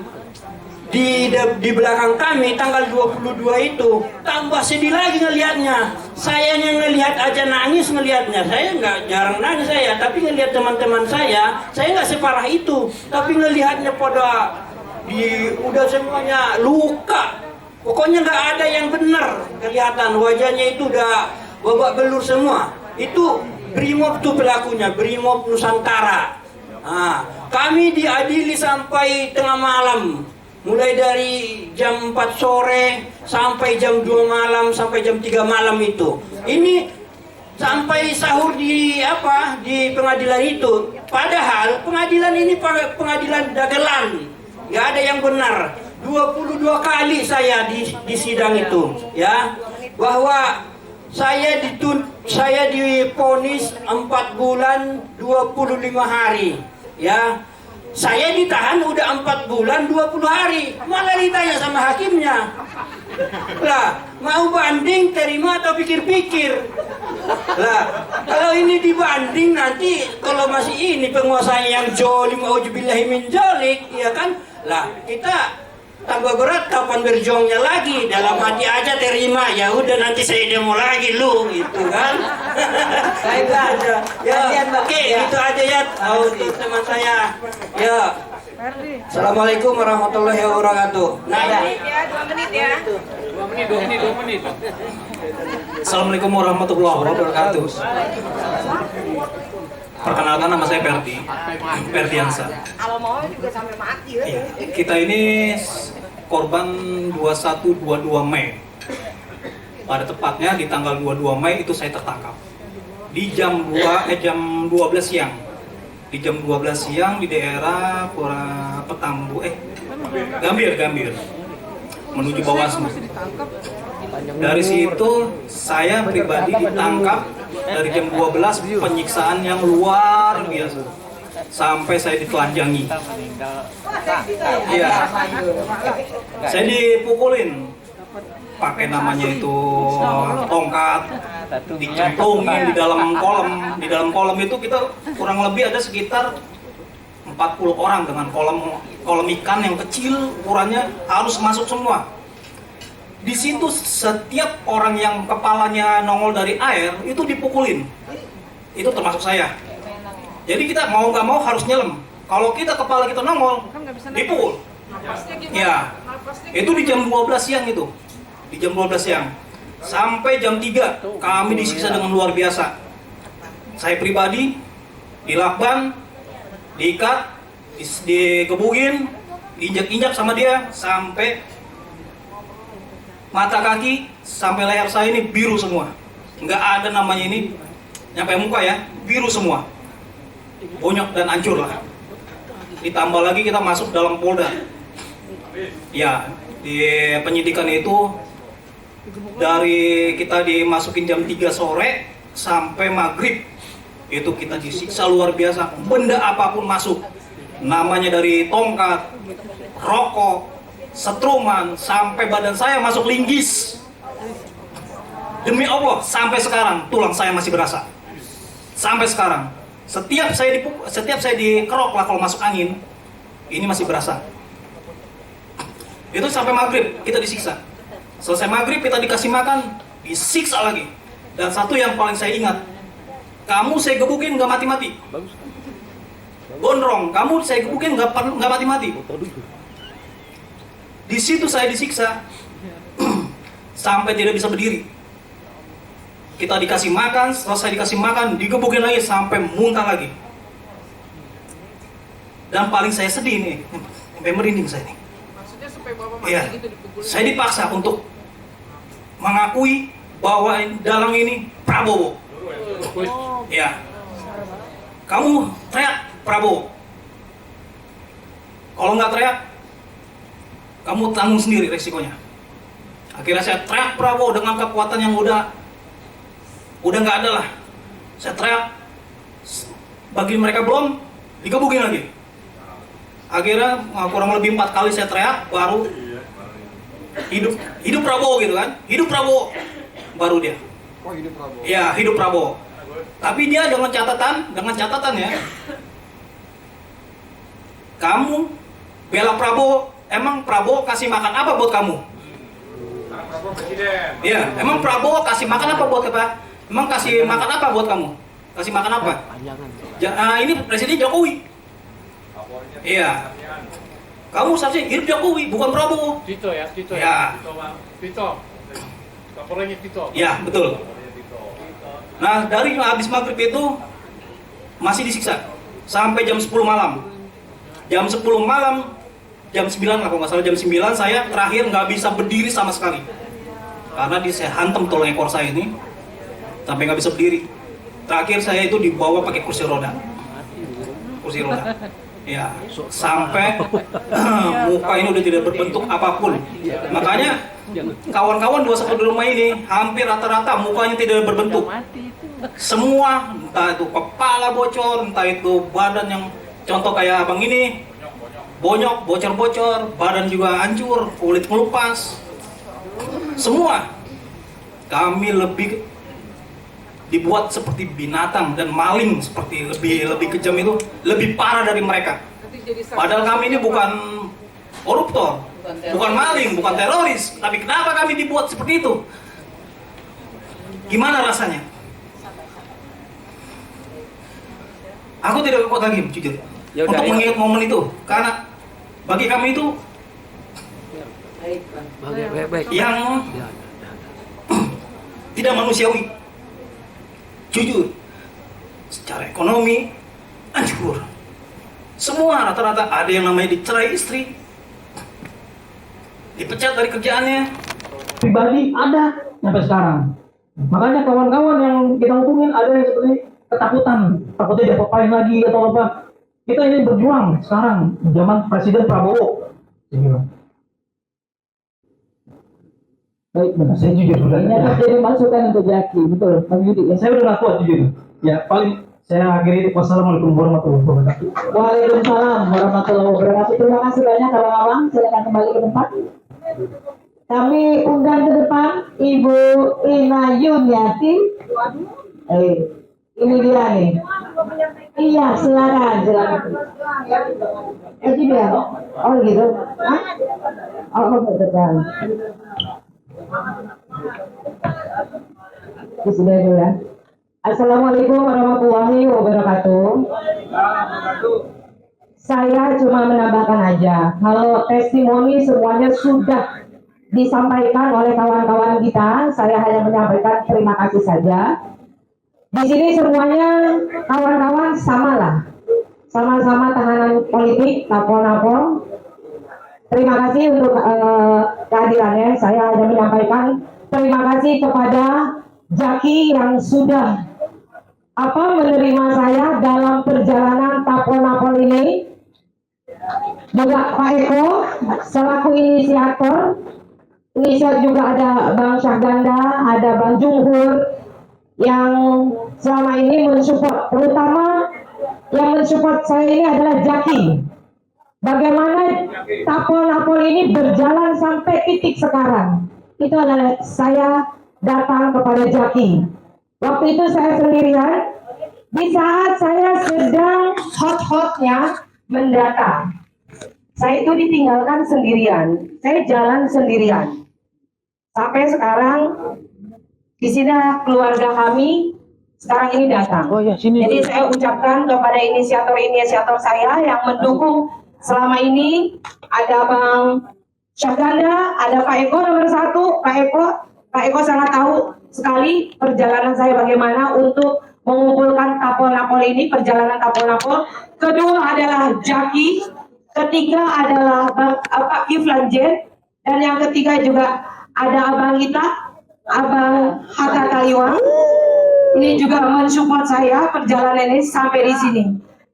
di belakang kami tanggal 22 itu tambah sedih lagi ngelihatnya. Saya yang ngelihat aja nangis ngelihatnya. Saya nggak jarang nangis saya, tapi ngelihat teman-teman saya nggak separah itu, tapi ngelihatnya pada udah semuanya luka. Pokoknya nggak ada yang benar, kelihatan wajahnya itu udah babak belur semua. Itu brimob tuh pelakunya, brimob Nusantara. Kami diadili sampai tengah malam, mulai dari jam 4 sore sampai jam 2 malam sampai jam 3 malam itu. Ini sampai sahur di pengadilan itu. Padahal pengadilan ini pengadilan dagelan, nggak ada yang benar. 22 kali saya di sidang itu ya, bahwa saya divonis 4 bulan 25 hari ya. Saya ditahan udah 4 bulan 20 hari, malah ditanya sama hakimnya, lah mau banding terima atau pikir-pikir. Lah kalau ini dibanding nanti kalau masih ini penguasanya yang jolim, auzubillahi min dzalik, ya kan, lah kita tambah berat kapan berjuangnya lagi. Dalam hati aja terima, ya udah nanti saya demo lagi lu gitu kan. Aja ya, oke gitu aja ya untuk teman saya ya. Assalamualaikum warahmatullahi wabarakatuh. Nah ini Ya, 2 menit ya. 2 menit. Assalamualaikum warahmatullahi wabarakatuh. Perkenalkan, nama saya Ferdiansa. Kalau mau juga sampai mati ya. Kita ini korban 21-22 Mei. Pada tepatnya di tanggal 22 Mei itu saya tertangkap di jam 12 siang. Di jam 12 siang di daerah Gambir menuju Bawaslu. Dari situ saya pribadi ditangkap dari jam 12, penyiksaan yang luar biasa sampai saya ditelanjangi. Iya, saya dipukulin pakai namanya itu tongkat, dicemplungin di dalam kolom. Di dalam kolom itu kita kurang lebih ada sekitar 40 orang dengan kolom ikan yang kecil, ukurannya harus masuk semua. Di situ setiap orang yang kepalanya nongol dari air itu dipukulin. Itu termasuk saya. Jadi kita mau nggak mau harus nyelam. Kalau kita kepala kita nongol, dipukul. Ya, itu di jam 12 siang itu. Di jam 12 siang. Sampai jam 3 kami disiksa dengan luar biasa. Saya pribadi dilakban, diikat, digebugin, diinjak-injak sama dia sampai mata kaki sampai leher saya ini biru semua. Nggak ada namanya ini nyampe muka ya, biru semua. Bonyok dan hancur lah. Ditambah lagi kita masuk dalam Polda. Ya, di penyidikan itu dari kita dimasukin jam 3 sore sampai maghrib itu kita disiksa luar biasa. Benda apapun masuk, namanya dari tongkat, rokok, setruman, sampai badan saya masuk linggis. Demi Allah, sampai sekarang tulang saya masih berasa. Sampai sekarang, setiap saya dikerok lah kalau masuk angin, ini masih berasa. Itu sampai maghrib kita disiksa. Selesai maghrib kita dikasih makan, disiksa lagi. Dan satu yang paling saya ingat, kamu saya gebukin nggak mati-mati. Gondrong, kamu saya gebukin nggak mati-mati. Di situ saya disiksa sampai tidak bisa berdiri. Kita dikasih makan, selesai dikasih makan, digebukin lagi sampai muntah lagi. Dan paling saya sedih nih, Sampai merinding saya nih. Iya, saya dipaksa untuk mengakui bahwa dalang ini Prabowo. Ya, kamu teriak Prabowo. Kalau nggak teriak, kamu tanggung sendiri resikonya. Akhirnya saya teriak Prabowo dengan kekuatan yang udah nggak ada lah. Saya teriak, bagi mereka belum, dikebukin lagi. Akhirnya kurang lebih 4 kali saya teriak, baru hidup Prabowo gitu kan, hidup Prabowo, baru dia. Oh, hidup Prabowo. Ya, hidup Prabowo. Tapi dia dengan catatan ya, kamu bela Prabowo, emang Prabowo kasih makan apa buat kamu? Prabowo presiden. Iya, emang Prabowo kasih makan apa buat kita? Emang kasih makan apa buat kamu? Kasih makan apa? Ini Presiden Jokowi. Iya. Kamu seharusnya hidup Jokowi, bukan Prabowo. Tito ya, Tito ya. Tito. Kapolanya Tito. Ya, betul. Nah, dari habis maghrib itu masih disiksa sampai jam 10 malam. Jam 10 malam, jam 9 lah kalau nggak salah, jam 9 saya terakhir nggak bisa berdiri sama sekali. Karena saya hantam tulang ekor saya ini sampai nggak bisa berdiri. Terakhir saya itu dibawa pakai kursi roda. Kursi roda. Ya, sampai muka ini udah tidak berbentuk apapun. Makanya kawan-kawan 21 di rumah ini hampir rata-rata mukanya tidak berbentuk. Semua, entah itu kepala bocor, entah itu badan yang contoh kayak abang ini, bonyok, bocor-bocor, badan juga hancur, kulit melupas. Semua kami lebih dibuat seperti binatang dan maling, seperti lebih kejam, itu lebih parah dari mereka. Padahal kami ini bukan koruptor, bukan maling, bukan teroris, tapi kenapa kami dibuat seperti itu? Gimana rasanya? Aku tidak kuat lagi, jujur, untuk mengingat momen itu, karena bagi kami itu yang tidak manusiawi. Jujur, secara ekonomi hancur. Semua rata-rata ada yang namanya dicerai istri, dipecat dari kerjaannya. Pribadi ada sampai sekarang. Makanya kawan-kawan yang kita hubungin ada yang seperti ketakutan, takutnya diapa-apain lagi atau apa. Kita ini berjuang sekarang zaman Presiden Prabowo. Baik, benar. Saya jujur sudah. Ini akan jadi masukan untuk Jaki, betul. Mas Yudi, saya udah nggak kuat jujur. Ya, paling saya akhiri. Wassalamualaikum warahmatullahi wabarakatuh. Waalaikumsalam warahmatullahi wabarakatuh. Terima kasih banyak Abang Awang. Silakan kembali ke tempat. Kami undang ke depan Ibu Ina Yuniati. Ini dia nih. Iya, silakan. Ini dia. Oh gitu. Hah? Oh betul. Bismillah. Assalamualaikum warahmatullahi wabarakatuh. Saya cuma menambahkan aja, kalau testimoni semuanya sudah disampaikan oleh kawan-kawan kita, saya hanya menyampaikan terima kasih saja. Di sini semuanya kawan-kawan samalah, sama-sama tahanan politik, napol-napol. Terima kasih untuk kehadirannya. Saya hanya menyampaikan terima kasih kepada Jaki yang sudah menerima saya dalam perjalanan tapol-napol ini. Juga Pak Eko selaku inisiator. Inisiator juga ada Bang Syahganda, ada Bang Junghur yang selama ini mensupport. Terutama yang mensupport saya ini adalah Jaki. Bagaimana tapol-napol ini berjalan sampai titik sekarang. Itu adalah saya datang kepada Jaki. Waktu itu saya sendirian. Di saat saya sedang hot-hotnya mendata, saya itu ditinggalkan sendirian. Saya jalan sendirian. Sampai sekarang di sini keluarga kami sekarang ini datang. Jadi saya ucapkan kepada inisiator-inisiator saya yang mendukung selama ini, ada Bang Syahganda, ada Pak Eko nomor 1. Pak Eko sangat tahu sekali perjalanan saya bagaimana untuk mengumpulkan tapol-napol ini, perjalanan tapol-napol. Kedua adalah Jaki, ketiga adalah Pak Kiflan Jen, dan yang ketiga juga ada Abang Ita, Abang Hatta Kaliwang. Ini juga mensupport saya perjalanan ini sampai di sini.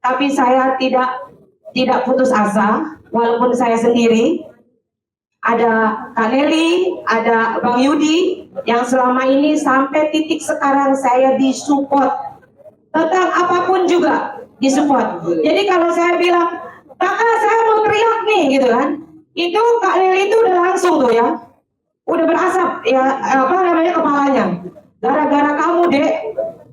Tapi saya tidak putus asa, walaupun saya sendiri. Ada Kak Nelly, ada Bang Yudi, yang selama ini sampai titik sekarang saya disupport. Tentang apapun juga disupport. Jadi kalau saya bilang, kakak saya mau teriak nih gitu kan, itu Kak Nelly itu udah langsung tuh ya, udah berasap ya, apa namanya, kepalanya. Gara-gara kamu dek,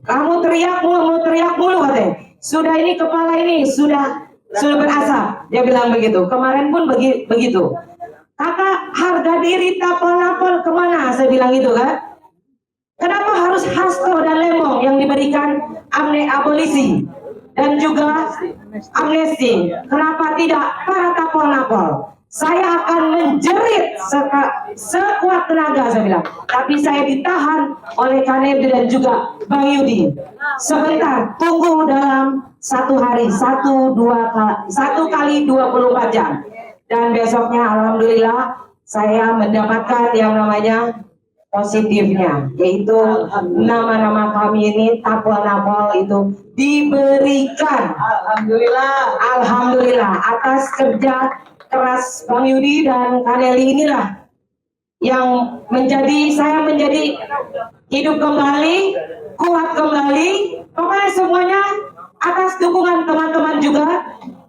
kamu teriak mulu katanya. Sudah ini kepala ini sudah berasap, dia bilang begitu. Kemarin pun begitu. Kakak, harga diri tapol-napol kemana? Saya bilang gitu kan. Kenapa harus Hasto dan Lembong yang diberikan abolisi dan juga amnesti? Kenapa tidak para tapol-napol? Saya akan menjerit sekuat tenaga, saya bilang. Tapi saya ditahan oleh Kanebdi dan juga Bang Yudi. Sebentar, tunggu dalam 1 hari, 1 kali 24 jam. Dan besoknya alhamdulillah saya mendapatkan yang namanya positifnya, yaitu nama-nama kami ini tapol-napol itu diberikan. Alhamdulillah atas kerja keras Bang Yudi dan Kaneli inilah yang saya menjadi hidup kembali, kuat kembali. Pokoknya semuanya atas dukungan teman-teman juga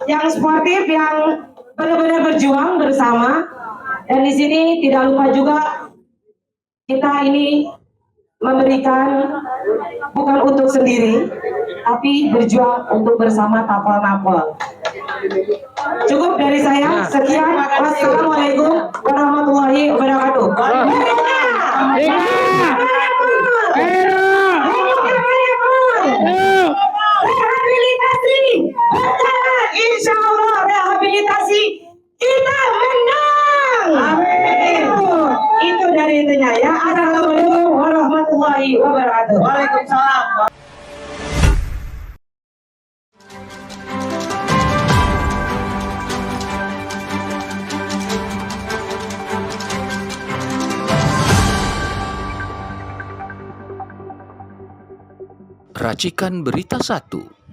yang sportif, yang benar-benar berjuang bersama. Dan di sini tidak lupa juga kita ini memberikan bukan untuk sendiri, tapi berjuang untuk bersama tapol-napol. Cukup dari saya. Sekian. Wassalamualaikum warahmatullahi wabarakatuh. Rehabilitasi berjalan, insya Allah rehabilitasi kita menang. Amin. Itu dari intinya ya. Assalamualaikum warahmatullahi wabarakatuh. Waalaikumsalam. Racikan Berita 1.